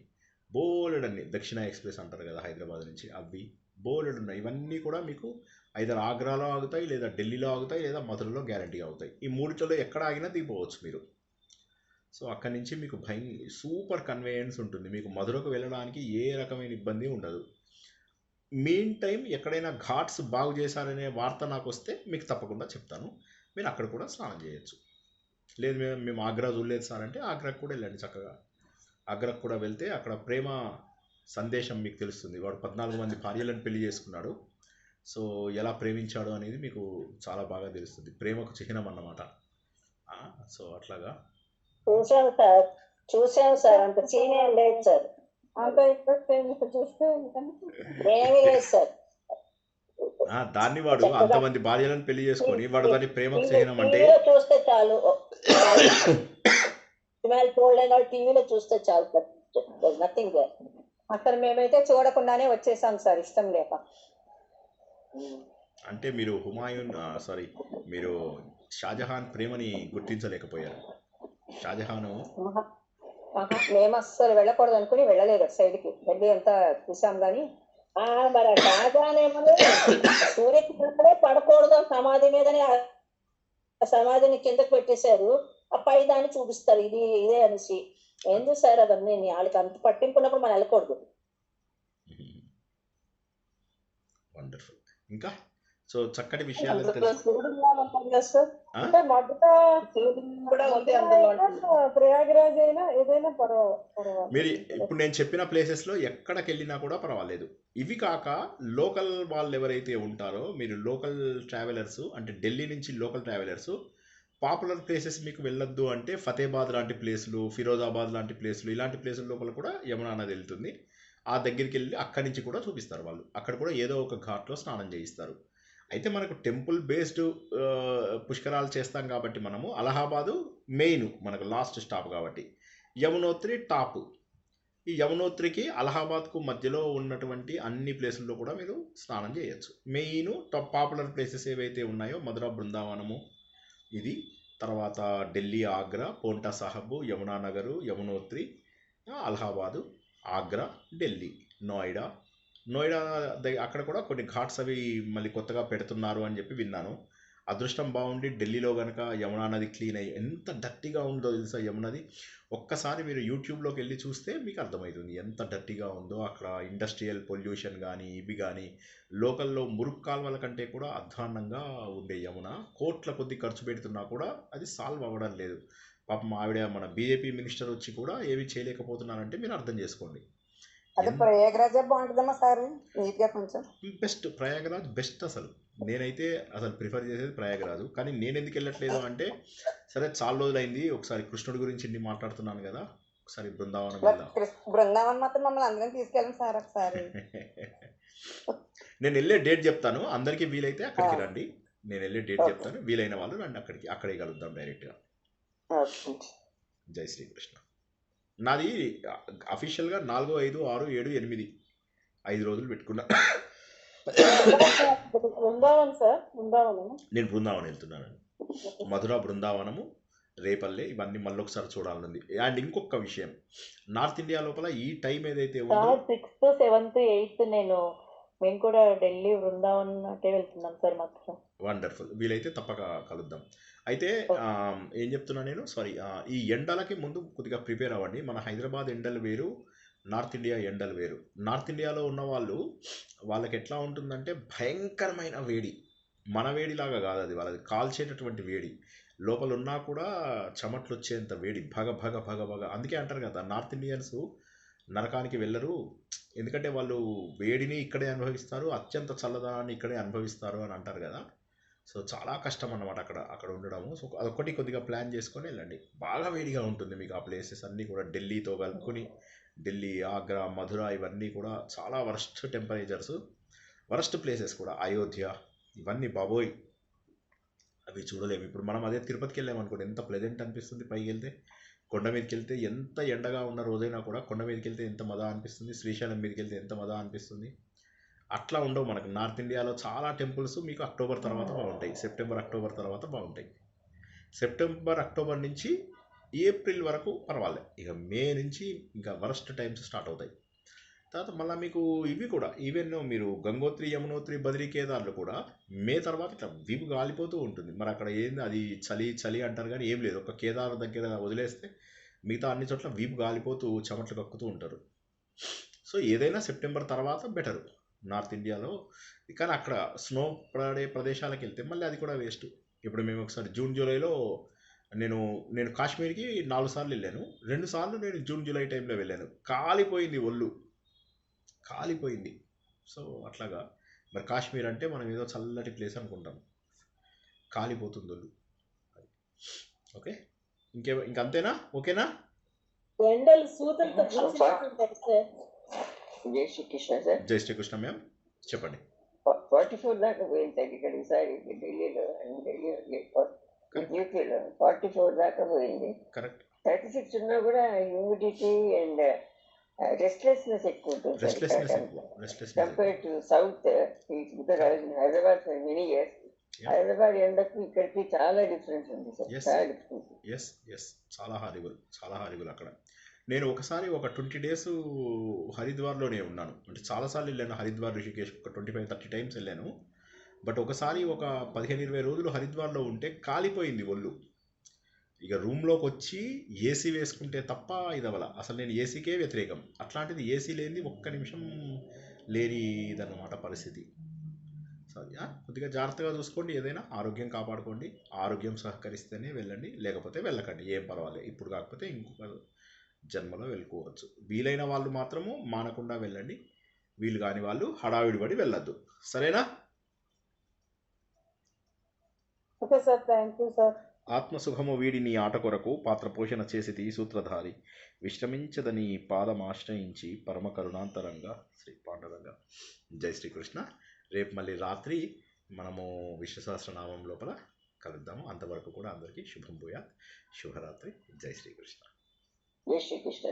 బోలెడ్ అన్ని. దక్షిణ ఎక్స్ప్రెస్ అంటారు కదా హైదరాబాద్ నుంచి, అవి బోలెడ్ ఉన్నాయి. ఇవన్నీ కూడా మీకు ఐదర్ ఆగ్రాలో ఆగుతాయి, లేదా ఢిల్లీలో ఆగుతాయి, లేదా మధురలో గ్యారంటీగా అవుతాయి. ఈ మూడిట్లో ఎక్కడ ఆగినా దిగిపోవచ్చు మీరు. సో అక్కడి నుంచి మీకు సూపర్ కన్వీనియన్స్ ఉంటుంది. మీకు మధురకు వెళ్ళడానికి ఏ రకమైన ఇబ్బంది ఉండదు. మెయిన్ టైం ఎక్కడైనా ఘాట్స్ బాగు చేశారనే వార్త నాకు వస్తే మీకు తప్పకుండా చెప్తాను. మీరు అక్కడ కూడా స్నానం చేయొచ్చు. లేదు మేము ఆగ్రా చూడలేదు సార్ అంటే ఆగ్రాకు కూడా వెళ్ళండి. చక్కగా ఆగ్రాకు కూడా వెళ్తే అక్కడ ప్రేమ సందేశం మీకు తెలుస్తుంది. వాడు 14 మంది భార్యలను పెళ్లి చేసుకున్నాడు. సో ఎలా ప్రేమించాడు అనేది మీకు చాలా బాగా తెలుస్తుంది. ప్రేమకు చిహ్నం అన్నమాట. సో అట్లాగా చూసాం సార్. అంత సీనియర్ లేదు సార్, అంత ఇంట్రెస్ట్ చూస్తే ఏమీ లేదు సార్. దాన్ని వాడు అంతమంది భార్యలను పెళ్లి చేసుకొని వాడు దాన్ని ప్రేమకు చిహ్నం అంటే చూస్తే చాలు. టీవీలో చూస్తే చాలు, నథింగ్. అసలు మేమైతే చూడకుండానే వచ్చేసాం సార్, ఇష్టం లేక. అంటే మీరు మీరు షాజహాన్ ప్రేమని గుర్తించలేకపోయారు. షాజహాను మేము అస్సలు వెళ్ళకూడదు అనుకుని వెళ్ళలేదు. సైడ్కి వెళ్ళి అంతా చూసాం కానీ మరి షాజహాన్ ఏమన్నా సూర్యకిరణాలే పడకూడదు సమాధి మీదనే, సమాధిని కిందకు పెట్టేశారు. ఆ పై దాన్ని చూపిస్తారు ఇదే అనేసి. ఏంది సార్ అవన్నీ, వాళ్ళకి అంత పట్టింపున్నప్పుడు మనం వెళ్ళకూడదు. వండర్ఫుల్. ఇంకా సో చక్కటి విషయాలు ప్రయాగరాజ్ అయినా ఏదైనా పర్వాలేదు. మీరు ఇప్పుడు నేను చెప్పిన ప్లేసెస్లో ఎక్కడికి వెళ్ళినా కూడా పర్వాలేదు. ఇవి కాక లోకల్ వాళ్ళు ఎవరైతే ఉంటారో, మీరు లోకల్ ట్రావెలర్స్ అంటే ఢిల్లీ నుంచి లోకల్ ట్రావెలర్స్ పాపులర్ ప్లేసెస్ మీకు వెళ్ళొద్దు అంటే ఫతేబాద్ లాంటి ప్లేసులు, ఫిరోజాబాద్ లాంటి ప్లేసులు, ఇలాంటి ప్లేసుల లోపల కూడా యమునా నది వెళ్తుంది. ఆ దగ్గరికి వెళ్ళి అక్కడి నుంచి కూడా చూపిస్తారు వాళ్ళు. అక్కడ కూడా ఏదో ఒక ఘాట్లో స్నానం చేయిస్తారు. అయితే మనకు టెంపుల్ బేస్డ్ పుష్కరాలు చేస్తాం కాబట్టి మనము అలహాబాదు మెయిన్ మనకు లాస్ట్ స్టాప్ కాబట్టి యమునోత్రి టాప్. ఈ యమునోత్రికి అలహాబాద్కు మధ్యలో ఉన్నటువంటి అన్ని ప్లేసుల్లో కూడా మీరు స్నానం చేయొచ్చు. మెయిన్ టాప్ పాపులర్ ప్లేసెస్ ఏవైతే ఉన్నాయో మధుర బృందావనము, ఇది తర్వాత ఢిల్లీ, ఆగ్రా, పోంటా సాహబ్, యమునా నగరు, యమునోత్రి, అలహాబాదు, ఆగ్రా, ఢిల్లీ, నోయిడా. అక్కడ కూడా కొన్ని ఘాట్స్ అవి మళ్ళీ కొత్తగా పెడుతున్నారు అని చెప్పి విన్నాను. అదృష్టం బాగుండి ఢిల్లీలో కనుక యమునా నది క్లీన్ అయ్యి ఎంత డర్టీగా ఉందో తెలుసా యమునది. ఒక్కసారి మీరు యూట్యూబ్లోకి వెళ్ళి చూస్తే మీకు అర్థమవుతుంది ఎంత డర్టీగా ఉందో. అక్కడ ఇండస్ట్రియల్ పొల్యూషన్ కానీ ఇవి కానీ, లోకల్లో మురుగు కాలువల కంటే కూడా అధ్వాన్నంగా ఉండే యమున. కోట్ల కొద్ది ఖర్చు పెడుతున్నా కూడా అది సాల్వ్ అవ్వడం లేదు. పాపం ఆవిడ మన బీజేపీ మినిస్టర్ వచ్చి కూడా ఏమి చేయలేకపోతున్నారంటే మీరు అర్థం చేసుకోండి. అదే ప్రయాగరాజే బాగుంటుందమ్మా సార్, నీట్గా కొంచెం. Best Prayagraj best. అసలు నేనైతే అసలు ప్రిఫర్ చేసేది ప్రయాగరాజు. కానీ నేను ఎందుకు వెళ్ళట్లేదు అంటే, సరే చాలా రోజులైంది, ఒకసారి కృష్ణుడి గురించి ఇన్ని మాట్లాడుతున్నాను కదా, ఒకసారి బృందావనం వెళ్దాం. బృందావనం మాత్రం మమ్మల్ని అందరం తీసుకెళ్ళండి సార్ ఒకసారి. నేను వెళ్ళే డేట్ చెప్తాను, అందరికీ వీలైతే అక్కడికి రండి. నేను వెళ్ళే డేట్ చెప్తాను, వీలైన వాళ్ళు రండి అక్కడికి, అక్కడే కలుద్దాం డైరెక్ట్గా. జై శ్రీకృష్ణ. నాది అఫీషియల్గా 4, 5, 6, 7, 8 5 రోజులు పెట్టుకున్నా. బృందావన్ సార్, బృందావనం. నేను బృందావనం వెళ్తున్నాను. మధుర, బృందావనము, రేపల్లె, ఇవన్నీ మళ్ళీ ఒకసారి చూడాలనుంది. అండ్ ఇంకొక విషయం, నార్త్ ఇండియా లోపల ఈ టైం ఏదైతే ఉందో 6th, 7th, 8th మేము కూడా ఢిల్లీ, బృందావన్ అటే వెళ్తున్నాం సార్ మొత్తం. వండర్ఫుల్. వీలైతే తప్పక కలుద్దాం. అయితే ఏం చెప్తున్నా నేను, సారీ, ఈ ఎండలకి ముందు కొద్దిగా ప్రిపేర్ అవ్వండి. మన హైదరాబాద్ ఎండలు వేరు, నార్త్ ఇండియా ఎండలు వేరు. నార్త్ ఇండియాలో ఉన్న వాళ్ళకి ఎట్లా ఉంటుందంటే భయంకరమైన వేడి. మన వేడిలాగా కాదు అది, వాళ్ళది కాల్చేటటువంటి వేడి. లోపల ఉన్నా కూడా చెమట్లు వచ్చేంత వేడి, భగ భగ భగ భగ. అందుకే అంటారు కదా నార్త్ ఇండియన్స్ నరకానికి వెళ్ళరు, ఎందుకంటే వాళ్ళు వేడిని ఇక్కడే అనుభవిస్తారు, అత్యంత చల్లదనాన్ని ఇక్కడే అనుభవిస్తారు అని అంటారు కదా. సో చాలా కష్టం అన్నమాట అక్కడ ఉండడము. సో అదొక్కటి కొద్దిగా ప్లాన్ చేసుకొని వెళ్ళండి. బాగా వేడిగా ఉంటుంది మీకు ఆ ప్లేసెస్ అన్నీ కూడా, ఢిల్లీతో కలుపుకొని. ఢిల్లీ, ఆగ్రా, మధుర ఇవన్నీ కూడా చాలా వరస్ట్ టెంపరేచర్స్, వరస్ట్ ప్లేసెస్ కూడా. అయోధ్య ఇవన్నీ బాబోయ్, అవి చూడలేము. ఇప్పుడు మనం అదే తిరుపతికి వెళ్ళామనుకోండి, ఎంత ప్లెజెంట్ అనిపిస్తుంది. పైకి వెళ్తే, కొండ మీదకి వెళ్తే ఎంత ఎండగా ఉన్న రోజైనా కూడా కొండ మీదకి వెళ్తే ఎంత మజా అనిపిస్తుంది, శ్రీశైలం మీదకి వెళ్తే ఎంత మజా అనిపిస్తుంది. అట్లా ఉండవు మనకు. నార్త్ ఇండియాలో చాలా టెంపుల్స్ మీకు అక్టోబర్ తర్వాత బాగుంటాయి, సెప్టెంబర్, అక్టోబర్ తర్వాత బాగుంటాయి. సెప్టెంబర్, అక్టోబర్ నుంచి ఏప్రిల్ వరకు పర్వాలేదు. ఇక మే నుంచి ఇంకా వరస్ట్ టైమ్స్ స్టార్ట్ అవుతాయి. తర్వాత మళ్ళీ మీకు ఇవి కూడా ఈవెన్ మీరు గంగోత్రి, యమునోత్రి, బద్రీ, కేదార్లు కూడా మే తర్వాత ఇట్లా వీపు గాలిపోతూ ఉంటుంది. మరి అక్కడ ఏంది అది చలి చలి అంటారు కానీ ఏం లేదు. ఒక కేదార్ దగ్గర వదిలేస్తే మిగతా అన్ని చోట్ల వీపు గాలిపోతూ చెమటలు కక్కుతూ ఉంటారు. సో ఏదైనా సెప్టెంబర్ తర్వాత బెటరు నార్త్ ఇండియాలో. కానీ అక్కడ స్నో పడే ప్రదేశాలకు వెళ్తే మళ్ళీ అది కూడా వేస్ట్. ఇప్పుడు మేము ఒకసారి జూన్, జూలైలో నేను కాశ్మీర్కి 4 సార్లు వెళ్ళాను. 2 సార్లు నేను జూన్, జూలై టైంలో వెళ్ళాను. కాలిపోయింది, ఒళ్ళు కాలిపోయింది. సో అట్లాగా మరి కాశ్మీర్ అంటే మనం ఏదో చల్లటి ప్లేస్ అనుకుంటాం, కాలిపోతుంది ఒళ్ళు. ఓకే, ఇంకంతేనా? ఓకేనా? ఎండలు సూతలతో గుచ్చినట్టుంటాయి సార్. జై శ్రీకృష్ణ సార్. జై శ్రీకృష్ణ మ్యామ్, చెప్పండి. 44 దాకా పోయింది సార్ ఇక్కడ ఈసారి ఢిల్లీలో, యూపీలో 44 దాకా పోయింది. కరెక్ట్. 36 ఉన్నా కూడా హ్యూమిడిటీ అండ్ రెస్ట్లెస్నెస్ ఎక్కువ ఉంటుంది compare to south. Hyderabad for many years, Hyderabad ఎండకు ఇక్కడికి చాలా డిఫరెన్స్ ఉంది సార్, చాలా డిఫరెన్స్. ఎస్ చాలా హారిబుల్ అక్కడ. నేను ఒకసారి ఒక 20 days హరిద్వార్లోనే ఉన్నాను. అంటే చాలాసార్లు వెళ్ళాను హరిద్వార్, రిషికేష్ ఒక 25-30 times వెళ్ళాను. బట్ ఒకసారి ఒక 15-20 రోజులు హరిద్వార్లో ఉంటే కాలిపోయింది ఒళ్ళు. ఇక రూమ్లోకి వచ్చి ఏసీ వేసుకుంటే తప్ప ఇదవల. అసలు నేను ఏసీకే వ్యతిరేకం. అట్లాంటిది ఏసీ లేనిది ఒక్క నిమిషం లేనిదన్నమాట పరిస్థితి. సరే, కొద్దిగా జాగ్రత్తగా చూసుకోండి, ఏదైనా ఆరోగ్యం కాపాడుకోండి. ఆరోగ్యం సహకరిస్తేనే వెళ్ళండి, లేకపోతే వెళ్ళకండి, ఏం పర్వాలేదు. ఇప్పుడు కాకపోతే ఇంకొక జన్మలో వెళ్ళుకోవచ్చు. వీలైన వాళ్ళు మాత్రము మానకుండా వెళ్ళండి, వీలు కాని వాళ్ళు హడావిడి పడి వెళ్ళొద్దు. సరేనా? Okay sir, thank you sir. ఆత్మసుఖము వీడి నీ ఆట కొరకు పాత్ర పోషణ చేసి సూత్రధారి విశ్రమించదని పాదమాశ్రయించి పరమ కరుణాంతరంగా శ్రీ పాండురంగ. జై శ్రీకృష్ణ. రేపు మళ్ళీ రాత్రి మనము విష్ణు సహస్రనామం లోపల కలుద్దాము. అంతవరకు కూడా అందరికీ శుభం భూయాత్, శుభరాత్రి, జై శ్రీకృష్ణ. జై శ్రీకృష్ణ.